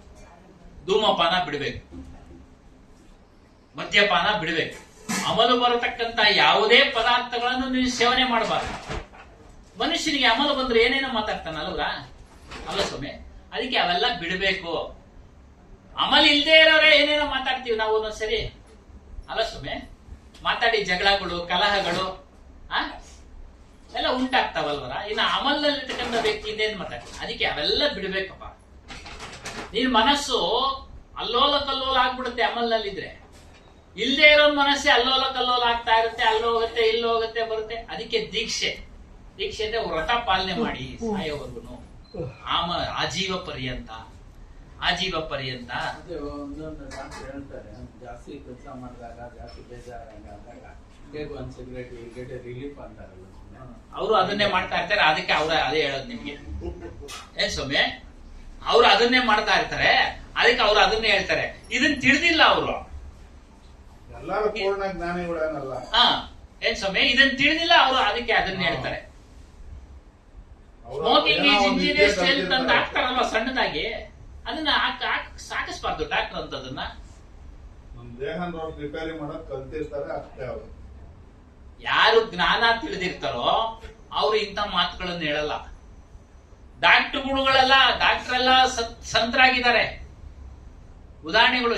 ಧೂಮಪಾನ ಬಿಡಬೇಕು, ಮದ್ಯಪಾನ ಬಿಡಬೇಕು, ಅಮಲು ಬರತಕ್ಕಂತ ಯಾವುದೇ ಪದಾರ್ಥಗಳನ್ನು ನೀವು ಸೇವನೆ ಮಾಡಬಾರ್ದು. ಮನುಷ್ಯನಿಗೆ ಅಮಲು ಬಂದ್ರೆ ಏನೇನೋ ಮಾತಾಡ್ತಾನ ಅಲ್ಲ ಸ್ವಾಮಿ. ಅದಕ್ಕೆ ಅವೆಲ್ಲ ಬಿಡಬೇಕು. ಅಮಲ್ ಇಲ್ದೇ ಇರೋರೇ ಏನೇನೋ ಮಾತಾಡ್ತೀವಿ ನಾವು ಒಂದೊಂದ್ಸರಿ ಅಲ್ಲ ಸ್ವಾಮಿ. ಮಾತಾಡಿ ಜಗಳಗಳು ಕಲಹಗಳು ಎಲ್ಲ ಉಂಟಾಗ್ತಾವಲ್ವರ. ಇನ್ನು ಅಮಲ್ನಲ್ಲಿರ್ತಕ್ಕಂಥ ವ್ಯಕ್ತಿ ಇನ್ನೇನ್ ಮಾತಾಡ್ತಾರೆ. ಅದಕ್ಕೆ ಅವೆಲ್ಲ ಬಿಡ್ಬೇಕಪ್ಪ. ನಿನ್ ಮನಸ್ಸು ಅಲ್ಲೋಲ ಕಲ್ಲೋಲ ಆಗ್ಬಿಡುತ್ತೆ ಅಮಲ್ನಲ್ಲಿದ್ರೆ. ಇಲ್ಲದೆ ಇರೋ ಮನಸ್ಸೇ ಅಲ್ಲೋಲ ಕಲ್ಲೋಲ ಆಗ್ತಾ ಇರುತ್ತೆ, ಅಲ್ಲೋಗುತ್ತೆ ಇಲ್ಲೋಗುತ್ತೆ ಬರುತ್ತೆ. ಅದಕ್ಕೆ ದೀಕ್ಷೆ ಅಂದ್ರೆ ವ್ರತ ಪಾಲನೆ ಮಾಡಿ ಸಾಯೋವರೆಗೂ ಆಜೀವ ಪರ್ಯಂತ. ಒಂದೊಂದು ಡಾಕ್ಟರ್ ಹೇಳ್ತಾರೆ, ಜಾಸ್ತಿ ಕೆಲಸ ಮಾಡಿದಾಗ ಜಾಸ್ತಿ ಬೇಜಾರಾದಾಗ ಹೇಗೆ ಒಂದ್ ಸಿಗರೇಟ್ ಗೆಟ್ ರಿಲೀಫ್ ಅಂತಾರಲ್ಲ, ಅವರು ಅದನ್ನೇ ಮಾಡ್ತಾ ಇರ್ತಾರೆ. ಅದಕ್ಕೆ ಅವ್ರ ಅದೇ ಹೇಳೋದು ನಿಮ್ಗೆ ಏನ್ ಸ್ವಾಮಿ, ಅವ್ರು ಅದನ್ನೇ ಮಾಡ್ತಾ ಇರ್ತಾರೆ. ಅದಕ್ಕೆ ಅವ್ರು ಅದನ್ನೇ ಹೇಳ್ತಾರೆ. ಇದನ್ನ ತಿಳಿದಿಲ್ಲ ಅವರು. ಎಲ್ಲರೂ ಪೂರ್ಣ ಜ್ಞಾನಿಗಳೇನಲ್ಲ. ಏನ್ ಸ್ವಾಮಿ, ಇದನ್ನ ತಿಳಿದಿಲ್ಲ ಅವರು. ಅದಕ್ಕೆ ಅದನ್ನ ಹೇಳ್ತಾರೆ. ಸ್ಮೋಕಿಂಗ್ ಈಸ್ ಇಂಜೀರಿಯಸ್ ಹೆಲ್ತ್ ಅಂತ ಹಾಕ್ತಾರಲ್ವ ಸಣ್ಣದಾಗಿ, ಅದನ್ನ ಸಾಕಿಸ್ಬಾರ್ದು ಡಾಕ್ಟರ್ ಅಂತ. ಅದನ್ನ ನಮ್ ದೇಹ ರಿಪೇರಿ ಮಾಡಕ್ ಕಲ್ತಿರ್ತಾರೆ ಅಷ್ಟೇ. ಅವರು ಯಾರು ಜ್ಞಾನ ತಿಳಿದಿರ್ತಾರೋ ಅವ್ರು ಇಂಥ ಮಾತುಗಳನ್ನು ಹೇಳಲ್ಲ. ಡಾಕ್ಟರ್ಗಳೆಲ್ಲ ಸಂತರಾಗಿದ್ದಾರೆ. ಉದಾಹರಣೆಗಳು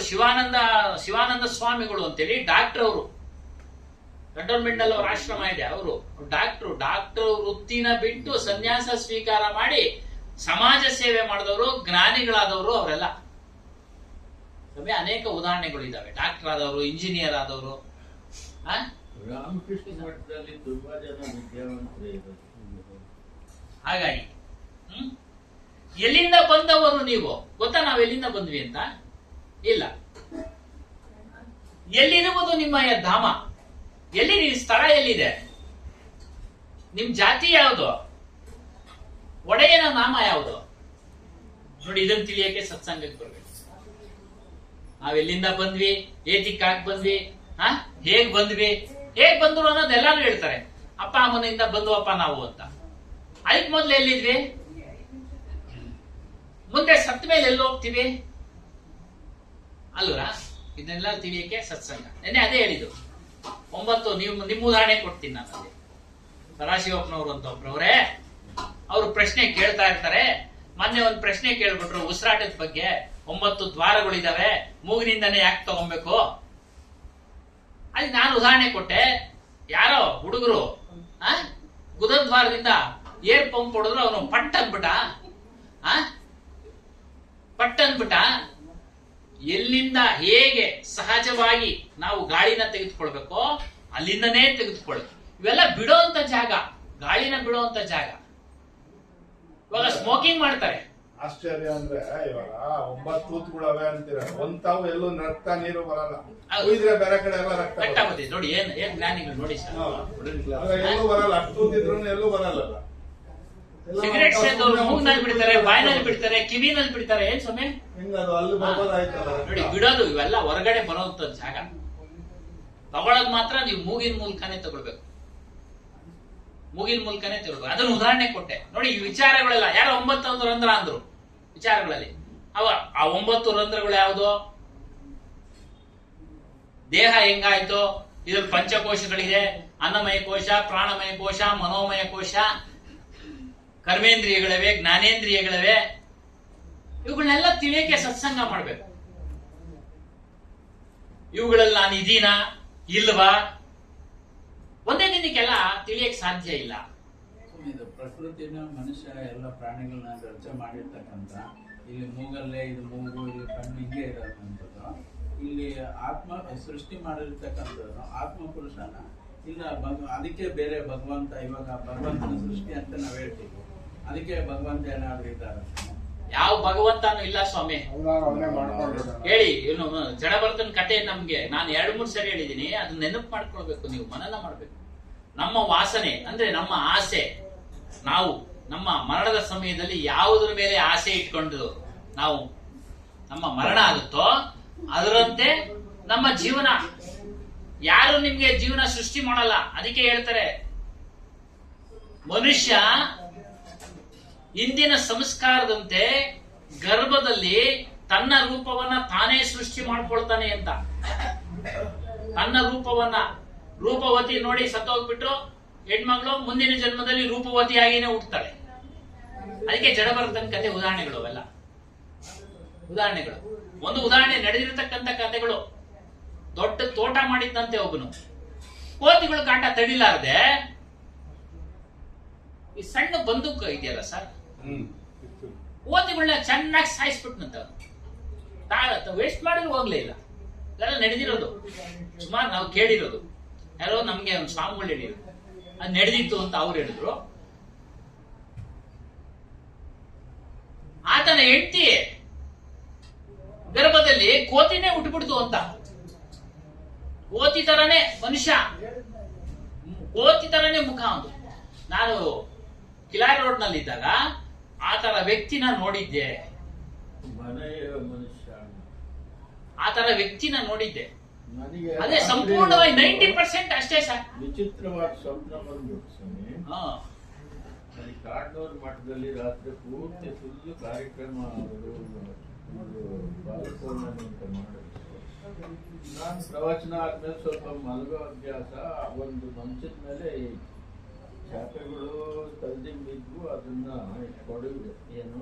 ಶಿವಾನಂದ ಸ್ವಾಮಿಗಳು ಅಂತೇಳಿ ಡಾಕ್ಟರ್. ಅವರು ಕಂಟೋನ್ಮೆಂಟ್ ಅವ್ರ ಆಶ್ರಮ ಇದೆ. ಅವರು ಡಾಕ್ಟರ್ ವೃತ್ತಿನ ಬಿಟ್ಟು ಸನ್ಯಾಸ ಸ್ವೀಕಾರ ಮಾಡಿ ಸಮಾಜ ಸೇವೆ ಮಾಡಿದವರು, ಜ್ಞಾನಿಗಳಾದವರು ಅವರೆಲ್ಲ. ಅನೇಕ ಉದಾಹರಣೆಗಳು ಇದಾವೆ. ಡಾಕ್ಟರ್ ಆದವರು, ಇಂಜಿನಿಯರ್ ಆದವರು. ರಾಮಕೃಷ್ಣ ಮಠದಲ್ಲಿ ತುಂಬಾ ಜನ ವಿದ್ಯಾವಂತರೇ ಇದ್ದಾರೆ. ಹಾಗಾಗಿ ಎಲ್ಲಿಂದ ಬಂದವರು ನೀವು ಗೊತ್ತಾ? ನಾವ್ ಎಲ್ಲಿಂದ ಬಂದ್ವಿ ಅಂತ ಇಲ್ಲ. ಎಲ್ಲಿರುವುದು ನಿಮ್ಮಯ ಧಾಮ? ಎಲ್ಲಿ ಸ್ಥಳ ಎಲ್ಲಿದೆ? ನಿಮ್ ಜಾತಿ ಯಾವುದು? ಒಡೆಯನ ನಾಮ ಯಾವುದು? ನೋಡಿ, ಇದನ್ನ ತಿಳಿಯಕ್ಕೆ ಸತ್ಸಂಗಕ್ಕೆ ಬರ್ಬೇಕು. ನಾವೆಲ್ಲಿಂದ ಬಂದ್ವಿ, ಏತಿಕ್ಕಾಗಿ ಬಂದ್ವಿ, ಹೇಗ್ ಬಂದ್ರು ಅನ್ನೋದು ಎಲ್ಲಾರು ಹೇಳ್ತಾರೆ. ಅಪ್ಪ ಅಮ್ಮನಿಂದ ಬಂದ್ವಪ್ಪ ನಾವು ಅಂತ. ಅದಕ್ಕೆ ಮೊದ್ಲು ಎಲ್ಲಿದ್ವಿ? ಮುಂದೆ ಸತ್ತ ಮೇಲೆ ಎಲ್ಲಿ ಹೋಗ್ತೀವಿ ಅಲ್ವರ? ಇದನ್ನೆಲ್ಲ ತಿಳಿಯಕ್ಕೆ ಸತ್ಸಂಗ. ನೆನ್ನೆ ಅದೇ ಹೇಳಿದ್ದು. 9 ನಿಮ್ಮ ಉದಾಹರಣೆ ಕೊಡ್ತೀನಿ ನಾನು. ಅಲ್ಲಿ ಸದಾಶಿವಪ್ಪನವರು ಅಂತ ಒಬ್ರವ್ರೆ, ಅವರು ಪ್ರಶ್ನೆ ಕೇಳ್ತಾ ಇರ್ತಾರೆ. ಮೊನ್ನೆ ಒಂದು ಪ್ರಶ್ನೆ ಕೇಳ್ಬಿಟ್ರು ಉಸಿರಾಟದ ಬಗ್ಗೆ. 9 ದ್ವಾರಗಳಿದಾವೆ, ಮೂಗಿನಿಂದನೇ ಯಾಕೆ ತಗೊಬೇಕು? ಅಲ್ಲಿ ನಾನು ಉದಾಹರಣೆ ಕೊಟ್ಟೆ. ಯಾರೋ ಹುಡುಗರು ಗುದದ್ವಾರದಿಂದ ಏರ್ ಪಂಪ್ ಹೊಡೆದ್ರು, ಅವನು ಪಟ್ ಅನ್ಬಿಟ್ಟ. ಎಲ್ಲಿಂದ ಹೇಗೆ ಸಹಜವಾಗಿ ನಾವು ಗಾಳಿನ ತೆಗೆದುಕೊಳ್ಬೇಕೋ ಅಲ್ಲಿಂದನೇ ತೆಗೆದುಕೊಳ್ಬೇಕು. ಇವೆಲ್ಲ ಬಿಡೋಂತ ಜಾಗ, ಗಾಳಿನ ಬಿಡೋಂತ ಜಾಗ. ಇವಾಗ ಸ್ಮೋಕಿಂಗ್ ಮಾಡ್ತಾರೆ. ಆಶ್ಚರ್ಯ ಅಂದ್ರೆ ಇವಾಗ 9 ತೂತ್ಗಳವೆ ಅಂತೀರ, ಒಂತಾವು ಎಲ್ಲೂ ರಕ್ತ ನೀರು ಬರಲ್ಲ. ಉಯ್ದ್ರೆ ಬೇರೆ ಕಡೆ ಎಲ್ಲ ರಕ್ತ ಬರ್ತದೆ. ನೋಡಿ ಏನ್ ಜ್ಞಾನಿಗಳು ನೋಡಿ ಸರ್, ಎಲ್ಲೂ ಬರಲ್ಲ. ಅಷ್ಟು ತೂತಿದ್ರು ಎಲ್ಲೂ ಬರಲ್ಲ. ಸಿಗರೇಟ್ ಸೇದವ್ರು ಮೂಗ್ನಲ್ಲಿ ಬಿಡ್ತಾರೆ, ಬಾಯಿನಲ್ಲಿ ಬಿಡ್ತಾರೆ, ಕಿವಿನಲ್ಲಿ ಬಿಡ್ತಾರೆ. ಏನ್ ಸ್ವಾಮಿ ಹಿಂಗದು ಅಲ್ಲಿ ಬರ್ಬೋದಾಯ್ತಲ್ಲ. ನೋಡಿ ಬಿಡೋದು ಇವೆಲ್ಲ ಹೊರಗಡೆ ಬರೋಂತ ಜಾಗ. ತಗೊಳೋದ್ ಮಾತ್ರ ನೀವು ಮೂಗಿನ ಮೂಲಕನೇ ತಗೊಳ್ಬೇಕು. ಅದನ್ನ ಉದಾಹರಣೆ ಕೊಟ್ಟೆ. ನೋಡಿ ಈ ವಿಚಾರಗಳೆಲ್ಲ ಯಾರೋ 9 ರಂಧ್ರ ಅಂದ್ರು ವಿಚಾರಗಳಲ್ಲಿ. ಆ 9 ರಂಧ್ರಗಳು ಯಾವುದು? ದೇಹ ಹೆಂಗಾಯ್ತು? ಇದ್ರಲ್ಲಿ ಪಂಚಕೋಶಗಳಿದೆ. ಅನ್ನಮಯ ಕೋಶ, ಪ್ರಾಣಮಯ ಕೋಶ, ಮನೋಮಯ ಕೋಶ, ಕರ್ಮೇಂದ್ರಿಯಗಳಿವೆ, ಜ್ಞಾನೇಂದ್ರಿಯಗಳಿವೆ. ಇವುಗಳನ್ನೆಲ್ಲ ತಿಳಿಯಕ್ಕೆ ಸತ್ಸಂಗ ಮಾಡ್ಬೇಕು. ಇವುಗಳಲ್ಲಿ ನಾನು ಇದೀನಾ ಇಲ್ವಾ ಒಂದೇ ದಿನಕ್ಕೆಲ್ಲ ತಿಳಿಯಕ್ಕೆ ಸಾಧ್ಯ ಇಲ್ಲ. ಇದು ಪ್ರಕೃತಿನ ಮನುಷ್ಯ ಎಲ್ಲ ಪ್ರಾಣಿಗಳನ್ನ ರಚನೆ ಮಾಡಿರ್ತಕ್ಕಂಥ ಇಲ್ಲಿ ಮೂಗಲ್ಲೇ ಇದು ಮೂಗು, ಇಲ್ಲಿ ಕಣ್ಣು ಹಿಂಗೆ ಇರೋದಂಥದ್ದು. ಇಲ್ಲಿ ಆತ್ಮ ಸೃಷ್ಟಿ ಮಾಡಿರ್ತಕ್ಕಂಥದ್ದು ಆತ್ಮ ಪುರುಷನ ಇಲ್ಲ ಅದಕ್ಕೆ ಬೇರೆ ಭಗವಂತ, ಇವಾಗ ಭಗವಂತನ ಸೃಷ್ಟಿ ಅಂತ ನಾವ್ ಹೇಳ್ತೀವಿ, ಅದಕ್ಕೆ ಭಗವಂತ ಏನಾದ್ರು ಇದ್ದಾರೆ? ಯಾವ ಭಗವಂತನೂ ಇಲ್ಲ ಸ್ವಾಮಿ. ಹೇಳಿ, ಇವನು ಜಡಭರತನ ಕಥೆ ನಮ್ಗೆ ನಾನು 2-3 ಸರಿ ಹೇಳಿದೀನಿ, ಅದನ್ನ ನೆನಪು ಮಾಡ್ಕೊಳ್ಬೇಕು, ನೀವು ಮನನ ಮಾಡ್ಬೇಕು. ನಮ್ಮ ವಾಸನೆ ಅಂದ್ರೆ ನಮ್ಮ ಆಸೆ, ನಾವು ನಮ್ಮ ಮರಣದ ಸಮಯದಲ್ಲಿ ಯಾವುದ್ರ ಮೇಲೆ ಆಸೆ ಇಟ್ಕೊಂಡು ನಾವು ನಮ್ಮ ಮರಣ ಆಗುತ್ತೋ ಅದರಂತೆ ನಮ್ಮ ಜೀವನ. ಯಾರು ನಿಮ್ಗೆ ಜೀವನ ಸೃಷ್ಟಿ ಮಾಡಲ್ಲ. ಅದಕ್ಕೆ ಹೇಳ್ತಾರೆ ಮನುಷ್ಯ ಇಂದಿನ ಸಂಸ್ಕಾರದಂತೆ ಗರ್ಭದಲ್ಲಿ ತನ್ನ ರೂಪವನ್ನ ತಾನೇ ಸೃಷ್ಟಿ ಮಾಡ್ಕೊಳ್ತಾನೆ ಅಂತ. ತನ್ನ ರೂಪವತಿ ನೋಡಿ ಸತ್ತೋಗ್ಬಿಟ್ಟು ಹೆಣ್ಮಗಳು ಮುಂದಿನ ಜನ್ಮದಲ್ಲಿ ರೂಪವತಿಯಾಗಿನೇ ಹುಟ್ಟುತ್ತಾಳೆ. ಅದಕ್ಕೆ ಜಡಭರತನ ಕತೆ ಉದಾಹರಣೆಗಳು ಅವೆಲ್ಲ. ಒಂದು ಉದಾಹರಣೆ ನಡೆದಿರತಕ್ಕಂತ ಕಥೆಗಳು. ದೊಡ್ಡ ತೋಟ ಮಾಡಿದ್ದಂತೆ ಒಬ್ಬನು, ಕೋತಿಗಳು ಕಾಟ ತಡಿಲಾರ್ದೆ ಈ ಸಣ್ಣ ಬಂದೂಕ ಇದೆಯಲ್ಲ ಸರ್, ಕೋತಿಗಳನ್ನ ಚೆನ್ನಾಗಿ ಸಾಯಿಸ್ಬಿಟ್ನಂತ. ವೇಸ್ಟ್ ಮಾಡಿದ್ರು ಹೋಗ್ಲೇ ಇಲ್ಲ. ಇದೆಲ್ಲ ನಡೆದಿರೋದು, ಸುಮಾರು ನಾವು ಕೇಳಿರೋದು. ಯಾರೋ ನಮ್ಗೆ ಒಂದು ಸ್ವಾಮಿಗಳು ಹೇಳಿದ್ರು, ಅದು ನಡೆದಿತ್ತು ಅಂತ ಅವ್ರು ಹೇಳಿದ್ರು. ಆತನ ಹೆಂಡತಿ ಗರ್ಭದಲ್ಲಿ ಕೋತಿನೇ ಹುಟ್ಟುಬಿಡ್ತು ಅಂತ. ಕೋತಿ ತರನೇ ಮನುಷ್ಯ, ಕೋತಿ ತರನೇ ಮುಖ ಒಂದು. ನಾನು ಕಿಲಾರಿ ರೋಡ್ ನಲ್ಲಿ ಇದ್ದಾಗ ಆ ತರ ವ್ಯಕ್ತಿನ ನೋಡಿದ್ದೆ. ಆ ತರ ವ್ಯಕ್ತಿನ ನೋಡಿದ್ದೆ. ಅದೇ ಸಂಪೂರ್ಣವಾಗಿ 90% ಅಷ್ಟೇ ಸರ್. ವಿಚಿತ್ರವಾದ ಸ್ವಪ್ನ ಬಂದ್ಬಿಟ್ಟು ಸ್ವಾಮಿ. ಕಾಡ್ನೂರ್ ಮಠದಲ್ಲಿ ರಾತ್ರಿ ಪೂರ್ತಿ ಫುಲ್ ಕಾರ್ಯಕ್ರಮ ಬಾಲಪೂರ್ಣಮಿ ಅಂತ ಮಾಡಿದ್ರು. ನಾನು ಪ್ರವಚನ ಆದ್ಮೇಲೆ ಸ್ವಲ್ಪ ಮಲಗೋ ಅಭ್ಯಾಸ. ಒಂದು ಮಂಚದ ಮೇಲೆ ಚಾಪೆಗಳು ತಲ್ದಿಂಬಿದ್ವು, ಅದನ್ನ ಕೊಡಗಿದೆ. ಏನು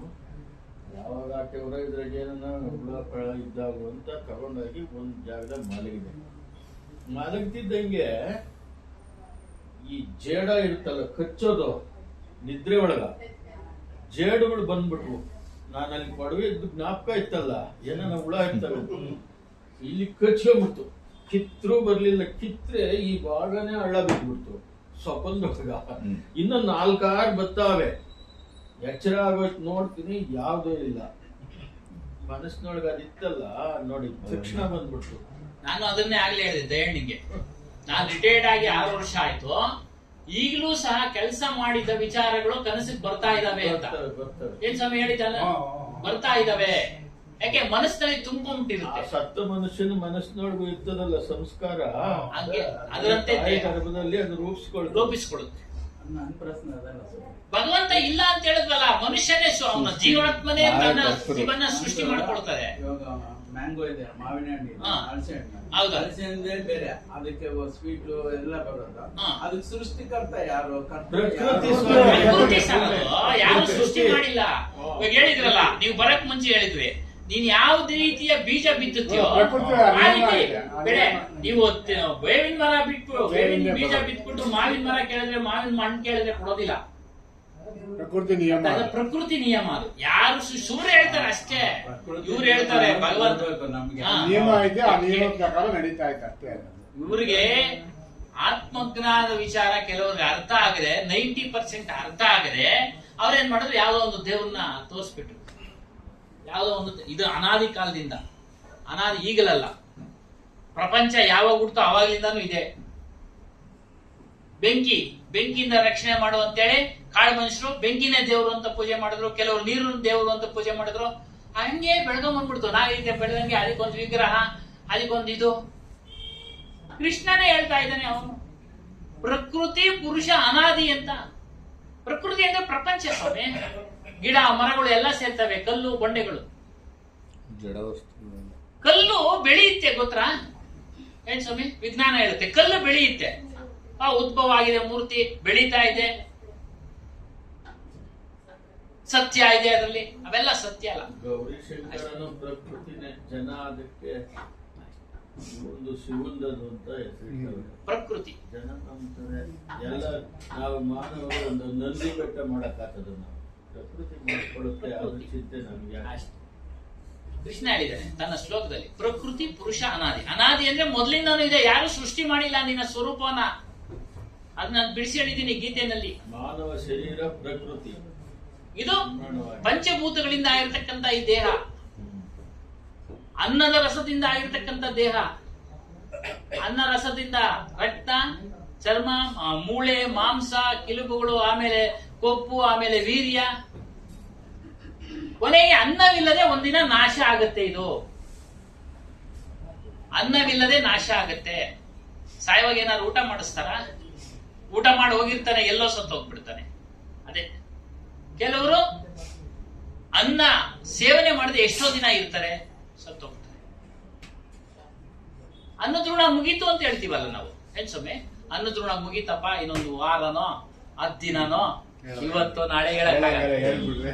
ಯಾವಾಗ ಆಕೆ ಹೊರ ಇದ್ರಾಗ ಏನನ್ನ ಹುಳ ಪಳ ಇದ್ದಾವು ಅಂತ ತಗೊಂಡೋಗಿ ಒಂದ್ ಜಾಗದಾಗ ಮಲಗಿದೆ. ಮಲಗ್ತಿದ್ದಂಗೆ ಈ ಜೇಡ ಇರುತ್ತಲ್ಲ ಕಚ್ಚೋದು ನಿದ್ರೆ ಒಳಗ, ಜೇಡುಗಳು ಬಂದ್ಬಿಟ್ವು. ನಾನು ಅಲ್ಲಿ ಕೊಡವೆ ಇದ್ದು ಜ್ಞಾಪಕ ಇತ್ತಲ್ಲ, ಏನ ಹುಳ ಇರ್ತವೆ, ಇಲ್ಲಿ ಕಚ್ಕೊಂಡ್ಬಿಡ್ತು. ಕಿತ್ರು ಬರ್ಲಿಲ್ಲ. ಕಿತ್ರೆ ಈ ಭಾಗನೇ ಹಳ್ಳ ಬಿದ್ಬಿಡ್ತು ಸ್ವಪಂದೊಳಗ. ಇನ್ನು 4-6 ಬತ್ತಾವೆ. ಎಚ್ಚರ ಆಗೋಯ್ತು, ನೋಡ್ತೀನಿ ಯಾವ್ದೂ ಇಲ್ಲ. ಮನಸ್ಸಿನೊಳಗ ಅದಿತ್ತಲ್ಲ ನೋಡಿ, ತಕ್ಷಣ ಬಂದ್ಬಿಡ್ತು. ನಾನು ಅದನ್ನೇ ಆಗ್ಲೇ ಹೇಳಿದೆ ದಯಣ್ಣಿಗೆ. ನಾನು ರಿಟೈರ್ಡ್ ಆಗಿ 6 ವರ್ಷ ಆಯ್ತು. ಈಗಲೂ ಸಹ ಕೆಲಸ ಮಾಡಿದ ವಿಚಾರಗಳು ಕನಸಿಗೆ ಬರ್ತಾ ಇದಾವೆ ಅಂತ. ಏನ್ ಸ್ವಾಮಿ ಹೇಳಿದಲ್ಲ, ಬರ್ತಾ ಇದಾವೆ. ಯಾಕೆ ಮನಸ್ಸಿನಲ್ಲಿ ತುಂಬಿಟ್ಟಿರುತ್ತೆ. ಸತ್ತ ಮನುಷ್ಯನ ಮನಸ್ಸಿನೊಳಗೂ ಇರ್ತದಲ್ಲ ಸಂಸ್ಕಾರ, ಹಂಗೆ ಅದರಂತೆ ಗರ್ಭದಲ್ಲಿ ಅದು ರೂಪಿಸ್ಕೊಳ್ಳುತ್ತೆ. ನನ್ನ ಪ್ರಶ್ನೆ ಅದಲ್ಲ ಸರ್. ಭಗವಂತ ಇಲ್ಲ ಅಂತ ಹೇಳಿದ್ವಲ್ಲ, ಮನುಷ್ಯನೇ ಅವನ ಜೀವಾತ್ಮನೇ ತನ್ನ ಜೀವನ ಸೃಷ್ಟಿ ಮಾಡ್ಕೊಳ್ತಾರೆ. ಇವಾಗ ಮ್ಯಾಂಗೋ ಇದೆ, ಮಾವಿನ ಹಣ್ಣು ಇದೆ, ಹಲಸೆ ಹಣ್ಣು. ಹೌದು. ಹಲಸೆ ಹಣ್ಣೇ ಬೇರೆ, ಅದಕ್ಕೆ ಸ್ವೀಟ್ ಎಲ್ಲ ಬರೋದು. ಅದಕ್ಕೆ ಸೃಷ್ಟಿಕರ್ತ ಯಾರು? ಪ್ರಕೃತಿ ಯಾರು ಸೃಷ್ಟಿ ಮಾಡಿಲ್ಲ. ಇವಾಗ ಹೇಳಿದ್ರಲ್ಲ, ನೀವು ಬರಕ್ ಮುಂಚೆ ಹೇಳಿದ್ವಿ, ನೀನ್ ಯಾವ್ದು ರೀತಿಯ ಬೀಜ ಬಿತ್ತುತ್ತೀಯೋ ಬೆಳೆ. ನೀವು ಬೇವಿನ ಮರ ಬಿಟ್ಟು ಬೇವಿನ ಬೀಜ ಬಿತ್ಬಿಟ್ಟು ಮಾವಿನ ಮರ ಕೇಳಿದ್ರೆ ಮಾವಿನ ಹಣ್ಣು ಕೇಳಿದ್ರೆ ಕೊಡೋದಿಲ್ಲ. ಪ್ರಕೃತಿ ನಿಯಮ ಅದು. ಯಾರು ಸೂರ್ಯ ಹೇಳ್ತಾರೆ ಅಷ್ಟೇ, ಇವ್ರು ಹೇಳ್ತಾರೆ ಭಗವಂತ ನಿಯಮ ಇದೆ, ಆ ನಿಯಮ ಪ್ರಕಾರ ನಡೀತಾ ಇತ್ತು ಅಷ್ಟೇ. ಇವ್ರಿಗೆ ಆತ್ಮಜ್ಞಾನದ ವಿಚಾರ ಕೆಲವ್ರಿಗೆ ಅರ್ಥ ಆಗದೆ, 90% ಅರ್ಥ ಆಗದೆ ಅವ್ರೇನ್ ಮಾಡಿದ್ರು, ಯಾವ್ದೋ ಒಂದು ದೇವ್ರನ್ನ ತೋರಿಸ್ಬಿಟ್ರು. ಯಾವುದೋ ಒಂದು ಇದು ಅನಾದಿ ಕಾಲದಿಂದ, ಅನಾದಿ ಈಗಲಲ್ಲ, ಪ್ರಪಂಚ ಯಾವಾಗ ಹುಡ್ತೋ ಅವಾಗ್ಲಿಂದಾನು ಇದೆ. ಬೆಂಕಿಯಿಂದ ರಕ್ಷಣೆ ಮಾಡುವಂತೇಳಿ ಕಾಡು ಮನುಷ್ಯರು ಬೆಂಕಿನೇ ದೇವರು ಅಂತ ಪೂಜೆ ಮಾಡಿದ್ರು. ಕೆಲವರು ನೀರು ದೇವರು ಅಂತ ಪೂಜೆ ಮಾಡಿದ್ರು. ಹಂಗೆ ಬೆಳಗೊಂಡ್ಬಿಡ್ತು. ನಾವೀಗ ಬೆಳೆದಂಗೆ ಅದಕ್ಕೊಂದು ವಿಗ್ರಹ, ಅದಕ್ಕೊಂದು ಇದು. ಕೃಷ್ಣನೇ ಹೇಳ್ತಾ ಇದ್ದಾನೆ, ಅವನು ಪ್ರಕೃತಿ ಪುರುಷ ಅನಾದಿ ಅಂತ. ಪ್ರಕೃತಿ ಅಂದ್ರೆ ಪ್ರಪಂಚ ಸ್ವಾಮಿ. ಗಿಡ ಮರಗಳು ಎಲ್ಲ ಸೇರ್ತವೆ, ಕಲ್ಲು ಬಂಡೆಗಳು. ಕಲ್ಲು ಬೆಳೆಯುತ್ತೆ, ಗೊತ್ತಾ ಏನ್ ಸ್ವಾಮಿ? ವಿಜ್ಞಾನ ಹೇಳುತ್ತೆ ಕಲ್ಲು ಬೆಳೆಯುತ್ತೆ. ಉದ್ಭವ ಆಗಿದೆ, ಮೂರ್ತಿ ಬೆಳೀತಾ ಇದೆ, ಸತ್ಯ ಇದೆ ಅದರಲ್ಲಿ. ಅವೆಲ್ಲ ಸತ್ಯ ಅಲ್ಲ. ಗೌರಿ ಶಂಕರನು ಪ್ರಕೃತಿನೇ, ಜನ ಅದಕ್ಕೆ ಒಂದು ಶಿವಂದದು ಅಂತ ಹೆಸರು. ಪ್ರಕೃತಿ ಜನ ನಂಬ್ತಾರೆ ಎಲ್ಲ. ನಾವು ಮಾನವರು ಒಂದು ನಂದಿ ಬೆಟ್ಟ ಮಾಡಕ್ ಆಗ್ತದ, ನಾವು ಪ್ರಕೃತಿ ಮಾಡ್ಕೊಳ್ಳುತ್ತೆ ಅದ್ರ ಚಿಂತೆ ನಮ್ಗೆ ಅಷ್ಟೇ. ಕೃಷ್ಣ ಹೇಳಿದ್ದಾನೆ ತನ್ನ ಶ್ಲೋಕದಲ್ಲಿ, ಪ್ರಕೃತಿ ಪುರುಷ ಅನಾದಿ. ಅನಾದಿ ಅಂದ್ರೆ ಮೊದಲಿಂದನೂ ಇದೆ, ಯಾರು ಸೃಷ್ಟಿ ಮಾಡಿಲ್ಲ ನಿನ್ನ ಸ್ವರೂಪವನ್ನ. ಅದನ್ನ ಬಿಡಿಸಿ ಹೇಳಿದ್ದೀನಿ ಗೀತೆಯಲ್ಲಿ. ಮಾನವ ಶರೀರ ಪ್ರಕೃತಿ, ಇದು ಪಂಚಭೂತಗಳಿಂದ ಆಗಿರ್ತಕ್ಕಂಥ ಈ ದೇಹ, ಅನ್ನದ ರಸದಿಂದ ಆಗಿರ್ತಕ್ಕಂಥ ದೇಹ, ಅನ್ನ ರಸದಿಂದ ರಕ್ತ, ಚರ್ಮ, ಮೂಳೆ, ಮಾಂಸ, ಕಿಲುಬುಗಳು, ಆಮೇಲೆ ಕೊಬ್ಬು, ಆಮೇಲೆ ವೀರ್ಯ, ಕೊನೆಗೆ ಅನ್ನವಿಲ್ಲದೆ ಒಂದಿನ ನಾಶ ಆಗತ್ತೆ. ಇದು ಅನ್ನವಿಲ್ಲದೆ ನಾಶ ಆಗತ್ತೆ. ಸಾಯುವಾಗ ಏನಾದ್ರು ಊಟ ಮಾಡಿಸ್ತಾರ? ಊಟ ಮಾಡಿ ಹೋಗಿರ್ತಾನೆ, ಎಲ್ಲೋ ಸತ್ತು ಹೋಗ್ಬಿಡ್ತಾನೆ. ಅದೇ ಕೆಲವರು ಅನ್ನ ಸೇವನೆ ಮಾಡದೆ ಎಷ್ಟೋ ದಿನ ಇರ್ತಾರೆ, ಸತ್ತು ಹೋಗ್ತಾರೆ. ಅನ್ನದ್ಋಣ ಮುಗೀತು ಅಂತ ಹೇಳ್ತೀವಲ್ಲ ನಾವು. ಹೆಚ್ಚೊಮ್ಮೆ ಅನ್ನದ್ಋಣ ಮುಗೀತಪ್ಪ, ಇನ್ನೊಂದು ವಾರನೋ 10 ದಿನನೋ, ಇವತ್ತು ನಾಳೆ ಹೇಳ್ಬಿಡ್ರಿ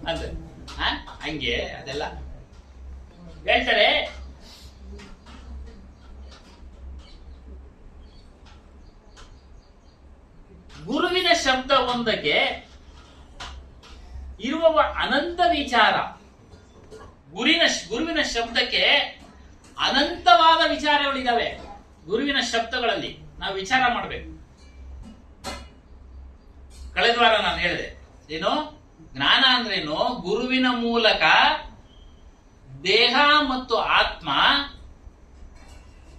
ಅಂತ ಹಂಗೆ ಅದೆಲ್ಲ ಹೇಳ್ತಾರೆ. ಗುರುವಿನ ಶಬ್ದ ಒಂದಕ್ಕೆ ಇರುವ ಅನಂತ ವಿಚಾರ. ಗುರುವಿನ ಶಬ್ದಕ್ಕೆ ಅನಂತವಾದ ವಿಚಾರಗಳಿದಾವೆ. ಗುರುವಿನ ಶಬ್ದಗಳಲ್ಲಿ ನಾವು ವಿಚಾರ ಮಾಡಬೇಕು. ಕಳೆದ ವಾರ ನಾನು ಹೇಳಿದೆ, ಏನು ಜ್ಞಾನ ಅಂದ್ರೇನು? ಗುರುವಿನ ಮೂಲಕ ದೇಹ ಮತ್ತು ಆತ್ಮ,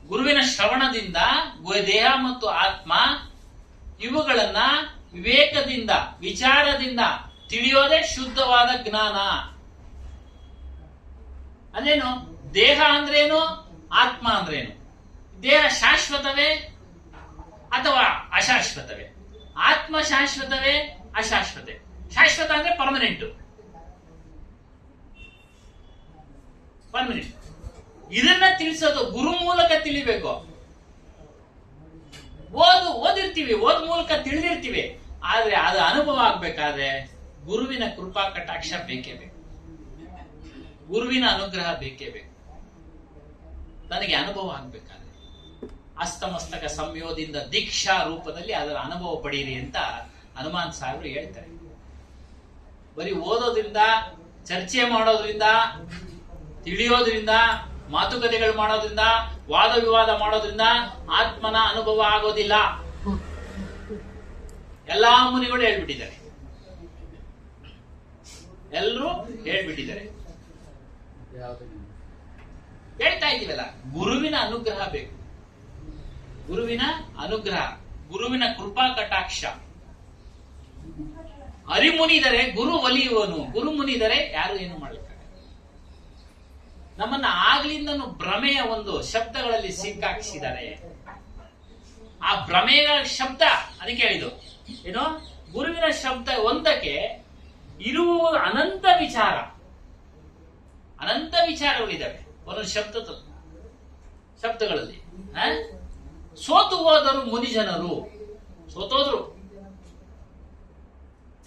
ಗುರುವಿನ ಶ್ರವಣದಿಂದ ದೇಹ ಮತ್ತು ಆತ್ಮ ಇವುಗಳನ್ನ ವಿವೇಕದಿಂದ, ವಿಚಾರದಿಂದ ತಿಳಿಯೋದೇ ಶುದ್ಧವಾದ ಜ್ಞಾನ. ಅದೇನು? ದೇಹ ಅಂದ್ರೇನು, ಆತ್ಮ ಅಂದ್ರೇನು? ದೇಹ ಶಾಶ್ವತವೇ ಅಥವಾ ಅಶಾಶ್ವತವೇ? ಆತ್ಮ ಶಾಶ್ವತವೇ ಅಶಾಶ್ವತೆ? ಶಾಶ್ವತ ಅಂದ್ರೆ ಪರ್ಮನೆಂಟ್. ಇದನ್ನ ತಿಳಿಸೋದು ಗುರು ಮೂಲಕ ತಿಳಿಬೇಕು. ಓದಿರ್ತೀವಿ, ಓದ್ ಮೂಲಕ ತಿಳಿದಿರ್ತೀವಿ, ಆದ್ರೆ ಅದು ಅನುಭವ ಆಗ್ಬೇಕಾದ್ರೆ ಗುರುವಿನ ಕೃಪಾ ಕಟಾಕ್ಷ ಬೇಕೇ ಬೇಕು, ಗುರುವಿನ ಅನುಗ್ರಹ ಬೇಕೇ ಬೇಕು. ನನಗೆ ಅನುಭವ ಆಗ್ಬೇಕಾದ್ರೆ ಅಸ್ತಮಸ್ತಕ ಸಂಯೋದಿಂದ ದೀಕ್ಷಾ ರೂಪದಲ್ಲಿ ಅದರ ಅನುಭವ ಪಡೀರಿ ಅಂತ ಹನುಮಾನ್ ಸಾಹೇಬರು ಹೇಳ್ತಾರೆ. ಬರೀ ಓದೋದ್ರಿಂದ, ಚರ್ಚೆ ಮಾಡೋದ್ರಿಂದ, ತಿಳಿಯೋದ್ರಿಂದ, ಮಾತುಕತೆಗಳು ಮಾಡೋದ್ರಿಂದ, ವಾದ ವಿವಾದ ಮಾಡೋದ್ರಿಂದ ಆತ್ಮನ ಅನುಭವ ಆಗೋದಿಲ್ಲ. ಎಲ್ಲಾ ಮುನಿಗಳು ಹೇಳ್ಬಿಟ್ಟಿದ್ದಾರೆ, ಎಲ್ಲರೂ ಹೇಳ್ಬಿಟ್ಟಿದ್ದಾರೆ. ಹೇಳ್ತಾ ಇದೀವಲ್ಲ, ಗುರುವಿನ ಅನುಗ್ರಹ ಬೇಕು. ಗುರುವಿನ ಅನುಗ್ರಹ, ಗುರುವಿನ ಕೃಪಾ ಕಟಾಕ್ಷ. ಹರಿಮುನಿದರೆ ಗುರು ಒಲಿಯುವನು, ಗುರು ಮುನಿದರೆ ಯಾರು ಏನು ಮಾಡ್ಲಿಕ್ಕಾಗಲ್ಲ. ನಮ್ಮನ್ನ ಆಗ್ಲಿಂದನೂ ಭ್ರಮೆಯ ಒಂದು ಶಬ್ದಗಳಲ್ಲಿ ಸಿಕ್ಕಾಕಿಸಿದ್ದಾರೆ. ಆ ಭ್ರಮೆಯ ಶಬ್ದ, ಅದಕ್ಕೆ ಹೇಳಿದ್ದು ಏನು? ಗುರುವಿನ ಶಬ್ದ ಒಂದಕ್ಕೆ ಇರುವ ಅನಂತ ವಿಚಾರ, ಅನಂತ ವಿಚಾರಗಳಿದ್ದಾವೆ ಒಂದೊಂದು ಶಬ್ದಗಳಲ್ಲಿ. ಸೋತು ಹೋದರು ಮುನಿಜನರು, ಸೋತೋದ್ರು.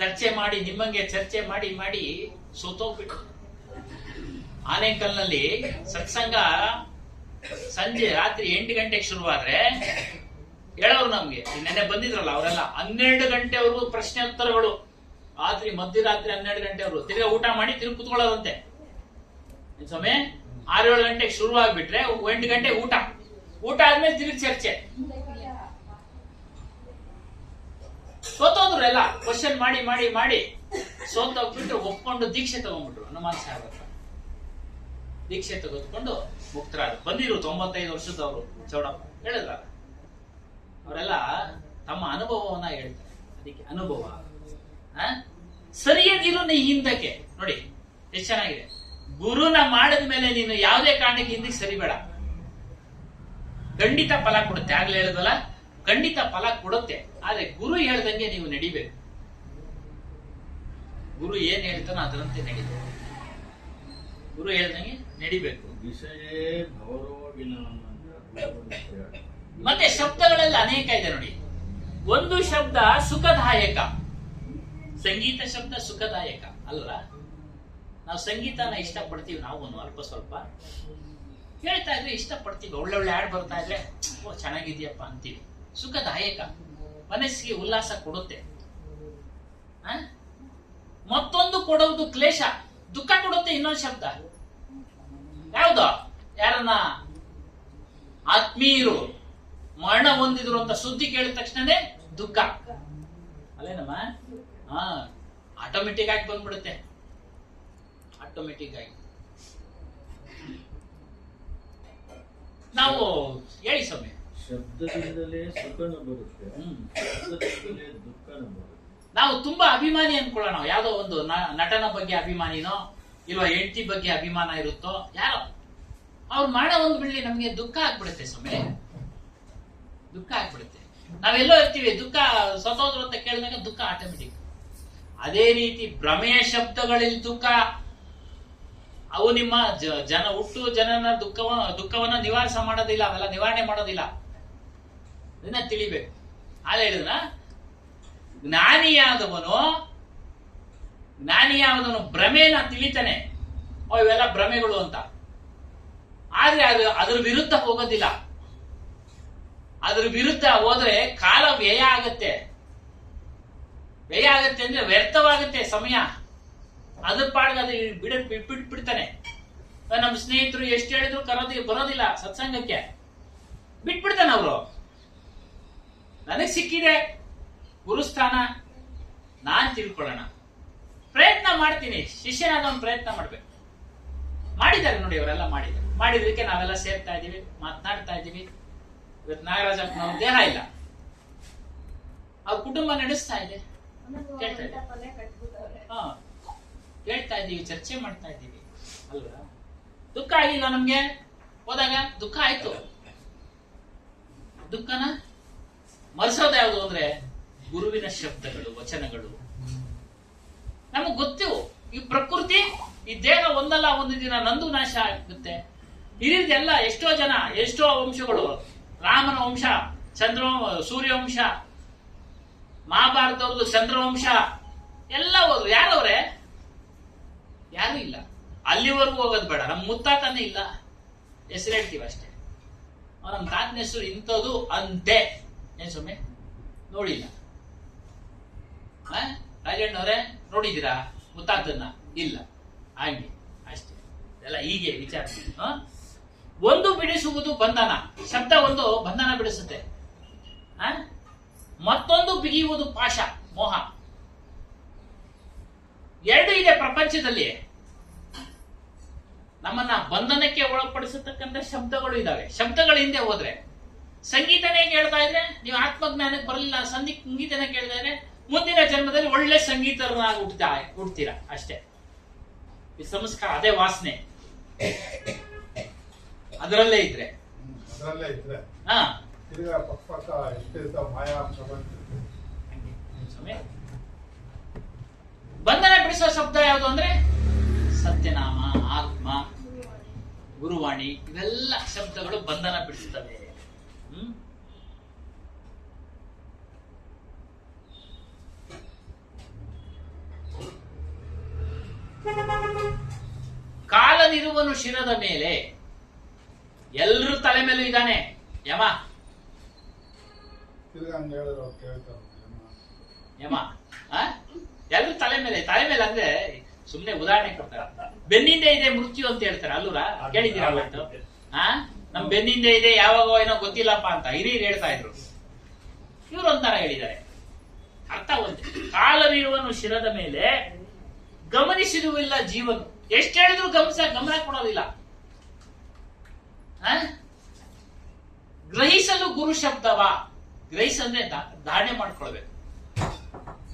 ಚರ್ಚೆ ಮಾಡಿ, ನಿಮ್ಮಂಗೆ ಚರ್ಚೆ ಮಾಡಿ ಮಾಡಿ ಸೋತೋಗ್ಬಿಟ್ಟು. ಆನೇಕಲ್ನಲ್ಲಿ ಸತ್ಸಂಗ ಸಂಜೆ ರಾತ್ರಿ 8 ಗಂಟೆಗೆ ಶುರುವಾದ್ರೆ ಹೇಳೋರು ನಮ್ಗೆ, ನೆನ್ನೆ ಬಂದಿದ್ರಲ್ಲ ಅವರೆಲ್ಲ, 12 ಗಂಟೆವರೆಗೂ ಪ್ರಶ್ನೆ ಉತ್ತರಗಳು. ರಾತ್ರಿ ಮಧ್ಯರಾತ್ರಿ 12 ಗಂಟೆವರೆಗೂ ತಿರ್ಗಾ ಊಟ ಮಾಡಿ ತಿರುಗಿ ಕುತ್ಕೊಳ್ಳೋದಂತೆ. ಸಮಯ 6-7 ಗಂಟೆಗೆ ಶುರು ಆಗ್ಬಿಟ್ರೆ 8 ಗಂಟೆ ಊಟ ಆದ್ಮೇಲೆ ತಿರುಗಿ ಚರ್ಚೆ. ಸೋತೋದ್ರು ಎಲ್ಲ, ಕ್ವಶನ್ ಮಾಡಿ ಮಾಡಿ ಮಾಡಿ ಸೋತೋಗ್ಬಿಟ್ಟು ಒಪ್ಕೊಂಡು ದೀಕ್ಷೆ ತಗೊಂಡ್ಬಿಟ್ರು. ಹನುಮಾನ್ ಸಾಹೇಬ್ ಹತ್ರ ದೀಕ್ಷೆ ತೆಗೆದುಕೊಂಡು ಮುಕ್ತರಾದ್ರು. ಬಂದಿರು 95 ವರ್ಷದವರು ಚೌಡಪ್ಪ ಹೇಳಿದ್ರ. ಅವರೆಲ್ಲ ತಮ್ಮ ಅನುಭವವನ್ನ ಹೇಳ್ತಾರೆ. ಅದಕ್ಕೆ ಅನುಭವ ಸರಿಯದಿರು ನೀ ಹಿಂದಕ್ಕೆ. ನೋಡಿ ಎಷ್ಟು ಚೆನ್ನಾಗಿದೆ. ಗುರುನ ಮಾಡಿದ ಮೇಲೆ ನೀನು ಯಾವುದೇ ಕಾರಣಕ್ಕೆ ಹಿಂದಕ್ಕೆ ಸರಿಬೇಡ. ಖಂಡಿತ ಫಲ ಕೊಡುತ್ತೆ. ಆಗ್ಲೇ ಹೇಳಿದ್ವಲ್ಲ, ಖಂಡಿತ ಫಲ ಕೊಡುತ್ತೆ. ಆದ್ರೆ ಗುರು ಹೇಳ್ದಂಗೆ ನೀವು ನಡಿಬೇಕು. ಗುರು ಏನ್ ಹೇಳ್ತಾನೋ ಅದರಂತೆ ನಡಿಬೇಕು. ಗುರು ಹೇಳ್ದಂಗೆ ನಡಿಬೇಕು. ವಿಷಯೇ ಭವರೋಗಿನ ಮತ್ತೆ ಶಬ್ದಗಳೆಲ್ಲ ಅನೇಕ ಇದೆ ನೋಡಿ. ಒಂದು ಶಬ್ದ ಸುಖದಾಯಕ. ಸಂಗೀತ ಶಬ್ದ ಸುಖದಾಯಕ ಅಲ್ಲ. ನಾವು ಸಂಗೀತನ ಇಷ್ಟಪಡ್ತೀವಿ, ನಾವು ಅಲ್ಪ ಸ್ವಲ್ಪ ಹೇಳ್ತಾ ಇದ್ರೆ ಇಷ್ಟಪಡ್ತೀವಿ. ಒಳ್ಳೊಳ್ಳೆ ಹಾಡು ಬರ್ತಾ ಇದ್ರೆ ಓ ಚೆನ್ನಾಗಿದ್ಯಪ್ಪ ಅಂತೀವಿ. ಸುಖದಾಯಕ, ಮನಸ್ಸಿಗೆ ಉಲ್ಲಾಸ ಕೊಡುತ್ತೆ. ಮತ್ತೊಂದು ಕೊಡುವುದು ಕ್ಲೇಶ. ದುಃಖ ಕೊಡುತ್ತೆ ಇನ್ನೊಂದು ಶಬ್ದ ಯಾವುದು? ಯಾರನ್ನ ಆತ್ಮೀಯರು ಮರಣ ಹೊಂದಿದ್ರು ಅಂತ ಸುದ್ದಿ ಕೇಳಿದ ತಕ್ಷಣನೇ ದುಃಖ ಅಲ್ಲೇನಮ್ಮ? ಹಾ, ಆಟೋಮೆಟಿಕ್ ಆಗಿ ಬಂದ್ಬಿಡುತ್ತೆ. ಆಟೋಮೆಟಿಕ್ ಆಗಿ ನಾವು ಹೇಳಿ ಸಮಯ ಶಬ್ದದಿಂದಲೇ ಸುಖನೂ ಬರುತ್ತೆ, ಶಬ್ದದಿಂದಲೇ ದುಃಖನೂ ಬರುತ್ತೆ. ನಾವು ತುಂಬಾ ಅಭಿಮಾನಿ ಅನ್ಕೊಳ್ಳೋಣ. ಯಾವ್ದೋ ಒಂದು ನಟನ ಬಗ್ಗೆ ಅಭಿಮಾನಿನೋ ಇಲ್ವಾ ಹೆಂಡತಿ ಬಗ್ಗೆ ಅಭಿಮಾನ ಇರುತ್ತೋ ಯಾರೋ ಅವ್ರು ಮಾಡೋ ಒಂದು ಬಿಡ್ಲಿ ನಮ್ಗೆ ದುಃಖ ಆಗ್ಬಿಡುತ್ತೆ. ಸಮಯ ದುಃಖ ಆಗ್ಬಿಡುತ್ತೆ. ನಾವೆಲ್ಲೋ ಇರ್ತೀವಿ, ದುಃಖ ಸತ್ತೋದ್ರು ಅಂತ ಕೇಳಿದಾಗ ದುಃಖ ಆಟೋಮೆಟಿಕ್. ಅದೇ ರೀತಿ ಭ್ರಮೆಯ ಶಬ್ದಗಳಲ್ಲಿ ದುಃಖ, ಅವು ನಿಮ್ಮ ಜನನ ದುಃಖವನ್ನ ನಿವಾರಿಸ ಮಾಡೋದಿಲ್ಲ, ಅವೆಲ್ಲ ನಿವಾರಣೆ ಮಾಡೋದಿಲ್ಲ. ಇದನ್ನ ತಿಳಿಬೇಕು. ಆಗ ಹೇಳಿದ್ರ ಜ್ಞಾನಿಯಾದವನು ಭ್ರಮೆನ ತಿಳಿತಾನೆ, ಇವೆಲ್ಲ ಭ್ರಮೆಗಳು ಅಂತ. ಆದ್ರೆ ಅದ್ರ ವಿರುದ್ಧ ಹೋಗೋದಿಲ್ಲ. ಅದ್ರ ವಿರುದ್ಧ ಹೋದ್ರೆ ಕಾಲ ವ್ಯಯ ಆಗತ್ತೆ. ವ್ಯಯ ಆಗತ್ತೆ ಅಂದ್ರೆ ವ್ಯರ್ಥವಾಗುತ್ತೆ ಸಮಯ. ಅದ್ರ ಪಾಡ್ಗೆ ಅದು ಬಿಟ್ಬಿಡ್ತಾನೆ. ನಮ್ಮ ಸ್ನೇಹಿತರು ಎಷ್ಟು ಹೇಳಿದ್ರು ಬರೋದಿಲ್ಲ ಸತ್ಸಂಗಕ್ಕೆ, ಬಿಟ್ಬಿಡ್ತಾನೆ. ಅವರು ನನಗ್ ಸಿಕ್ಕಿದೆ ಗುರುಸ್ಥಾನ, ನಾನ್ ತಿಳ್ಕೊಳ್ಳೋಣ, ಪ್ರಯತ್ನ ಮಾಡ್ತೀನಿ. ಶಿಷ್ಯನಾದವನು ಪ್ರಯತ್ನ ಮಾಡ್ಬೇಕು. ಮಾಡಿದ್ದಾರೆ ನೋಡಿ, ಅವರೆಲ್ಲ ಮಾಡಿದಕ್ಕೆ ನಾವೆಲ್ಲ ಸೇರ್ತಾ ಇದೀವಿ, ಮಾತನಾಡ್ತಾ ಇದೀವಿ. ಇವತ್ತು ನಾಗರಾಜಪ್ಪನವ್ರ ದೇಹ ಇಲ್ಲ, ಅವ್ರ ಕುಟುಂಬ ನಡೆಸ್ತಾ ಇದೆ, ಕೇಳ್ತಾ ಇದೀವಿ, ಚರ್ಚೆ ಮಾಡ್ತಾ ಇದ್ದೀವಿ ಅಲ್ವಾ? ದುಃಖ ಆಗಿಲ್ಲ ನಮ್ಗೆ. ಹೋದಾಗ ದುಃಖ ಆಯ್ತು. ದುಃಖನ ಮರೆಸೋದು ಯಾವುದು ಅಂದ್ರೆ ಗುರುವಿನ ಶಬ್ದಗಳು, ವಚನಗಳು. ನಮಗ್ ಗೊತ್ತು ಈ ಪ್ರಕೃತಿ, ಈ ದೇಹ ಒಂದಲ್ಲ ಒಂದು ದಿನ ನಂದು ನಾಶ ಆಗುತ್ತೆ. ಇರಿದೆಲ್ಲ ಎಷ್ಟೋ ಜನ, ಎಷ್ಟೋ ವಂಶಗಳು, ರಾಮನ ವಂಶ, ಸೂರ್ಯವಂಶ, ಮಹಾಭಾರತವ್ರದ್ದು ಚಂದ್ರವಂಶ ಎಲ್ಲ ಹೋದ್ರು. ಯಾರವ್ರೆ? ಯಾರು ಇಲ್ಲ. ಅಲ್ಲಿವರೆಗೂ ಹೋಗೋದು ಬೇಡ. ನಮ್ಮ ಮುತ್ತಾತನೇ ಇಲ್ಲ, ಹೆಸರು ಹೇಳ್ತೀವಿ ಅಷ್ಟೇ. ನಮ್ಮ ತಾತನ ಹೆಸರು ಇಂಥದ್ದು ಅಂತೆ. ಏನ್ ಸ್ವಾಮಿ ನೋಡಿಲ್ಲ? ರಾಜಣ್ಣವ್ರೆ ನೋಡಿದ್ದೀರಾ ಮುತ್ತಾತನ್ನ? ಇಲ್ಲ. ಹಾಗೆ ಅಷ್ಟೇ. ಎಲ್ಲ ಹೀಗೆ ವಿಚಾರ. ಒಂದು ಬಿಡಿಸುವುದು ಬಂಧನ, ಶಬ್ದ ಒಂದು ಬಂಧನ ಬಿಡಿಸುತ್ತೆ. ಮತ್ತೊಂದು ಬಿಗಿಯುವುದು ಪಾಶ, ಮೋಹ. ಎರಡು ಇದೆ ಪ್ರಪಂಚದಲ್ಲಿ. ನಮ್ಮನ್ನ ಬಂಧನಕ್ಕೆ ಒಳಪಡಿಸತಕ್ಕಂಥ ಶಬ್ದಗಳು ಇದಾವೆ. ಶಬ್ದಗಳ ಹಿಂದೆ ಹೋದ್ರೆ ಸಂಗೀತನೇ ಕೇಳ್ತಾ ಇದ್ರೆ ನೀವು ಆತ್ಮಜ್ಞಾನಕ್ಕೆ ಬರಲಿಲ್ಲ, ಸಂಗೀತನೇ ಕೇಳ್ತಾ ಇದ್ರೆ ಮುಂದಿನ ಜನ್ಮದಲ್ಲಿ ಒಳ್ಳೆ ಸಂಗೀತರನ್ನಾಗಿ ಹುಡ್ತೀರಾ ಅಷ್ಟೇ. ಈ ಸಂಸ್ಕಾರ, ಅದೇ ವಾಸನೆ ಅದರಲ್ಲೇ ಇದ್ರೆ ಹಾ ಬಂಧನ ಬಿಡಿಸೋ ಶಬ್ದ ಯಾವುದು ಅಂದ್ರೆ ಸತ್ಯನಾಮ, ಆತ್ಮ, ಗುರುವಾಣಿ, ಇವೆಲ್ಲ ಶಬ್ದಗಳು ಬಂಧನ ಬಿಡಿಸುತ್ತವೆ. ಕಾಲನಿರುವನು ಶಿರದ ಮೇಲೆ, ಎಲ್ರೂ ತಲೆ ಮೇಲೂ ಇದ್ದಾನೆ ಯಮ. ಯಮ ಎಲ್ರೂ ತಲೆ ಮೇಲೆ ಅಂದ್ರೆ ಸುಮ್ನೆ ಉದಾಹರಣೆ ಕೊಡ್ತಾರೆ. ಬೆನ್ನಿಂದೆ ಇದೆ ಮೃತ್ಯು ಅಂತ ಹೇಳ್ತಾರೆ ಅಲ್ಲೂರ, ಕೇಳಿದ್ದೀರಾ? ನಮ್ ಬೆನ್ನಿಂದೆ ಇದೆ, ಯಾವಾಗ ಏನೋ ಗೊತ್ತಿಲ್ಲಪ್ಪ ಅಂತ ಹಿರಿಯರು ಹೇಳ್ತಾ ಇದ್ರು. ಇವ್ರು ಒಂಥರ ಹೇಳಿದ್ದಾರೆ. ಅರ್ಥ ಒಂದೇ. ಕಾಲನಿರುವನು ಶಿರದ ಮೇಲೆ, ಗಮನಿಸಿರುವಿಲ್ಲ ಜೀವನು. ಎಷ್ಟು ಹೇಳಿದ್ರು ಗಮನ ಕೊಡೋದಿಲ್ಲ. ಗ್ರಹಿಸಲು ಗುರು ಶಬ್ದವ. ಗ್ರಹಿಸಂದ್ರೆ ಧಾರಣೆ ಮಾಡ್ಕೊಳ್ಬೇಕು.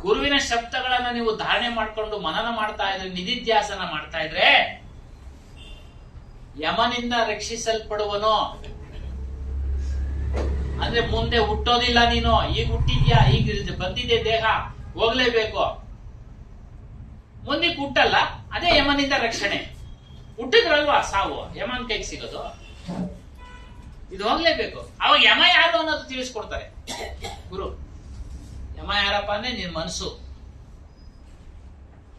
ಗುರುವಿನ ಶಬ್ದಗಳನ್ನ ನೀವು ಧಾರಣೆ ಮಾಡ್ಕೊಂಡು ಮನನ ಮಾಡ್ತಾ ಇದ್ರೆ, ನಿಧಿಧ್ಯಾಸನ ಮಾಡ್ತಾ ಇದ್ರೆ ಯಮನಿಂದ ರಕ್ಷಿಸಲ್ಪಡುವನು. ಅಂದ್ರೆ ಮುಂದೆ ಹುಟ್ಟೋದಿಲ್ಲ ನೀನು. ಈಗ ಹುಟ್ಟಿದ್ಯಾ, ಈಗ ಬಂದಿದೆ ದೇಹ, ಹೋಗ್ಲೇಬೇಕು. ಮುಂದೆ ಹುಟ್ಟಲ್ಲ, ಅದೇ ಯಮನಿಂದ ರಕ್ಷಣೆ. ಹುಟ್ಟಿದ್ರಲ್ವಾ ಸಾವು, ಯಮನ್ ಕೈಗೆ ಸಿಗೋದು. ಇದು ಹೋಗ್ಲೇಬೇಕು. ಅವಾಗ ಯಮ ಯಾರು ಅನ್ನೋದು ತಿಳಿಸ್ಕೊಡ್ತಾರೆ ಗುರು. ಯಮ ಯಾರಪ್ಪ ಅಂದ್ರೆ ನಿನ್ ಮನಸ್ಸು.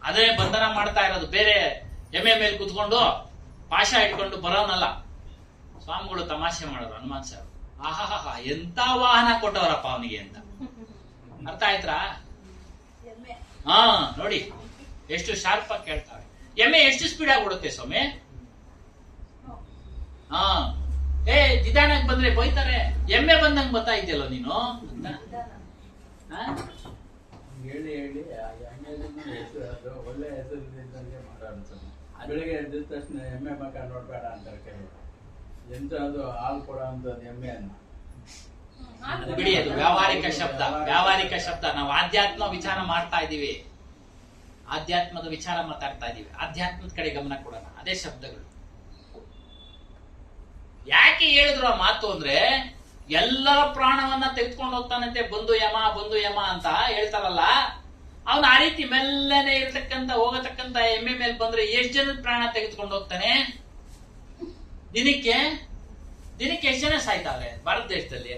ಅದೇ ಬಂಧನ ಮಾಡ್ತಾ ಇರೋದು. ಬೇರೆ ಎಮ್ಮೆ ಮೇಲೆ ಕುತ್ಕೊಂಡು ಪಾಶ ಇಟ್ಕೊಂಡು ಬರೋನಲ್ಲ. ಸ್ವಾಮಿಗಳು ತಮಾಷೆ ಮಾಡೋರು ಹನುಮಾನ್ ಸಾಹೇಬ್. ಆಹಾ ಎಂತ ವಾಹನ ಕೊಟ್ಟವರಪ್ಪ ಅವನಿಗೆ ಅಂತ. ಅರ್ಥ ಆಯ್ತಾ? ನೋಡಿ ಎಷ್ಟು ಶಾರ್ಪ್ ಆಗಿ ಕೇಳ್ತಾಳೆ. ಎಮ್ಮೆ ಎಷ್ಟು ಸ್ಪೀಡ್ ಆಗಿ ಓಡುತ್ತೆ ಸ್ವಾಮಿ? ಹಾ, ಏ ನಿಧಾನಕ್ಕೆ ಬಂದ್ರೆ ಬೈತಾರೆ. ಎಮ್ಮೆ ಬಂದಂಗ್ ಬರ್ತಾ ಇದೆಯಲ್ಲ ನೀನು ಅಂತ. ಹೇಳಿ ಹೇಳಿ ಹೆಸರು ಅದು ಒಳ್ಳೆ ಹೆಸರಿದ್ದಂಗೆ ಮಾತಾಡ್ತಾರೆ. ಬೆಳಿಗ್ಗೆ ಎದ್ದ ತಕ್ಷಣ ಎಮ್ಮೆ ಮಕ್ಕ ನೋಡ್ಬೇಡ ಅಂತಾರೆ ಕೆಲವರು. ಎಂತ ಅದು ಹಾಲು ಕೊಡೋ ಅಂತದ್ದು ಎಮ್ಮೆಯನ್ನ. ಅದು ಬಿಡಿ, ಅದು ವ್ಯಾವಹಾರಿಕ ಶಬ್ದ. ವ್ಯಾವಹಾರಿಕ ಶಬ್ದ. ನಾವು ಆಧ್ಯಾತ್ಮ ವಿಚಾರ ಮಾಡ್ತಾ ಇದೀವಿ, ಆಧ್ಯಾತ್ಮದ ವಿಚಾರ ಮಾತಾಡ್ತಾ ಇದೀವಿ. ಆಧ್ಯಾತ್ಮದ ಕಡೆ ಗಮನ ಕೊಡೋಣ. ಅದೇ ಶಬ್ದಗಳು. ಯಾಕೆ ಹೇಳಿದ್ರು ಆ ಮಾತು ಅಂದ್ರೆ, ಎಲ್ಲರ ಪ್ರಾಣವನ್ನ ತೆಗೆದುಕೊಂಡು ಹೋಗ್ತಾನಂತೆ ಬಂಧು ಯಮ ಅಂತ ಹೇಳ್ತಾರಲ್ಲ. ಅವನು ಆ ರೀತಿ ಮೆಲ್ಲನೆ ಇರ್ತಕ್ಕಂತ ಹೋಗತಕ್ಕಂತ ಎಮ್ಮೆ ಮೇಲೆ ಬಂದ್ರೆ ಎಷ್ಟು ಜನದ ಪ್ರಾಣ ತೆಗೆದುಕೊಂಡು ಹೋಗ್ತಾನೆ? ದಿನಕ್ಕೆ ಎಷ್ಟು ಜನ ಸಾಯ್ತಾವೆ ಭಾರತ ದೇಶದಲ್ಲಿ?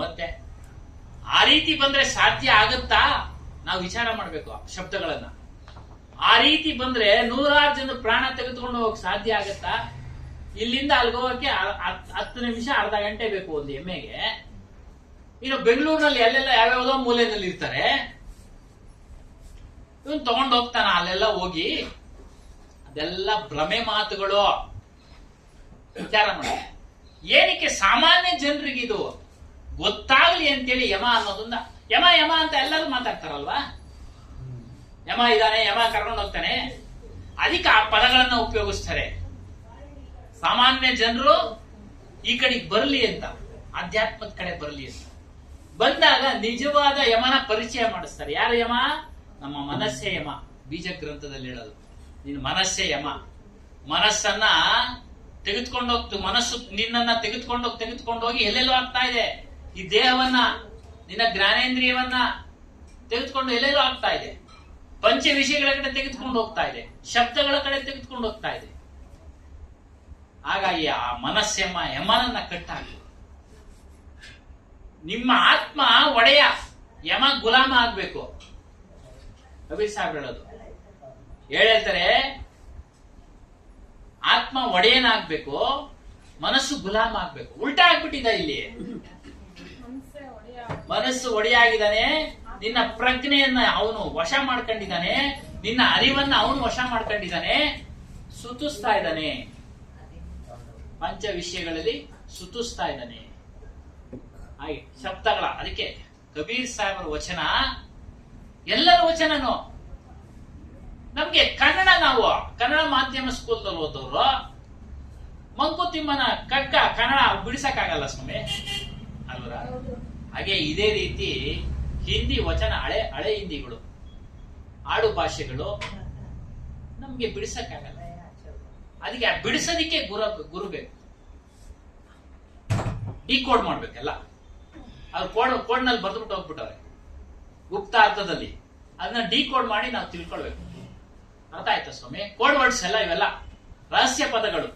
ಮತ್ತೆ ಆ ರೀತಿ ಬಂದ್ರೆ ಸಾಧ್ಯ ಆಗುತ್ತಾ? ನಾವು ವಿಚಾರ ಮಾಡ್ಬೇಕು ಶಬ್ದಗಳನ್ನ. ಆ ರೀತಿ ಬಂದ್ರೆ 100 ಜನ ಪ್ರಾಣ ತೆಗೆದುಕೊಂಡು ಹೋಗಕ್ ಸಾಧ್ಯ ಆಗತ್ತಾ? ಇಲ್ಲಿಂದ ಅಲ್ಲಿಗೆ ಹೋಗಕ್ಕೆ 10 ನಿಮಿಷ ಅರ್ಧ ಗಂಟೆ ಬೇಕು ಒಂದು ಎಮ್ಮೆಗೆ. ಇನ್ನು ಬೆಂಗಳೂರಿನಲ್ಲಿ ಎಲ್ಲೆಲ್ಲ ಯಾವ್ಯಾವ್ದೋ ಮೂಲೆಯಲ್ಲಿ ಇರ್ತಾರೆ. ಇವನ್ ತಗೊಂಡು ಹೋಗ್ತಾನ ಅಲ್ಲೆಲ್ಲ ಹೋಗಿ. ಅದೆಲ್ಲ ಭ್ರಮೆ ಮಾತುಗಳು. ವಿಚಾರ ಮಾಡಿ. ಏನಕ್ಕೆ ಸಾಮಾನ್ಯ ಜನರಿಗೆ ಇದು ಗೊತ್ತಾಗ್ಲಿ ಅಂತೇಳಿ ಯಮ ಅನ್ನೋದನ್ನ ಯಮ ಅಂತ ಎಲ್ಲರೂ ಮಾತಾಡ್ತಾರಲ್ವಾ. ಯಮ ಇದಾನೆ, ಯಮ ಕರ್ಕೊಂಡು ಹೋಗ್ತಾನೆ, ಅದಕ್ಕೆ ಆ ಪದಗಳನ್ನ ಉಪಯೋಗಿಸ್ತಾರೆ. ಸಾಮಾನ್ಯ ಜನರು ಈ ಕಡೆಗೆ ಬರಲಿ ಅಂತ, ಆಧ್ಯಾತ್ಮದ ಕಡೆ ಬರಲಿ ಅಂತ ಬಂದಾಗ ನಿಜವಾದ ಯಮನ ಪರಿಚಯ ಮಾಡಿಸ್ತಾರೆ. ಯಾರು ಯಮ? ನಮ್ಮ ಮನಸ್ಸೇ ಯಮ. ಬೀಜ ಗ್ರಂಥದಲ್ಲಿ ಹೇಳೋದು, ನಿನ್ನ ಮನಸ್ಸೇ ಯಮ. ಮನಸ್ಸನ್ನ ತೆಗೆದುಕೊಂಡು ಹೋಗ್ತು, ಮನಸ್ಸು ನಿನ್ನನ್ನ ತೆಗೆದುಕೊಂಡು ಹೋಗಿ ಎಲ್ಲೆಲ್ಲೋ ಆಗ್ತಾ ಇದೆ. ಈ ದೇಹವನ್ನ, ನಿನ್ನ ಜ್ಞಾನೇಂದ್ರಿಯವನ್ನ ತೆಗೆದುಕೊಂಡು ಎಲ್ಲೆಲ್ಲೋ ಆಗ್ತಾ ಇದೆ. ಪಂಚ ವಿಷಯಗಳ ಕಡೆ ತೆಗೆದುಕೊಂಡು ಹೋಗ್ತಾ ಇದೆ, ಶಬ್ದಗಳ ಕಡೆ ತೆಗೆದುಕೊಂಡು ಹೋಗ್ತಾ ಇದೆ. ಹಾಗಾಗಿ ಆ ಮನಸ್ಸೆಮ್ಮ ಯಮನನ್ನ ಕಟ್ಟಾಕಿ. ನಿಮ್ಮ ಆತ್ಮ ಒಡೆಯ, ಯಮ ಗುಲಾಮ ಆಗ್ಬೇಕು. ಕಬೀರ್ ಸಾಹೇಬ್ ಹೇಳೋದು ಹೇಳ್ತಾರೆ, ಆತ್ಮ ಒಡೆಯನಾಗ್ಬೇಕು, ಮನಸ್ಸು ಗುಲಾಮ ಆಗ್ಬೇಕು. ಉಲ್ಟಾ ಆಗ್ಬಿಟ್ಟಿದೆ ಇಲ್ಲಿ. ಮನಸ್ಸು ಒಡೆಯಾಗಿದ್ದಾನೆ, ನಿನ್ನ ಪ್ರಜ್ಞೆಯನ್ನ ಅವನು ವಶ ಮಾಡ್ಕೊಂಡಿದ್ದಾನೆ, ನಿನ್ನ ಅರಿವನ್ನ ಅವನು ವಶ ಮಾಡ್ಕೊಂಡಿದ್ದಾನೆ, ಸುತ್ತಿಸ್ತಾ ಇದ್ದಾನೆ. ಪಂಚ ವಿಷಯಗಳಲ್ಲಿ ಸುತ್ತಿಸ್ತಾ ಇದ್ದಾನೆ. ಹಾಗೆ ಶಬ್ದಗಳ, ಅದಕ್ಕೆ ಕಬೀರ್ ಸಾಹೇಬರ ವಚನ ಎಲ್ಲರ ವಚನನು. ನಮ್ಗೆ ನಾವು ಕನ್ನಡ ಮಾಧ್ಯಮ ಸ್ಕೂಲ್ದಲ್ಲಿ ಓದೋರು ಮಂಕುತಿಮ್ಮನ ಕಗ್ಗ ಕನ್ನಡ ಬಿಡಿಸಕ್ಕಾಗಲ್ಲ ಸ್ವಾಮಿ ಅಲ್ವರ. ಹಾಗೆ ಇದೇ ರೀತಿ ಹಿಂದಿ ವಚನ, ಹಳೆ ಹಿಂದಿಗಳು, ಆಡು ಭಾಷೆಗಳು ನಮ್ಗೆ ಬಿಡಿಸಕ್ಕಾಗಲ್ಲ. ಅದಕ್ಕೆ ಬಿಡಿಸೋದಿಕ್ಕೆ ಗುರು ಬೇಕು. ಡಿಕೋಡ್ ಮಾಡ್ಬೇಕಲ್ಲ. ಅವ್ರು ಕೋಡ್ನಲ್ಲಿ ಬರ್ದ್ಬಿಟ್ಟು ಹೋಗ್ಬಿಟ್ಟವ್ರೆ ಗುಪ್ತ ಅರ್ಥದಲ್ಲಿ. ಅದನ್ನ ಡಿಕೋಡ್ ಮಾಡಿ ನಾವು ತಿಳ್ಕೊಳ್ಬೇಕು. ಅರ್ಥ ಆಯ್ತಾ ಸ್ವಾಮಿ? ಕೋಡ್ ವರ್ಡ್ಸ್ ಎಲ್ಲ ಇವೆಲ್ಲ ರಹಸ್ಯ ಪದಗಳು.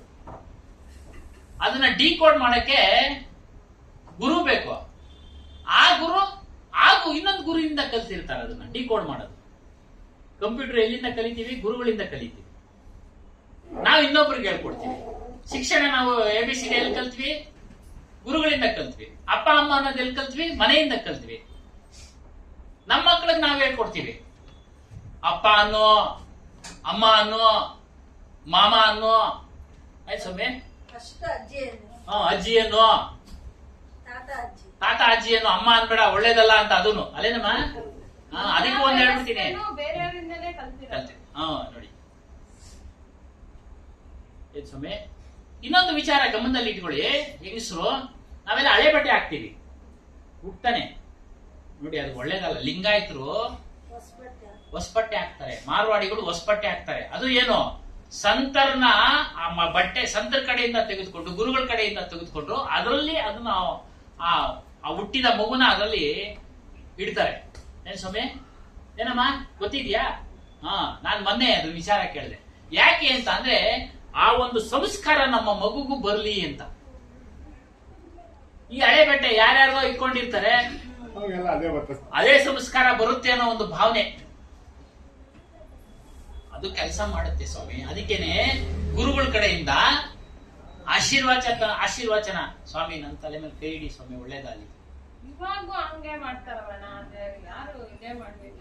ಅದನ್ನ ಡಿಕೋಡ್ ಮಾಡಕ್ಕೆ ಗುರು ಬೇಕು. ಆ ಗುರು ಇನ್ನೊಂದು ಗುರುವಿಂದ ಕಲ್ತಿರ್ತಾರೆ ಅದನ್ನ ಡಿಕೋಡ್ ಮಾಡೋದು. ಕಂಪ್ಯೂಟರ್ ಎಲ್ಲಿಂದ ಕಲಿತೀವಿ? ಗುರುಗಳಿಂದ ಕಲಿತೀವಿ. ನಾವು ಇನ್ನೊಬ್ರಿಗೆ ಹೇಳ್ಕೊಡ್ತೀವಿ. ಶಿಕ್ಷಣ ನಾವು ABCD ಎಲ್ಲಿ ಕಲ್ತ್ವಿ? ಗುರುಗಳಿಂದ ಕಲ್ತ್ವಿ. ಅಪ್ಪ ಅಮ್ಮ ಅನ್ನೋದು ಎಲ್ಲಿ ಕಲ್ತ್ವಿ? ಮನೆಯಿಂದ ಕಲ್ತ್ವಿ. ನಮ್ಮ ಮಕ್ಕಳಿಗೆ ನಾವು ಹೇಳ್ಕೊಡ್ತೀವಿ. ಅಪ್ಪ ಅನ್ನೋ, ಅಮ್ಮ ಅನ್ನೋ, ಮಾಮ ಅನ್ನೋ. ಆಯ್ತು ಸ್ವಾಮಿ? ಅಜ್ಜಿ ಅನ್ನೋ, ತಾತ ಅಜ್ಜಿ ಅನ್ನೋ, ಅಮ್ಮ ಅನ್ಬೇಡ ಒಳ್ಳೇದಲ್ಲ ಅಂತ. ಅದನ್ನು ಅಲ್ಲೇನಮ್ಮ? ಅದಕ್ಕೂ ಒಂದ್ ಹೇಳ್ಬಿಡ್ತೀನಿ. ನೋಡಿ ಏನ್ ಸ್ವಾಮಿ? ಇನ್ನೊಂದು ವಿಚಾರ ಗಮನದಲ್ಲಿ ಇಟ್ಕೊಳ್ಳಿ. ಹೆಂಗಸರು ನಾವೆಲ್ಲ ಹಳೆ ಬಟ್ಟೆ ಹಾಕ್ತೀವಿ, ಹುಟ್ತಾನೆ ನೋಡಿ, ಅದು ಒಳ್ಳೇದಲ್ಲ. ಲಿಂಗಾಯತರು ಹೊಸಬಟ್ಟೆ ಹಾಕ್ತಾರೆ, ಮಾರ್ವಾಡಿಗಳು ಹೊಸಬಟ್ಟೆ ಹಾಕ್ತಾರೆ. ಅದು ಏನು? ಸಂತರ್ನ ಬಟ್ಟೆ ಸಂತರ ಕಡೆಯಿಂದ ತೆಗೆದುಕೊಂಡು, ಗುರುಗಳ ಕಡೆಯಿಂದ ತೆಗೆದುಕೊಂಡು ಅದರಲ್ಲಿ ಅದನ್ನ ಆ ಹುಟ್ಟಿದ ಮಗುನ ಅದರಲ್ಲಿ ಇಡ್ತಾರೆ. ಏನ್ ಸ್ವಾಮಿ? ಏನಮ್ಮ ಗೊತ್ತಿದ್ಯಾ? ನಾನ್ ಮೊನ್ನೆ ಅದ್ರ ವಿಚಾರ ಕೇಳಿದೆ. ಯಾಕೆ ಅಂತ ಅಂದ್ರೆ ಆ ಒಂದು ಸಂಸ್ಕಾರ ನಮ್ಮ ಮಗುಗೂ ಬರ್ಲಿ ಅಂತ. ಈ ಹಳೆ ಬಟ್ಟೆ ಯಾರ್ಯಾರೋ ಇಟ್ಕೊಂಡಿರ್ತಾರೆ, ಅದೇ ಸಂಸ್ಕಾರ ಬರುತ್ತೆ ಅನ್ನೋ ಒಂದು ಭಾವನೆ ಅದು ಕೆಲಸ ಮಾಡುತ್ತೆ ಸ್ವಾಮಿ. ಅದಕ್ಕೇನೆ ಗುರುಗಳ ಕಡೆಯಿಂದ ಆಶೀರ್ವಚನ, ಸ್ವಾಮಿ ನನ್ನ ತಲೆ ಮೇಲೆ ಕೈ ಇಡಿ ಸ್ವಾಮಿ, ಒಳ್ಳೇದಾಗಲಿ. ಇವಾಗೂ ಹಂಗೆ ಮಾಡ್ತಾರವಣ್ಣ, ಅದೇ ಯಾರು ಇದೇ ಮಾಡ್ಬೇಕು.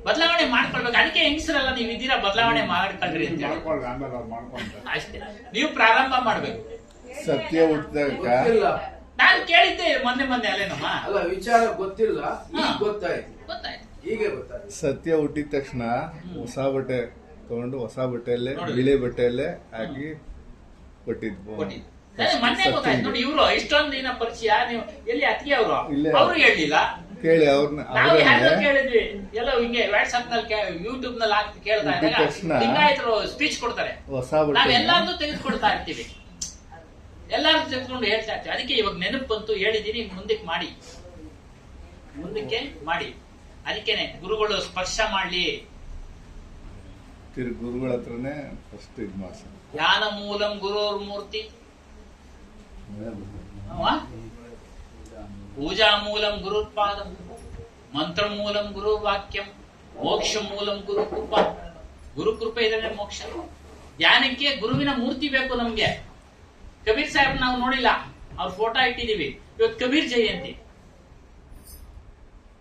ಬದಲಾವಣೆ ಮಾಡ್ಕೊಳ್ಬೇಕು. ಅದಕ್ಕೆ ಹೆಂಗಸರೆಲ್ಲ ನೀವು ಇದೀರಾ, ಬದಲಾವಣೆ ಮಾಡ್ಕೊಳ್ರಿ ಅಂತ ಹೇಳಿ ಮಾಡ್ಕೊಳ್ಳಿ, ಆಮೇಲೆ ಅವ್ರು ಮಾಡ್ಕೊಂತಾರೆ. ಅಷ್ಟೇ. ನೀವು ಪ್ರಾರಂಭ ಮಾಡ್ಬೇಕು. ಸತ್ಯ ಹುಟ್ಟಿದಾಗ ಗೊತ್ತಿಲ್ಲ, ನಾನು ಕೇಳಿದ್ದೆ ಮೊನ್ನೆ ಅಲ್ಲೇನಮ್ಮ. ಅಲ್ಲ ವಿಚಾರ ಗೊತ್ತಿಲ್ಲ, ಈಗ ಗೊತ್ತಾಯ್ತು, ಗೊತ್ತಾಯ್ತು. ಹೀಗೆ ಗೊತ್ತಾಯ್ತು. ಸತ್ಯ ಹುಟ್ಟಿದ ತಕ್ಷಣ ಹೊಸ ಬಟ್ಟೆ ತಗೊಂಡು ಹೊಸ ಬಟ್ಟೆಯಲ್ಲೇ ನೋಡಿ. ಬಿಳಿ ಬಟ್ಟೆಯಲ್ಲೇ ಹಾಕಿ ಕೊಟ್ಟಿದ್ವು. ಕೊಟ್ಟಿದ್ದು. ನನಗೆ ಮೊನ್ನೆ ಗೊತ್ತಾಯ್ತು ನೋಡಿ. ಇವ್ರು ಇಷ್ಟೊಂದು ದಿನ ಪರಿಚಯ, ನೀವು ಎಲ್ಲಿ ಅತ್ತಿಗೆ ಅವರು ಇಲ್ಲೇ. ಅವರು ಹೇಳಿಲ್ಲ. ಕೇಳಿ ಅವ್ರನ್ನ ನಾವು ಯಾರು ಅವರನ್ನೇ ಕೇಳಿದ್ವಿ, ಎಲ್ಲ ಹಿಂಗೆ ವಾಟ್ಸ್ಆಪ್ ನಲ್ಲಿ ಯೂಟ್ಯೂಬ್ ನಲ್ಲಿ ಹಾಕಿ ಕೇಳ್ತಾ ಹುಟ್ಟಿದ ಇದ್ದಾಗ ತಕ್ಷಣ ಲಿಂಗಾಯತರು ಸ್ಪೀಚ್ ಕೊಡ್ತಾರೆ. ಹೊಸ ಬಟ್ಟೆ ನಾವೆಲ್ಲಾರ್ದು ತೆಗೆದುಕೊಳ್ತಾ ಇರ್ತೀವಿ, ಎಲ್ಲಾರು ತೆಗೆದುಕೊಂಡು ಹೇಳ್ತಾ ಇರ್ತೀವಿ. ಅದಕ್ಕೆ ಇವಾಗ ನೆನಪು ಬಂತು, ಹೇಳಿದೀನಿ, ಮುಂದಕ್ಕೆ ಮಾಡಿ. ಅದಕ್ಕೇನೆ ಗುರುಗಳು ಸ್ಪರ್ಶ ಮಾಡ್ಲಿ. ತಿರುಗಿ ಗುರುಗಳ ಹತ್ರನೇ ಫಸ್ಟ್ ಇದು ಮಾಡ್ಸ. ಯಾನ ಮೂಲಂ ಗುರೋರ್ ಮೂರ್ತಿ, ಪೂಜಾ ಮೂಲಂ ಗುರುಪಾದಂ, ಮಂತ್ರ ಮೂಲಂ ಗುರು ವಾಕ್ಯಂ, ಮೋಕ್ಷ ಮೂಲಂ ಗುರು ಕೃಪಾ. ಗುರು ಕೃಪೆ ಇದ್ರೆ ಮೋಕ್ಷ. ಧ್ಯಾನಕ್ಕೆ ಗುರುವಿನ ಮೂರ್ತಿ ಬೇಕು ನಮ್ಗೆ. ಕಬೀರ್ ಸಾಹೇಬ್ ನಾವು ನೋಡಿಲ್ಲ, ಅವ್ರ ಫೋಟೋ ಇಟ್ಟಿದೀವಿ. ಇವತ್ತು ಕಬೀರ್ ಜಯಂತಿ,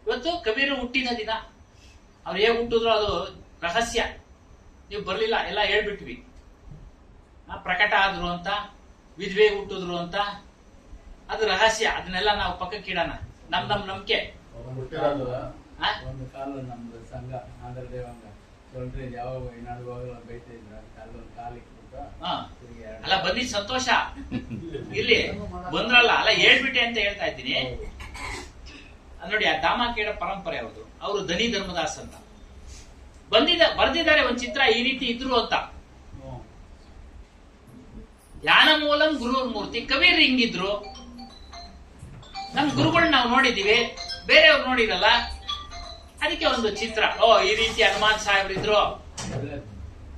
ಇವತ್ತು ಕಬೀರ್ ಹುಟ್ಟಿದ ದಿನ. ಅವ್ರು ಹೇಗೆ ಹುಟ್ಟಿದ್ರು ಅದು ರಹಸ್ಯ, ನೀವು ಬರ್ಲಿಲ್ಲ, ಎಲ್ಲ ಹೇಳ್ಬಿಟ್ವಿ. ಪ್ರಕಟ ಆದ್ರು ಅಂತ, ವಿಧವೆ ಹುಟ್ಟಿದ್ರು ಅಂತ, ಅದು ರಹಸ್ಯ. ಅದನ್ನೆಲ್ಲ ನಾವು ಪಕ್ಕಕ್ಕೆ ಇಡೋಣ. ನಮ್ ನಂಬಿಕೆ. ಒಂದು ಕಾಲ ನಮ್ದು ಸಂಘ ಆಂಧ್ರ ದೇವಂಗ ದೊಡ್ಡ ಯಾವ ಏನಾದ್ರು ಬೈತಾ ಇದ್ರ ಕಾಲೊಂದು ಕಾಲಿಕ್ಬಿಟ್ಟು ಅಲ್ಲ ಬಂದಿದ್ ಸಂತೋಷ ಇಲ್ಲಿ ಬಂದ್ರಲ್ಲ, ಅಲ್ಲ ಹೇಳ್ಬಿಟ್ಟೆ ಅಂತ ಹೇಳ್ತಾ ಇದ್ದೀನಿ. ನೋಡಿ, ಆ ದಾಮಾಕೇಡ ಪರಂಪರೆ ಅವ್ರದ್ದು. ಅವರು ಧನಿ ಧರ್ಮದಾಸ್ ಅಂತ ಬರ್ದಿದ್ದಾರೆ ಒಂದ್ ಚಿತ್ರ, ಈ ರೀತಿ ಇದ್ರು ಅಂತ. ಯಾನ ಮೂಲಂ ಗುರುರ್ ಮೂರ್ತಿ. ಕಬೀರ್ ಹಿಂಗಿದ್ರು. ನಮ್ ಗುರುಗಳು ನಾವು ನೋಡಿದೀವಿ, ಬೇರೆಯವ್ರು ನೋಡಿರಲ್ಲ. ಅದಕ್ಕೆ ಒಂದು ಚಿತ್ರ. ಈ ರೀತಿ ಹನುಮಾನ್ ಸಾಹೇಬ್ರಿದ್ರು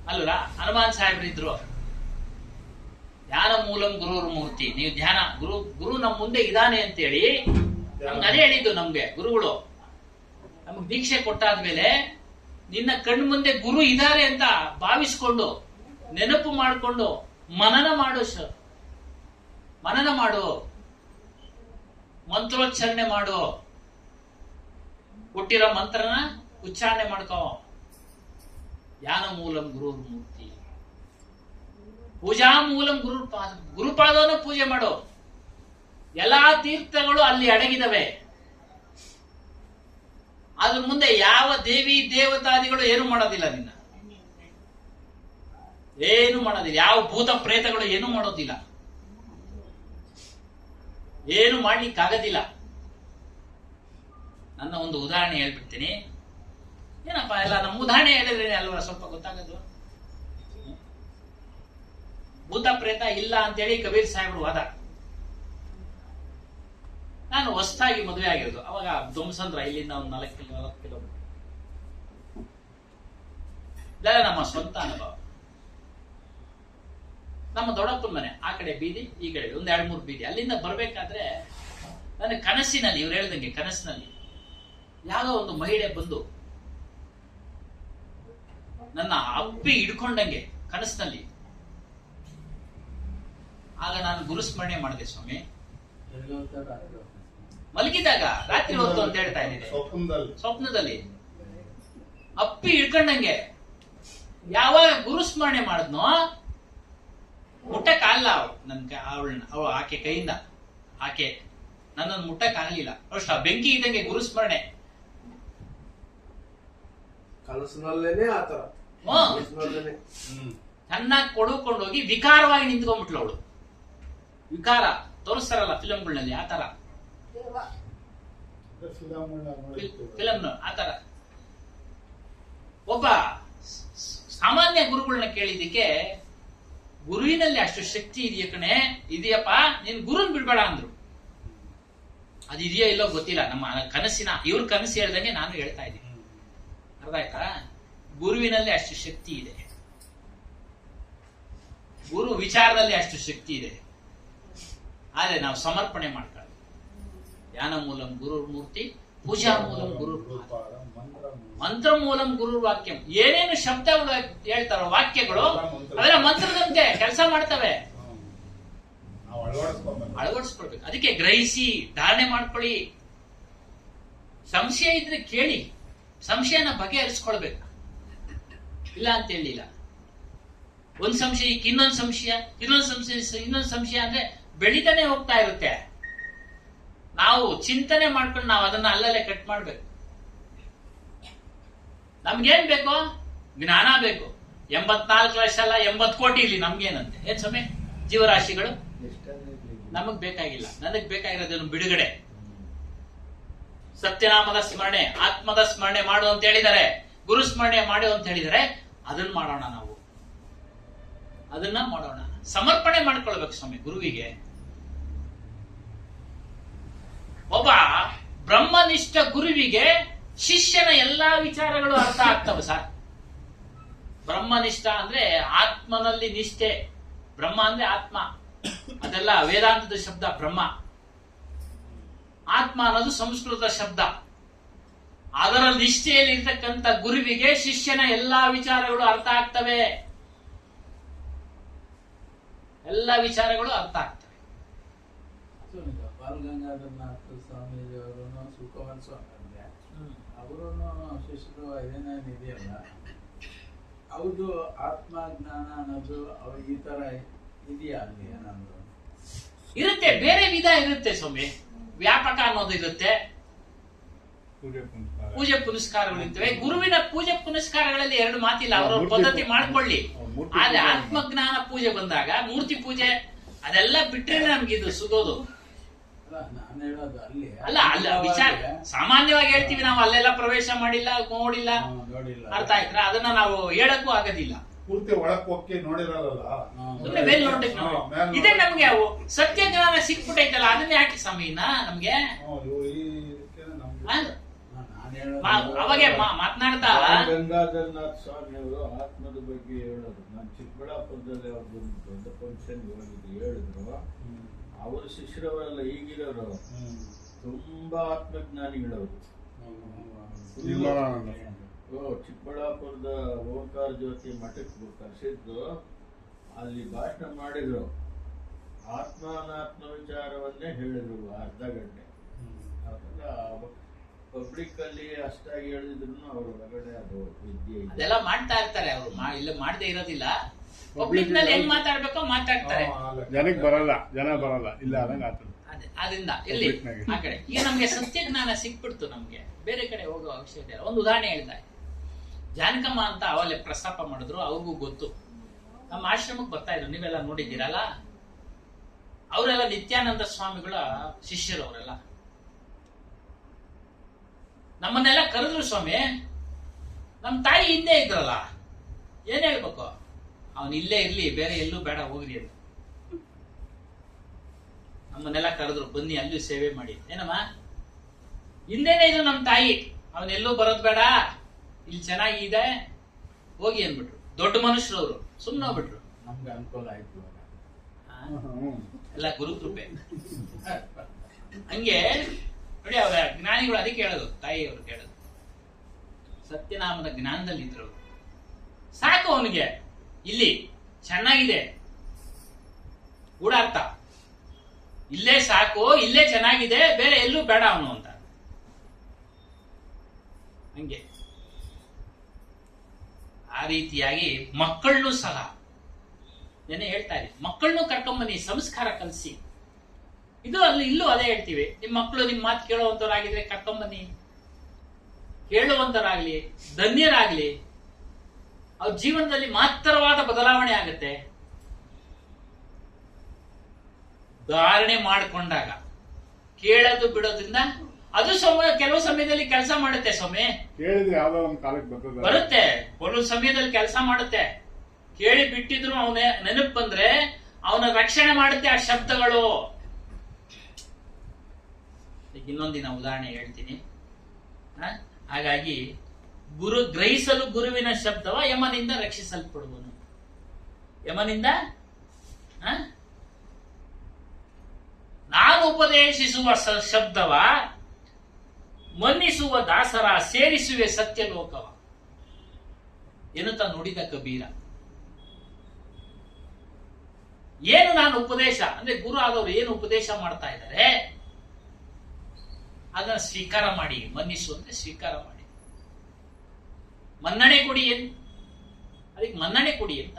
ಅಲ್ವಲ್ಲ, ಹನುಮಾನ್ ಸಾಹೇಬ್ರಿದ್ರು. ಧ್ಯಾನ ಮೂಲಂ ಗುರುರ್ ಮೂರ್ತಿ. ನೀವು ಧ್ಯಾನ, ಗುರು ನಮ್ ಮುಂದೆ ಇದಾನೆ ಅಂತೇಳಿ ನಮ್ಗೆ ಅದೇ ಹೇಳಿದ್ದು. ನಮ್ಗೆ ಗುರುಗಳು ನಮಗ್ ದೀಕ್ಷೆ ಕೊಟ್ಟಾದ್ಮೇಲೆ ನಿನ್ನ ಕಣ್ಣು ಮುಂದೆ ಗುರು ಇದಾರೆ ಅಂತ ಭಾವಿಸ್ಕೊಂಡು, ನೆನಪು ಮಾಡಿಕೊಂಡು ಮನನ ಮಾಡು, ಮಂತ್ರೋಚ್ಚಾರಣೆ ಮಾಡು, ಕೊಟ್ಟಿರೋ ಮಂತ್ರನ ಉಚ್ಚಾರಣೆ ಮಾಡ್ಕೋ. ಧ್ಯಾನ ಮೂಲಂ ಗುರುರ್ ಮೂರ್ತಿ, ಪೂಜಾ ಮೂಲಂ ಗುರುಪಾದವನ್ನು ಪೂಜೆ ಮಾಡು. ಎಲ್ಲಾ ತೀರ್ಥಗಳು ಅಲ್ಲಿ ಅಡಗಿದವೆ. ಅದ್ರ ಮುಂದೆ ಯಾವ ದೇವಿ ದೇವತಾದಿಗಳು ಏನು ಮಾಡೋದಿಲ್ಲ, ನಿನ್ನ ಏನು ಮಾಡೋದಿಲ್ಲ. ಯಾವ ಭೂತ ಪ್ರೇತಗಳು ಏನು ಮಾಡೋದಿಲ್ಲ, ಏನು ಮಾಡ್ಲಿಕ್ಕಾಗದಿಲ್ಲ. ನನ್ನ ಒಂದು ಉದಾಹರಣೆ ಹೇಳ್ಬಿಡ್ತೀನಿ. ಏನಪ್ಪಾ ಎಲ್ಲ ನಮ್ಮ ಉದಾಹರಣೆ ಹೇಳಿದ್ರೆ ಅಲ್ವಾ ಸ್ವಲ್ಪ ಗೊತ್ತಾಗೋದು. ಭೂತ ಪ್ರೇತ ಇಲ್ಲ ಅಂತೇಳಿ ಕಬೀರ್ ಸಾಹೇಬ್ರು ವಾದ. ನಾನು ಹೊಸದಾಗಿ ಮದುವೆ ಆಗಿರೋದು ಅವಾಗ ಧ್ವಂಸಂದ್ರ, ಇಲ್ಲಿಂದ ಒಂದು 4 ಕಿಲೋಮೀಟರ್. ಇದೆಲ್ಲ ನಮ್ಮ ಸ್ವಂತ ಅನುಭವ. ನಮ್ಮ ದೊಡ್ಡಪ್ಪನ ಮನೆ ಆ ಕಡೆ ಬೀದಿ, ಈ ಕಡೆ ಒಂದು 2-3 ಬೀದಿ. ಅಲ್ಲಿಂದ ಬರ್ಬೇಕಾದ್ರೆ ನನ್ನ ಕನಸಿನಲ್ಲಿ, ಇವ್ರು ಹೇಳ್ದಂಗೆ ಕನಸಿನಲ್ಲಿ ಯಾವುದೋ ಒಂದು ಮಹಿಳೆ ಬಂದು ನನ್ನ ಅಪ್ಪಿ ಹಿಡ್ಕೊಂಡಂಗೆ ಕನಸಿನಲ್ಲಿ. ಆಗ ನಾನು ಗುರುಸ್ಮರಣೆ ಮಾಡಿದೆ. ಸ್ವಾಮಿ, ಮಲಗಿದಾಗ ರಾತ್ರಿ ಹೊತ್ತು ಅಂತ ಹೇಳ್ತಾ ಇದ್ದೀನಿ, ಸ್ವಪ್ನದಲ್ಲಿ ಅಪ್ಪಿ ಹಿಡ್ಕೊಂಡಂಗೆ. ಯಾವಾಗ ಗುರುಸ್ಮರಣೆ ಮಾಡಿದ್ನೋ ಮುಟ್ಟಕ್ಕಾಗಲ್ಲ ಅವಳು ಆಕೆ ಕೈಯಿಂದ. ಆಕೆ ನನ್ನನ್ನು ಮುಟ್ಟಕ್ಕಾಗಲಿಲ್ಲ. ಅಷ್ಟು ಆ ಬೆಂಕಿ ಇದ್ದಂಗೆ ಗುರುಸ್ಮರಣೆ. ಕನಸಿನಲ್ಲೇನೆ ಆತರ ಚೆನ್ನಾಗಿ ಕೊಡುಕೊಂಡೋಗಿ ವಿಕಾರವಾಗಿ ನಿಂತ್ಕೊಂಡ್ಬಿಟ್ಲು ಅವಳು. ವಿಕಾರ ತೋರಿಸ್ತಾರಲ್ಲ ಫಿಲಂಗಳಲ್ಲಿ, ಆತರ ಫಿಲಂ ಆತರ. ಒಬ್ಬ ಸಾಮಾನ್ಯ ಗುರುಗಳನ್ನ ಕೇಳಿದ್ದಕ್ಕೆ, ಗುರುವಿನಲ್ಲಿ ಅಷ್ಟು ಶಕ್ತಿ ಇದೆಯಾ ಕಣೆ, ಇದೆಯಪ್ಪ, ನೀನ್ ಗುರುನ್ ಬಿಡ್ಬೇಡ ಅಂದ್ರು. ಅದಿದೆಯೋ ಇಲ್ಲೋ ಗೊತ್ತಿಲ್ಲ. ನಮ್ಮ ಕನಸಿನ, ಇವ್ರ ಕನಸು ಹೇಳ್ದಂಗೆ ನಾನು ಹೇಳ್ತಾ ಇದ್ದೀನಿ. ಅರ್ಥ ಆಯ್ತಾ? ಗುರುವಿನಲ್ಲಿ ಅಷ್ಟು ಶಕ್ತಿ ಇದೆ, ಗುರು ವಿಚಾರದಲ್ಲಿ ಅಷ್ಟು ಶಕ್ತಿ ಇದೆ. ಆದ್ರೆ ನಾವು ಸಮರ್ಪಣೆ ಮಾಡ್ಕೊಳ್ಳಿ. ಧ್ಯಾನ ಮೂಲಂ ಗುರುರ್ ಮೂರ್ತಿ, ಪೂಜಾ ಮೂಲಂ ಗುರುರ್ ಮಂತ್ರ ಮೂಲಂ ಗುರುರ್ ವಾಕ್ಯಂ. ಏನೇನು ಶಬ್ದಗಳು ಹೇಳ್ತಾರೋ ವಾಕ್ಯಗಳು ಅವೆಲ್ಲ ಮಂತ್ರದಂತೆ ಕೆಲಸ ಮಾಡ್ತವೆ. ಅಳವಡಿಸ್ಕೊಳ್ಬೇಕು. ಅದಕ್ಕೆ ಗ್ರಹಿಸಿ ಧಾರಣೆ ಮಾಡ್ಕೊಳ್ಳಿ. ಸಂಶಯ ಇದ್ರೆ ಕೇಳಿ, ಸಂಶಯನ ಬಗೆಹರಿಸ್ಕೊಳ್ಬೇಕು. ಇಲ್ಲ ಅಂತ ಹೇಳಿಲ್ಲ. ಒಂದ್ ಸಂಶಯಕ್ಕೆ ಇನ್ನೊಂದು ಸಂಶಯ, ಇನ್ನೊಂದು ಸಂಶಯ ಅಂದ್ರೆ ಬೆಳಿತಾನೆ ಹೋಗ್ತಾ ಇರುತ್ತೆ. ನಾವು ಚಿಂತನೆ ಮಾಡ್ಕೊಂಡು ನಾವು ಅದನ್ನ ಅಲ್ಲಲ್ಲೇ ಕಟ್ ಮಾಡ್ಬೇಕು. ನಮ್ಗೇನ್ ಬೇಕು? ಜ್ಞಾನ ಬೇಕು. 84 ಲಕ್ಷ ಅಲ್ಲ 80 ಕೋಟಿ ಇಲ್ಲಿ ನಮ್ಗೇನಂತೆ ಏನ್ ಸಮಯ ಜೀವರಾಶಿಗಳು ನಮಗ್ ಬೇಕಾಗಿಲ್ಲ. ನನಗ್ ಬೇಕಾಗಿರೋದೇನು? ಬಿಡುಗಡೆ. ಸತ್ಯನಾಮದ ಸ್ಮರಣೆ, ಆತ್ಮದ ಸ್ಮರಣೆ ಮಾಡು ಅಂತ ಹೇಳಿದ್ದಾರೆ, ಗುರು ಸ್ಮರಣೆ ಮಾಡು ಅಂತ ಹೇಳಿದರೆ ಅದನ್ನ ಮಾಡೋಣ. ನಾವು ಅದನ್ನ ಮಾಡೋಣ. ಸಮರ್ಪಣೆ ಮಾಡ್ಕೊಳ್ಬೇಕು ಸ್ವಾಮಿ ಗುರುವಿಗೆ. ಒಬ್ಬ ಬ್ರಹ್ಮನಿಷ್ಠ ಗುರುವಿಗೆ ಶಿಷ್ಯನ ಎಲ್ಲಾ ವಿಚಾರಗಳು ಅರ್ಥ ಆಗ್ತವೆ ಸರ್. ಬ್ರಹ್ಮನಿಷ್ಠ ಅಂದ್ರೆ ಆತ್ಮನಲ್ಲಿ ನಿಷ್ಠೆ. ಬ್ರಹ್ಮ ಅಂದ್ರೆ ಆತ್ಮ, ಅದೆಲ್ಲ ವೇದಾಂತದ ಶಬ್ದ. ಬ್ರಹ್ಮ ಆತ್ಮ ಅನ್ನೋದು ಸಂಸ್ಕೃತ ಶಬ್ದ. ಅದರ ನಿಷ್ಠೆಯಲ್ಲಿ ಇರ್ತಕ್ಕಂಥ ಗುರುವಿಗೆ ಶಿಷ್ಯನ ಎಲ್ಲಾ ವಿಚಾರಗಳು ಅರ್ಥ ಆಗ್ತವೆ. ಎಲ್ಲ ವಿಚಾರಗಳು ಅರ್ಥ ಆಗ್ತವೆ. ಬಾಲಗಂಗಾಧರನಾಥ ಸ್ವಾಮೀಜಿಯವರು ಸುಖವನ್ ಸ್ವಾಮಿ ಅಂದ್ರೆ ಅವರು ಶಿಷ್ಯರು ಏನೇನು ಇದೆಯಲ್ಲ, ಅವ್ರದ್ದು ಆತ್ಮಜ್ಞಾನ ಅನ್ನೋದು ಅವ್ರು ಈ ತರ ಇದೆಯಾ ಅಲ್ಲಿ ಏನಾದ್ರು ಇರುತ್ತೆ. ಬೇರೆ ವಿಧ ಇರುತ್ತೆ ಸ್ವಾಮಿ. ವ್ಯಾಪಕ ಅನ್ನೋದು ಇರುತ್ತೆ, ಪೂಜೆ ಪುನಸ್ಕಾರಗಳು ಇರ್ತವೆ. ಗುರುವಿನ ಪೂಜೆ ಪುನಸ್ಕಾರಗಳಲ್ಲಿ ಎರಡು ಮಾತಿಲ್ಲ, ಅವ್ರವ್ರ ಪದ್ಧತಿ ಮಾಡ್ಕೊಳ್ಳಿ. ಆದ್ರೆ ಆತ್ಮಜ್ಞಾನ ಪೂಜೆ ಬಂದಾಗ ಮೂರ್ತಿ ಪೂಜೆ ಅದೆಲ್ಲ ಬಿಟ್ರೆ ನಮ್ಗಿದು ಸಿಗೋದು ನಾನು ಹೇಳೋದು ಅಲ್ಲಿ ಅಲ್ಲ. ಅಲ್ಲ ವಿಚಾರ ಸಾಮಾನ್ಯವಾಗಿ ಹೇಳ್ತೀವಿ ನಾವು, ಅಲ್ಲೆಲ್ಲ ಪ್ರವೇಶ ಮಾಡಿಲ್ಲ, ನೋಡಿಲ್ಲ, ಅರ್ಥ ಆಯ್ತಾ? ಅದನ್ನ ನಾವು ಹೇಳಕ್ಕೂ ಆಗೋದಿಲ್ಲ. ಪೂರ್ತಿ ಒಳಕ್ ಹೋಗಿ ನೋಡಿರಲ್ಲ. ಸುಮ್ಮನೆ ಮೇಲ್ ನೋಡ್ಬೇಕು ನಾವು. ಇದೇ ನಮ್ಗೆ ಅವು ಸತ್ಯ ಜ್ಞಾನ ಸಿಕ್ಬಿಟ್ಟೈತಲ್ಲ, ಅದನ್ನ ಯಾಕೆ ಸಮಯನ ನಮ್ಗೆ ಅವಾಗೆ ಮಾತನಾಡ್ತಾ ಗಂಗಾಧರನಾಥ್ ಸ್ವಾಮಿ ಅವರು ಆತ್ಮದ ಬಗ್ಗೆ ಹೇಳೋದು. ನಾನು ಚಿಕ್ಕಬಳ್ಳಾಪುರದಲ್ಲಿ ಅವ್ರದ್ದು ದೊಡ್ಡ ಫಂಕ್ಷನ್ ಹೇಳಿದ್ರು. ಅವ್ರ ಶಿಷ್ಯರವರೆಲ್ಲ ಈಗಿರೋರು ತುಂಬಾ ಆತ್ಮಜ್ಞಾನಿಗಳವರು. ಚಿಕ್ಕಬಳ್ಳಾಪುರದ ಓಂಕಾರ ಜ್ಯೋತಿ ಮಠಕ್ಕೆ ಕರೆಸಿದ್ರು. ಅಲ್ಲಿ ಭಾಷಣ ಮಾಡಿದ್ರು. ಆತ್ಮಾನಾತ್ಮ ವಿಚಾರವನ್ನೇ ಹೇಳಿದ್ರು ಅರ್ಧ ಗಂಟೆ. ಪಬ್ಲಿಕ್ ಅಲ್ಲಿ ಅಷ್ಟಾಗಿ ಹೇಳಿದ್ರು ಅವ್ರ ಒಳಗಡೆ ಅದು ವಿದ್ಯೆ ಅದೆಲ್ಲ ಮಾಡ್ತಾ ಇರ್ತಾರೆ. ಅವರು ಇಲ್ಲ ಮಾಡದೇ ಇರೋದಿಲ್ಲ. ಪಬ್ಲಿಕ್ ನಲ್ಲಿ ಹೆಂಗ್ ಮಾತಾಡ್ಬೇಕೋ ಮಾತಾಡ್ತಾರೆ. ಜನಕ್ಕೆ ಬರಲ್ಲ, ಜನ ಬರಲ್ಲ ಇಲ್ಲ ಆದಂಗ ಆತದೆ. ಅದರಿಂದ ಇಲ್ಲಿ ಆ ಕಡೆ ಈಗ ನಮ್ಗೆ ಸತ್ಯ ಜ್ಞಾನ ಸಿಕ್ಬಿಡ್ತು, ನಮ್ಗೆ ಬೇರೆ ಕಡೆ ಹೋಗೋ ಅವಶ್ಯಕತೆ ಇಲ್ಲ. ಒಂದು ಉದಾಹರಣೆ ಹೇಳ್ತಾ ಜಾನಕಮ್ಮ ಅಂತ ಅವಲ್ಲೇ ಪ್ರಸ್ತಾಪ ಮಾಡಿದ್ರು. ಅವ್ರಿಗೂ ಗೊತ್ತು, ನಮ್ಮ ಆಶ್ರಮಕ್ಕೆ ಬರ್ತಾ ಇದ್ರು, ನೀವೆಲ್ಲ ನೋಡಿದ್ದೀರಲ್ಲ. ಅವರೆಲ್ಲ ನಿತ್ಯಾನಂದ ಸ್ವಾಮಿಗಳ ಶಿಷ್ಯರು. ಅವರೆಲ್ಲ ನಮ್ಮನ್ನೆಲ್ಲ ಕರೆದ್ರು. ಸ್ವಾಮಿ ನಮ್ಮ ತಾಯಿ ಹಿಂದೆ ಇದ್ರಲ್ಲ, ಏನ್ ಹೇಳ್ಬೇಕು? ಅವನ್ ಇಲ್ಲೇ ಇರ್ಲಿ, ಬೇರೆ ಎಲ್ಲೂ ಬೇಡ, ಹೋಗ್ರಿ ಅಂತ ನಮ್ಮನ್ನೆಲ್ಲ ಕರೆದ್ರು. ಬನ್ನಿ ಅಲ್ಲೂ ಸೇವೆ ಮಾಡಿ. ಏನಮ್ಮ ಹಿಂದೆನೆ ಇದು ನಮ್ಮ ತಾಯಿ, ಅವನೆಲ್ಲೂ ಬರೋದ್ ಬೇಡ, ಇಲ್ಲಿ ಚೆನ್ನಾಗಿದೆ, ಹೋಗಿ ಅನ್ಬಿಟ್ರು. ದೊಡ್ಡ ಮನುಷ್ಯರು ಅವರು. ಸುಮ್ಮನೆ ಹೋಗ್ಬಿಟ್ರು. ನಮ್ಗೆ ಅನುಕೂಲ ಆಯ್ತು ಎಲ್ಲ ಗುರುಕೃಪೆ. ಹಂಗೆ ನೋಡಿ, ಅವರ ಜ್ಞಾನಿಗಳು ಅದಕ್ಕೆ ಹೇಳೋದು, ತಾಯಿಯವರು ಹೇಳೋದು, ಸತ್ಯನಾಮದ ಜ್ಞಾನದಲ್ಲಿ ಇದ್ರು. ಸಾಕು ಅವನಿಗೆ, ಇಲ್ಲಿ ಚೆನ್ನಾಗಿದೆ ಗೂಢಾರ್ಥ, ಇಲ್ಲೇ ಸಾಕು, ಇಲ್ಲೇ ಚೆನ್ನಾಗಿದೆ, ಬೇರೆ ಎಲ್ಲೂ ಬೇಡ ಅವನು ಅಂತ. ಹಂಗೆ ಆ ರೀತಿಯಾಗಿ ಮಕ್ಕಳನ್ನು ಸಹ ನೆನೆ ಹೇಳ್ತಾ ಇದ್ದೀವಿ, ಮಕ್ಕಳನ್ನು ಕರ್ಕೊಂಬನ್ನಿ, ಸಂಸ್ಕಾರ ಕಲಿಸಿ. ಇದು ಅಲ್ಲಿ ಇಲ್ಲೂ ಅದೇ ಹೇಳ್ತೀವಿ. ನಿಮ್ ಮಕ್ಕಳು ನಿಮ್ ಮಾತು ಕೇಳುವಂತವರಾಗಿದ್ರೆ ಕರ್ಕೊಂಬನ್ನಿ, ಕೇಳುವಂತರಾಗ್ಲಿ, ಧನ್ಯರಾಗ್ಲಿ. ಅವ್ರ ಜೀವನದಲ್ಲಿ ಮಹತ್ತರವಾದ ಬದಲಾವಣೆ ಆಗುತ್ತೆ. ಧಾರಣೆ ಮಾಡಿಕೊಂಡಾಗ ಕೇಳೋದು ಬಿಡೋದ್ರಿಂದ ಅದು ಕೆಲವು ಸಮಯದಲ್ಲಿ ಕೆಲಸ ಮಾಡುತ್ತೆ. ಸ್ವಾಮಿ ಕೇಳಿದ್ರೆ ಯಾವ್ದೋ ಒಂದು ಕಾಲಕ್ಕೆ ಬರುತ್ತೆ, ಕೆಲವು ಸಮಯದಲ್ಲಿ ಕೆಲಸ ಮಾಡುತ್ತೆ. ಕೇಳಿ ಬಿಟ್ಟಿದ್ರು ಅವನ ನೆನಪು ಬಂದ್ರೆ ಅವನ ರಕ್ಷಣೆ ಮಾಡುತ್ತೆ ಆ ಶಬ್ದಗಳು. ಇನ್ನೊಂದಿನ ಉದಾಹರಣೆ ಹೇಳ್ತೀನಿ. ಹಾಗಾಗಿ ಗುರು ಗ್ರಹಿಸಲು ಗುರುವಿನ ಶಬ್ದವ ಯಮನಿಂದ ರಕ್ಷಿಸಲ್ಪಡುವನು. ಯಮನಿಂದ ನಾನು ಉಪದೇಶಿಸುವ ಶಬ್ದವ ಮನ್ನಿಸುವ ದಾಸರ ಸೇರಿಸುವೆ ಸತ್ಯಲೋಕವ ಎನ್ನುತ್ತಾ ನುಡಿದ ಕಬೀರ. ಏನು ನಾನು ಉಪದೇಶ ಅಂದ್ರೆ ಗುರು ಆದವರು ಏನು ಉಪದೇಶ ಮಾಡ್ತಾ ಇದ್ದಾರೆ ಅದನ್ನ ಸ್ವೀಕಾರ ಮಾಡಿ, ಮನ್ನಿಸುವಂತೆ ಸ್ವೀಕಾರ ಮಾಡಿ, ಮನ್ನಣೆ ಕೊಡಿ ಅದಕ್ಕೆ ಮನ್ನಣೆ ಕೊಡಿ ಅಂತ.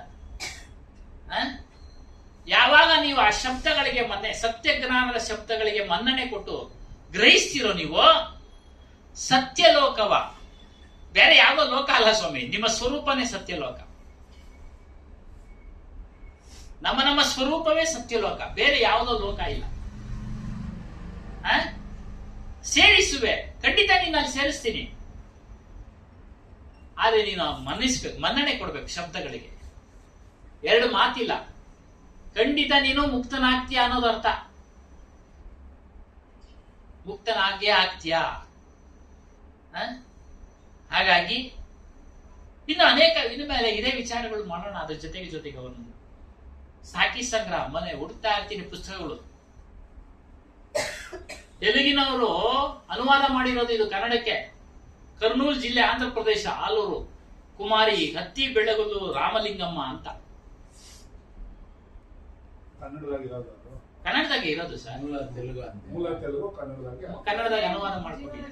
ಯಾವಾಗ ನೀವು ಆ ಶಬ್ದಗಳಿಗೆ ಸತ್ಯಜ್ಞಾನದ ಶಬ್ದಗಳಿಗೆ ಮನ್ನಣೆ ಕೊಟ್ಟು ಗ್ರಹಿಸ್ತಿರೋ ನೀವು ಸತ್ಯಲೋಕವ, ಬೇರೆ ಯಾವ ಲೋಕ ಅಲ್ಲ ಸ್ವಾಮಿ, ನಿಮ್ಮ ಸ್ವರೂಪನೇ ಸತ್ಯಲೋಕ. ನಮ್ಮ ಸ್ವರೂಪವೇ ಸತ್ಯಲೋಕ, ಬೇರೆ ಯಾವುದೋ ಲೋಕ ಇಲ್ಲ. ಸೇರಿಸುವೆ, ಖಂಡಿತ ನೀನು ಅಲ್ಲಿ ಸೇರಿಸ್ತೀನಿ. ಆದ್ರೆ ನೀನು ಮನ್ನಿಸ್ಬೇಕು, ಮನ್ನಣೆ ಕೊಡ್ಬೇಕು ಶಬ್ದಗಳಿಗೆ. ಎರಡು ಮಾತಿಲ್ಲ. ಖಂಡಿತ ನೀನು ಮುಕ್ತನಾಗ್ತೀಯ ಅನ್ನೋದು ಅರ್ಥ. ಮುಕ್ತನಾಗೇ ಆಗ್ತೀಯ. ಹಾಗಾಗಿ ಇನ್ನು ಮೇಲೆ ಇದೇ ವಿಚಾರಗಳು ಮಾಡೋಣ. ಅದ್ರ ಜೊತೆಗೆ ಅವನು ಸಾಕಿ ಸಂಗ್ರಹ ಮನೆ ಹುಡುಕ್ತಾ ಇರ್ತೀನಿ ಪುಸ್ತಕಗಳು. ತೆಲುಗಿನವರು ಅನುವಾದ ಮಾಡಿರೋದು ಇದು ಕನ್ನಡಕ್ಕೆ. ಕರ್ನೂಲ್ ಜಿಲ್ಲೆ, ಆಂಧ್ರ ಪ್ರದೇಶ, ಆಲೂರು ಕುಮಾರಿ ಹತ್ತಿ ಬೆಳಗುಲು ರಾಮಲಿಂಗಮ್ಮ ಅಂತ. ಕನ್ನಡದಾಗೆ ಇರೋದು ಸರ್. ಕನ್ನಡದಾಗ ಅನುವಾದ ಮಾಡ್ಕೊಂಡಿದೆ.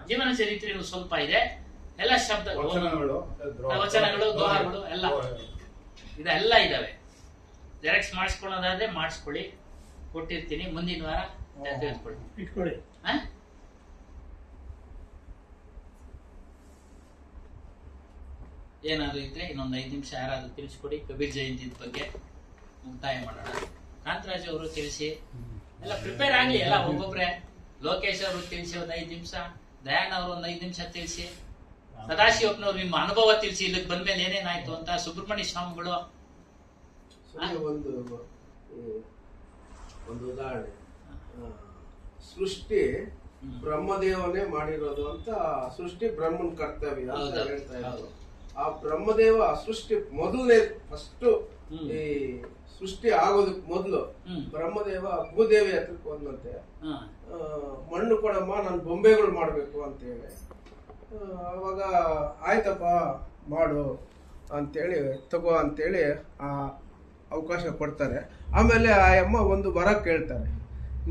ಜೀವನ ಚರಿತ್ರೆ ಸ್ವಲ್ಪ ಇದೆ, ಎಲ್ಲ ಶಬ್ದಗಳು, ವಚನಗಳು, ದೋಹಾಗಳು ಎಲ್ಲ ಇದೆಲ್ಲ ಇದಾವೆ. ಜೆರಾಕ್ಸ್ ಮಾಡಿಸ್ಕೊಳ್ಳೋದಾದ್ರೆ ಮಾಡಿಸ್ಕೊಳ್ಳಿ, ಕೊಟ್ಟಿರ್ತೀನಿ. ಮುಂದಿನ ವಾರ ಇಟ್ಕೊಳ್ಳಿ. ಏನಾದ್ರು ಇದ್ರೆ ಇನ್ನೊಂದು 5 ನಿಮಿಷ ಯಾರಾದ್ರೂ ತಿಳಿಸ್ಕೊಡಿ. ಕಬೀರ್ ಜಯಂತಿ ಬಗ್ಗೆ ಮುಕ್ತಾಯ ಮಾಡೋಣ. ಕಾಂತರಾಜ್ ಅವರು ತಿಳಿಸಿ, ಎಲ್ಲ ಪ್ರಿಪೇರ್ ಆಗ್ಲಿ. ಎಲ್ಲ ಒಬ್ಬೊಬ್ರೆ ಲೋಕೇಶ್ ಅವರು ತಿಳಿಸಿ ಒಂದು 5 ನಿಮಿಷ, ದಯಾನ್ ಅವರು ಒಂದು 5 ನಿಮಿಷ ತಿಳಿಸಿ, ಸದಾಶಿವಪ್ಪನವ್ರು ನಿಮ್ಮ ಅನುಭವ ತಿಳಿಸಿ, ಇಲ್ಲಿಗೆ ಬಂದ್ಮೇಲೆ ಏನೇನಾಯ್ತು ಅಂತ. ಸುಬ್ರಹ್ಮಣ್ಯ ಸ್ವಾಮಿಗಳು ಒಂದು ಉದಾಹರಣೆ, ಸೃಷ್ಟಿ ಬ್ರಹ್ಮದೇವನೇ ಮಾಡಿರೋದು ಅಂತ, ಸೃಷ್ಟಿ ಬ್ರಹ್ಮನ್ ಕರ್ತವ್ಯ ಅಂತ ಹೇಳ್ತಾ ಇದ್ರು. ಆ ಬ್ರಹ್ಮದೇವ ಸೃಷ್ಟಿ ಮೊದಲನೇ ಫಸ್ಟ್ ಈ ಸೃಷ್ಟಿ ಆಗೋದಕ್ ಮೊದಲು ಬ್ರಹ್ಮದೇವ ಭೂದೇವಿ ಹತ್ರಕ್ಕೆ ಬಂದಂತೆ, ಮಣ್ಣು ಕೊಡಮ್ಮ, ನಾನು ಬೊಂಬೆಗಳು ಮಾಡ್ಬೇಕು ಅಂತ ಹೇಳಿ. ಅವಾಗ ಆಯ್ತಪ್ಪ ಮಾಡು ಅಂತೇಳಿ, ತಗೋ ಅಂತೇಳಿ ಆ ಅವಕಾಶ ಕೊಡ್ತಾರೆ. ಆಮೇಲೆ ಆ ಅಮ್ಮ ಒಂದು ವರ ಕೇಳ್ತಾರೆ,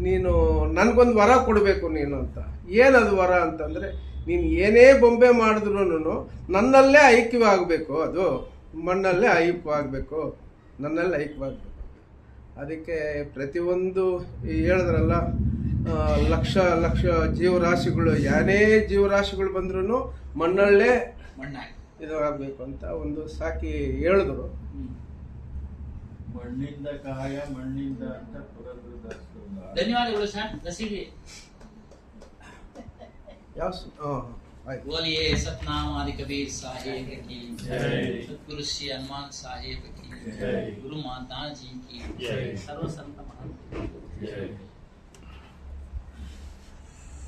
ನೀನು ನನ್ಗೊಂದು ವರ ಕೊಡಬೇಕು ನೀನು ಅಂತ. ಏನದು ವರ ಅಂತಂದ್ರೆ, ನೀನು ಏನೇ ಬೊಂಬೆ ಮಾಡಿದ್ರು ನನ್ನಲ್ಲೇ ಐಕ್ಯವಾಗಬೇಕು, ಅದು ಮಣ್ಣಲ್ಲೇ ಐಕ್ಯವಾಗಬೇಕು, ನನ್ನಲ್ಲೇ ಐಕ್ಯವಾಗಬೇಕು. ಅದಕ್ಕೆ ಪ್ರತಿಯೊಂದು ಹೇಳಿದ್ರಲ್ಲ, ಲಕ್ಷ ಲಕ್ಷ ಜೀವರಾಶಿಗಳು, ಏನೇ ಜೀವರಾಶಿಗಳು ಬಂದ್ರೂ ಮಣ್ಣಲ್ಲೇ ಇದು ಆಗಬೇಕು ಅಂತ ಒಂದು ಸಾಕಿ ಹೇಳಿದ್ರು. ಮಣ್ಣಿಂದ ಕಾಯ ಮಣ್ಣಿಂದ ಅಂತ ಪುರಂದರದಾಸರು. ಧನ್ಯವಾದಗಳು ಸರ್. ರಸೀದಿ बोलिए सतनाम आदि कबीर साहेब की जय, सतगुरु श्री हनुमान साहेब की जय, गुरु माता जी की जय, सर्व संत महात्मा की जय।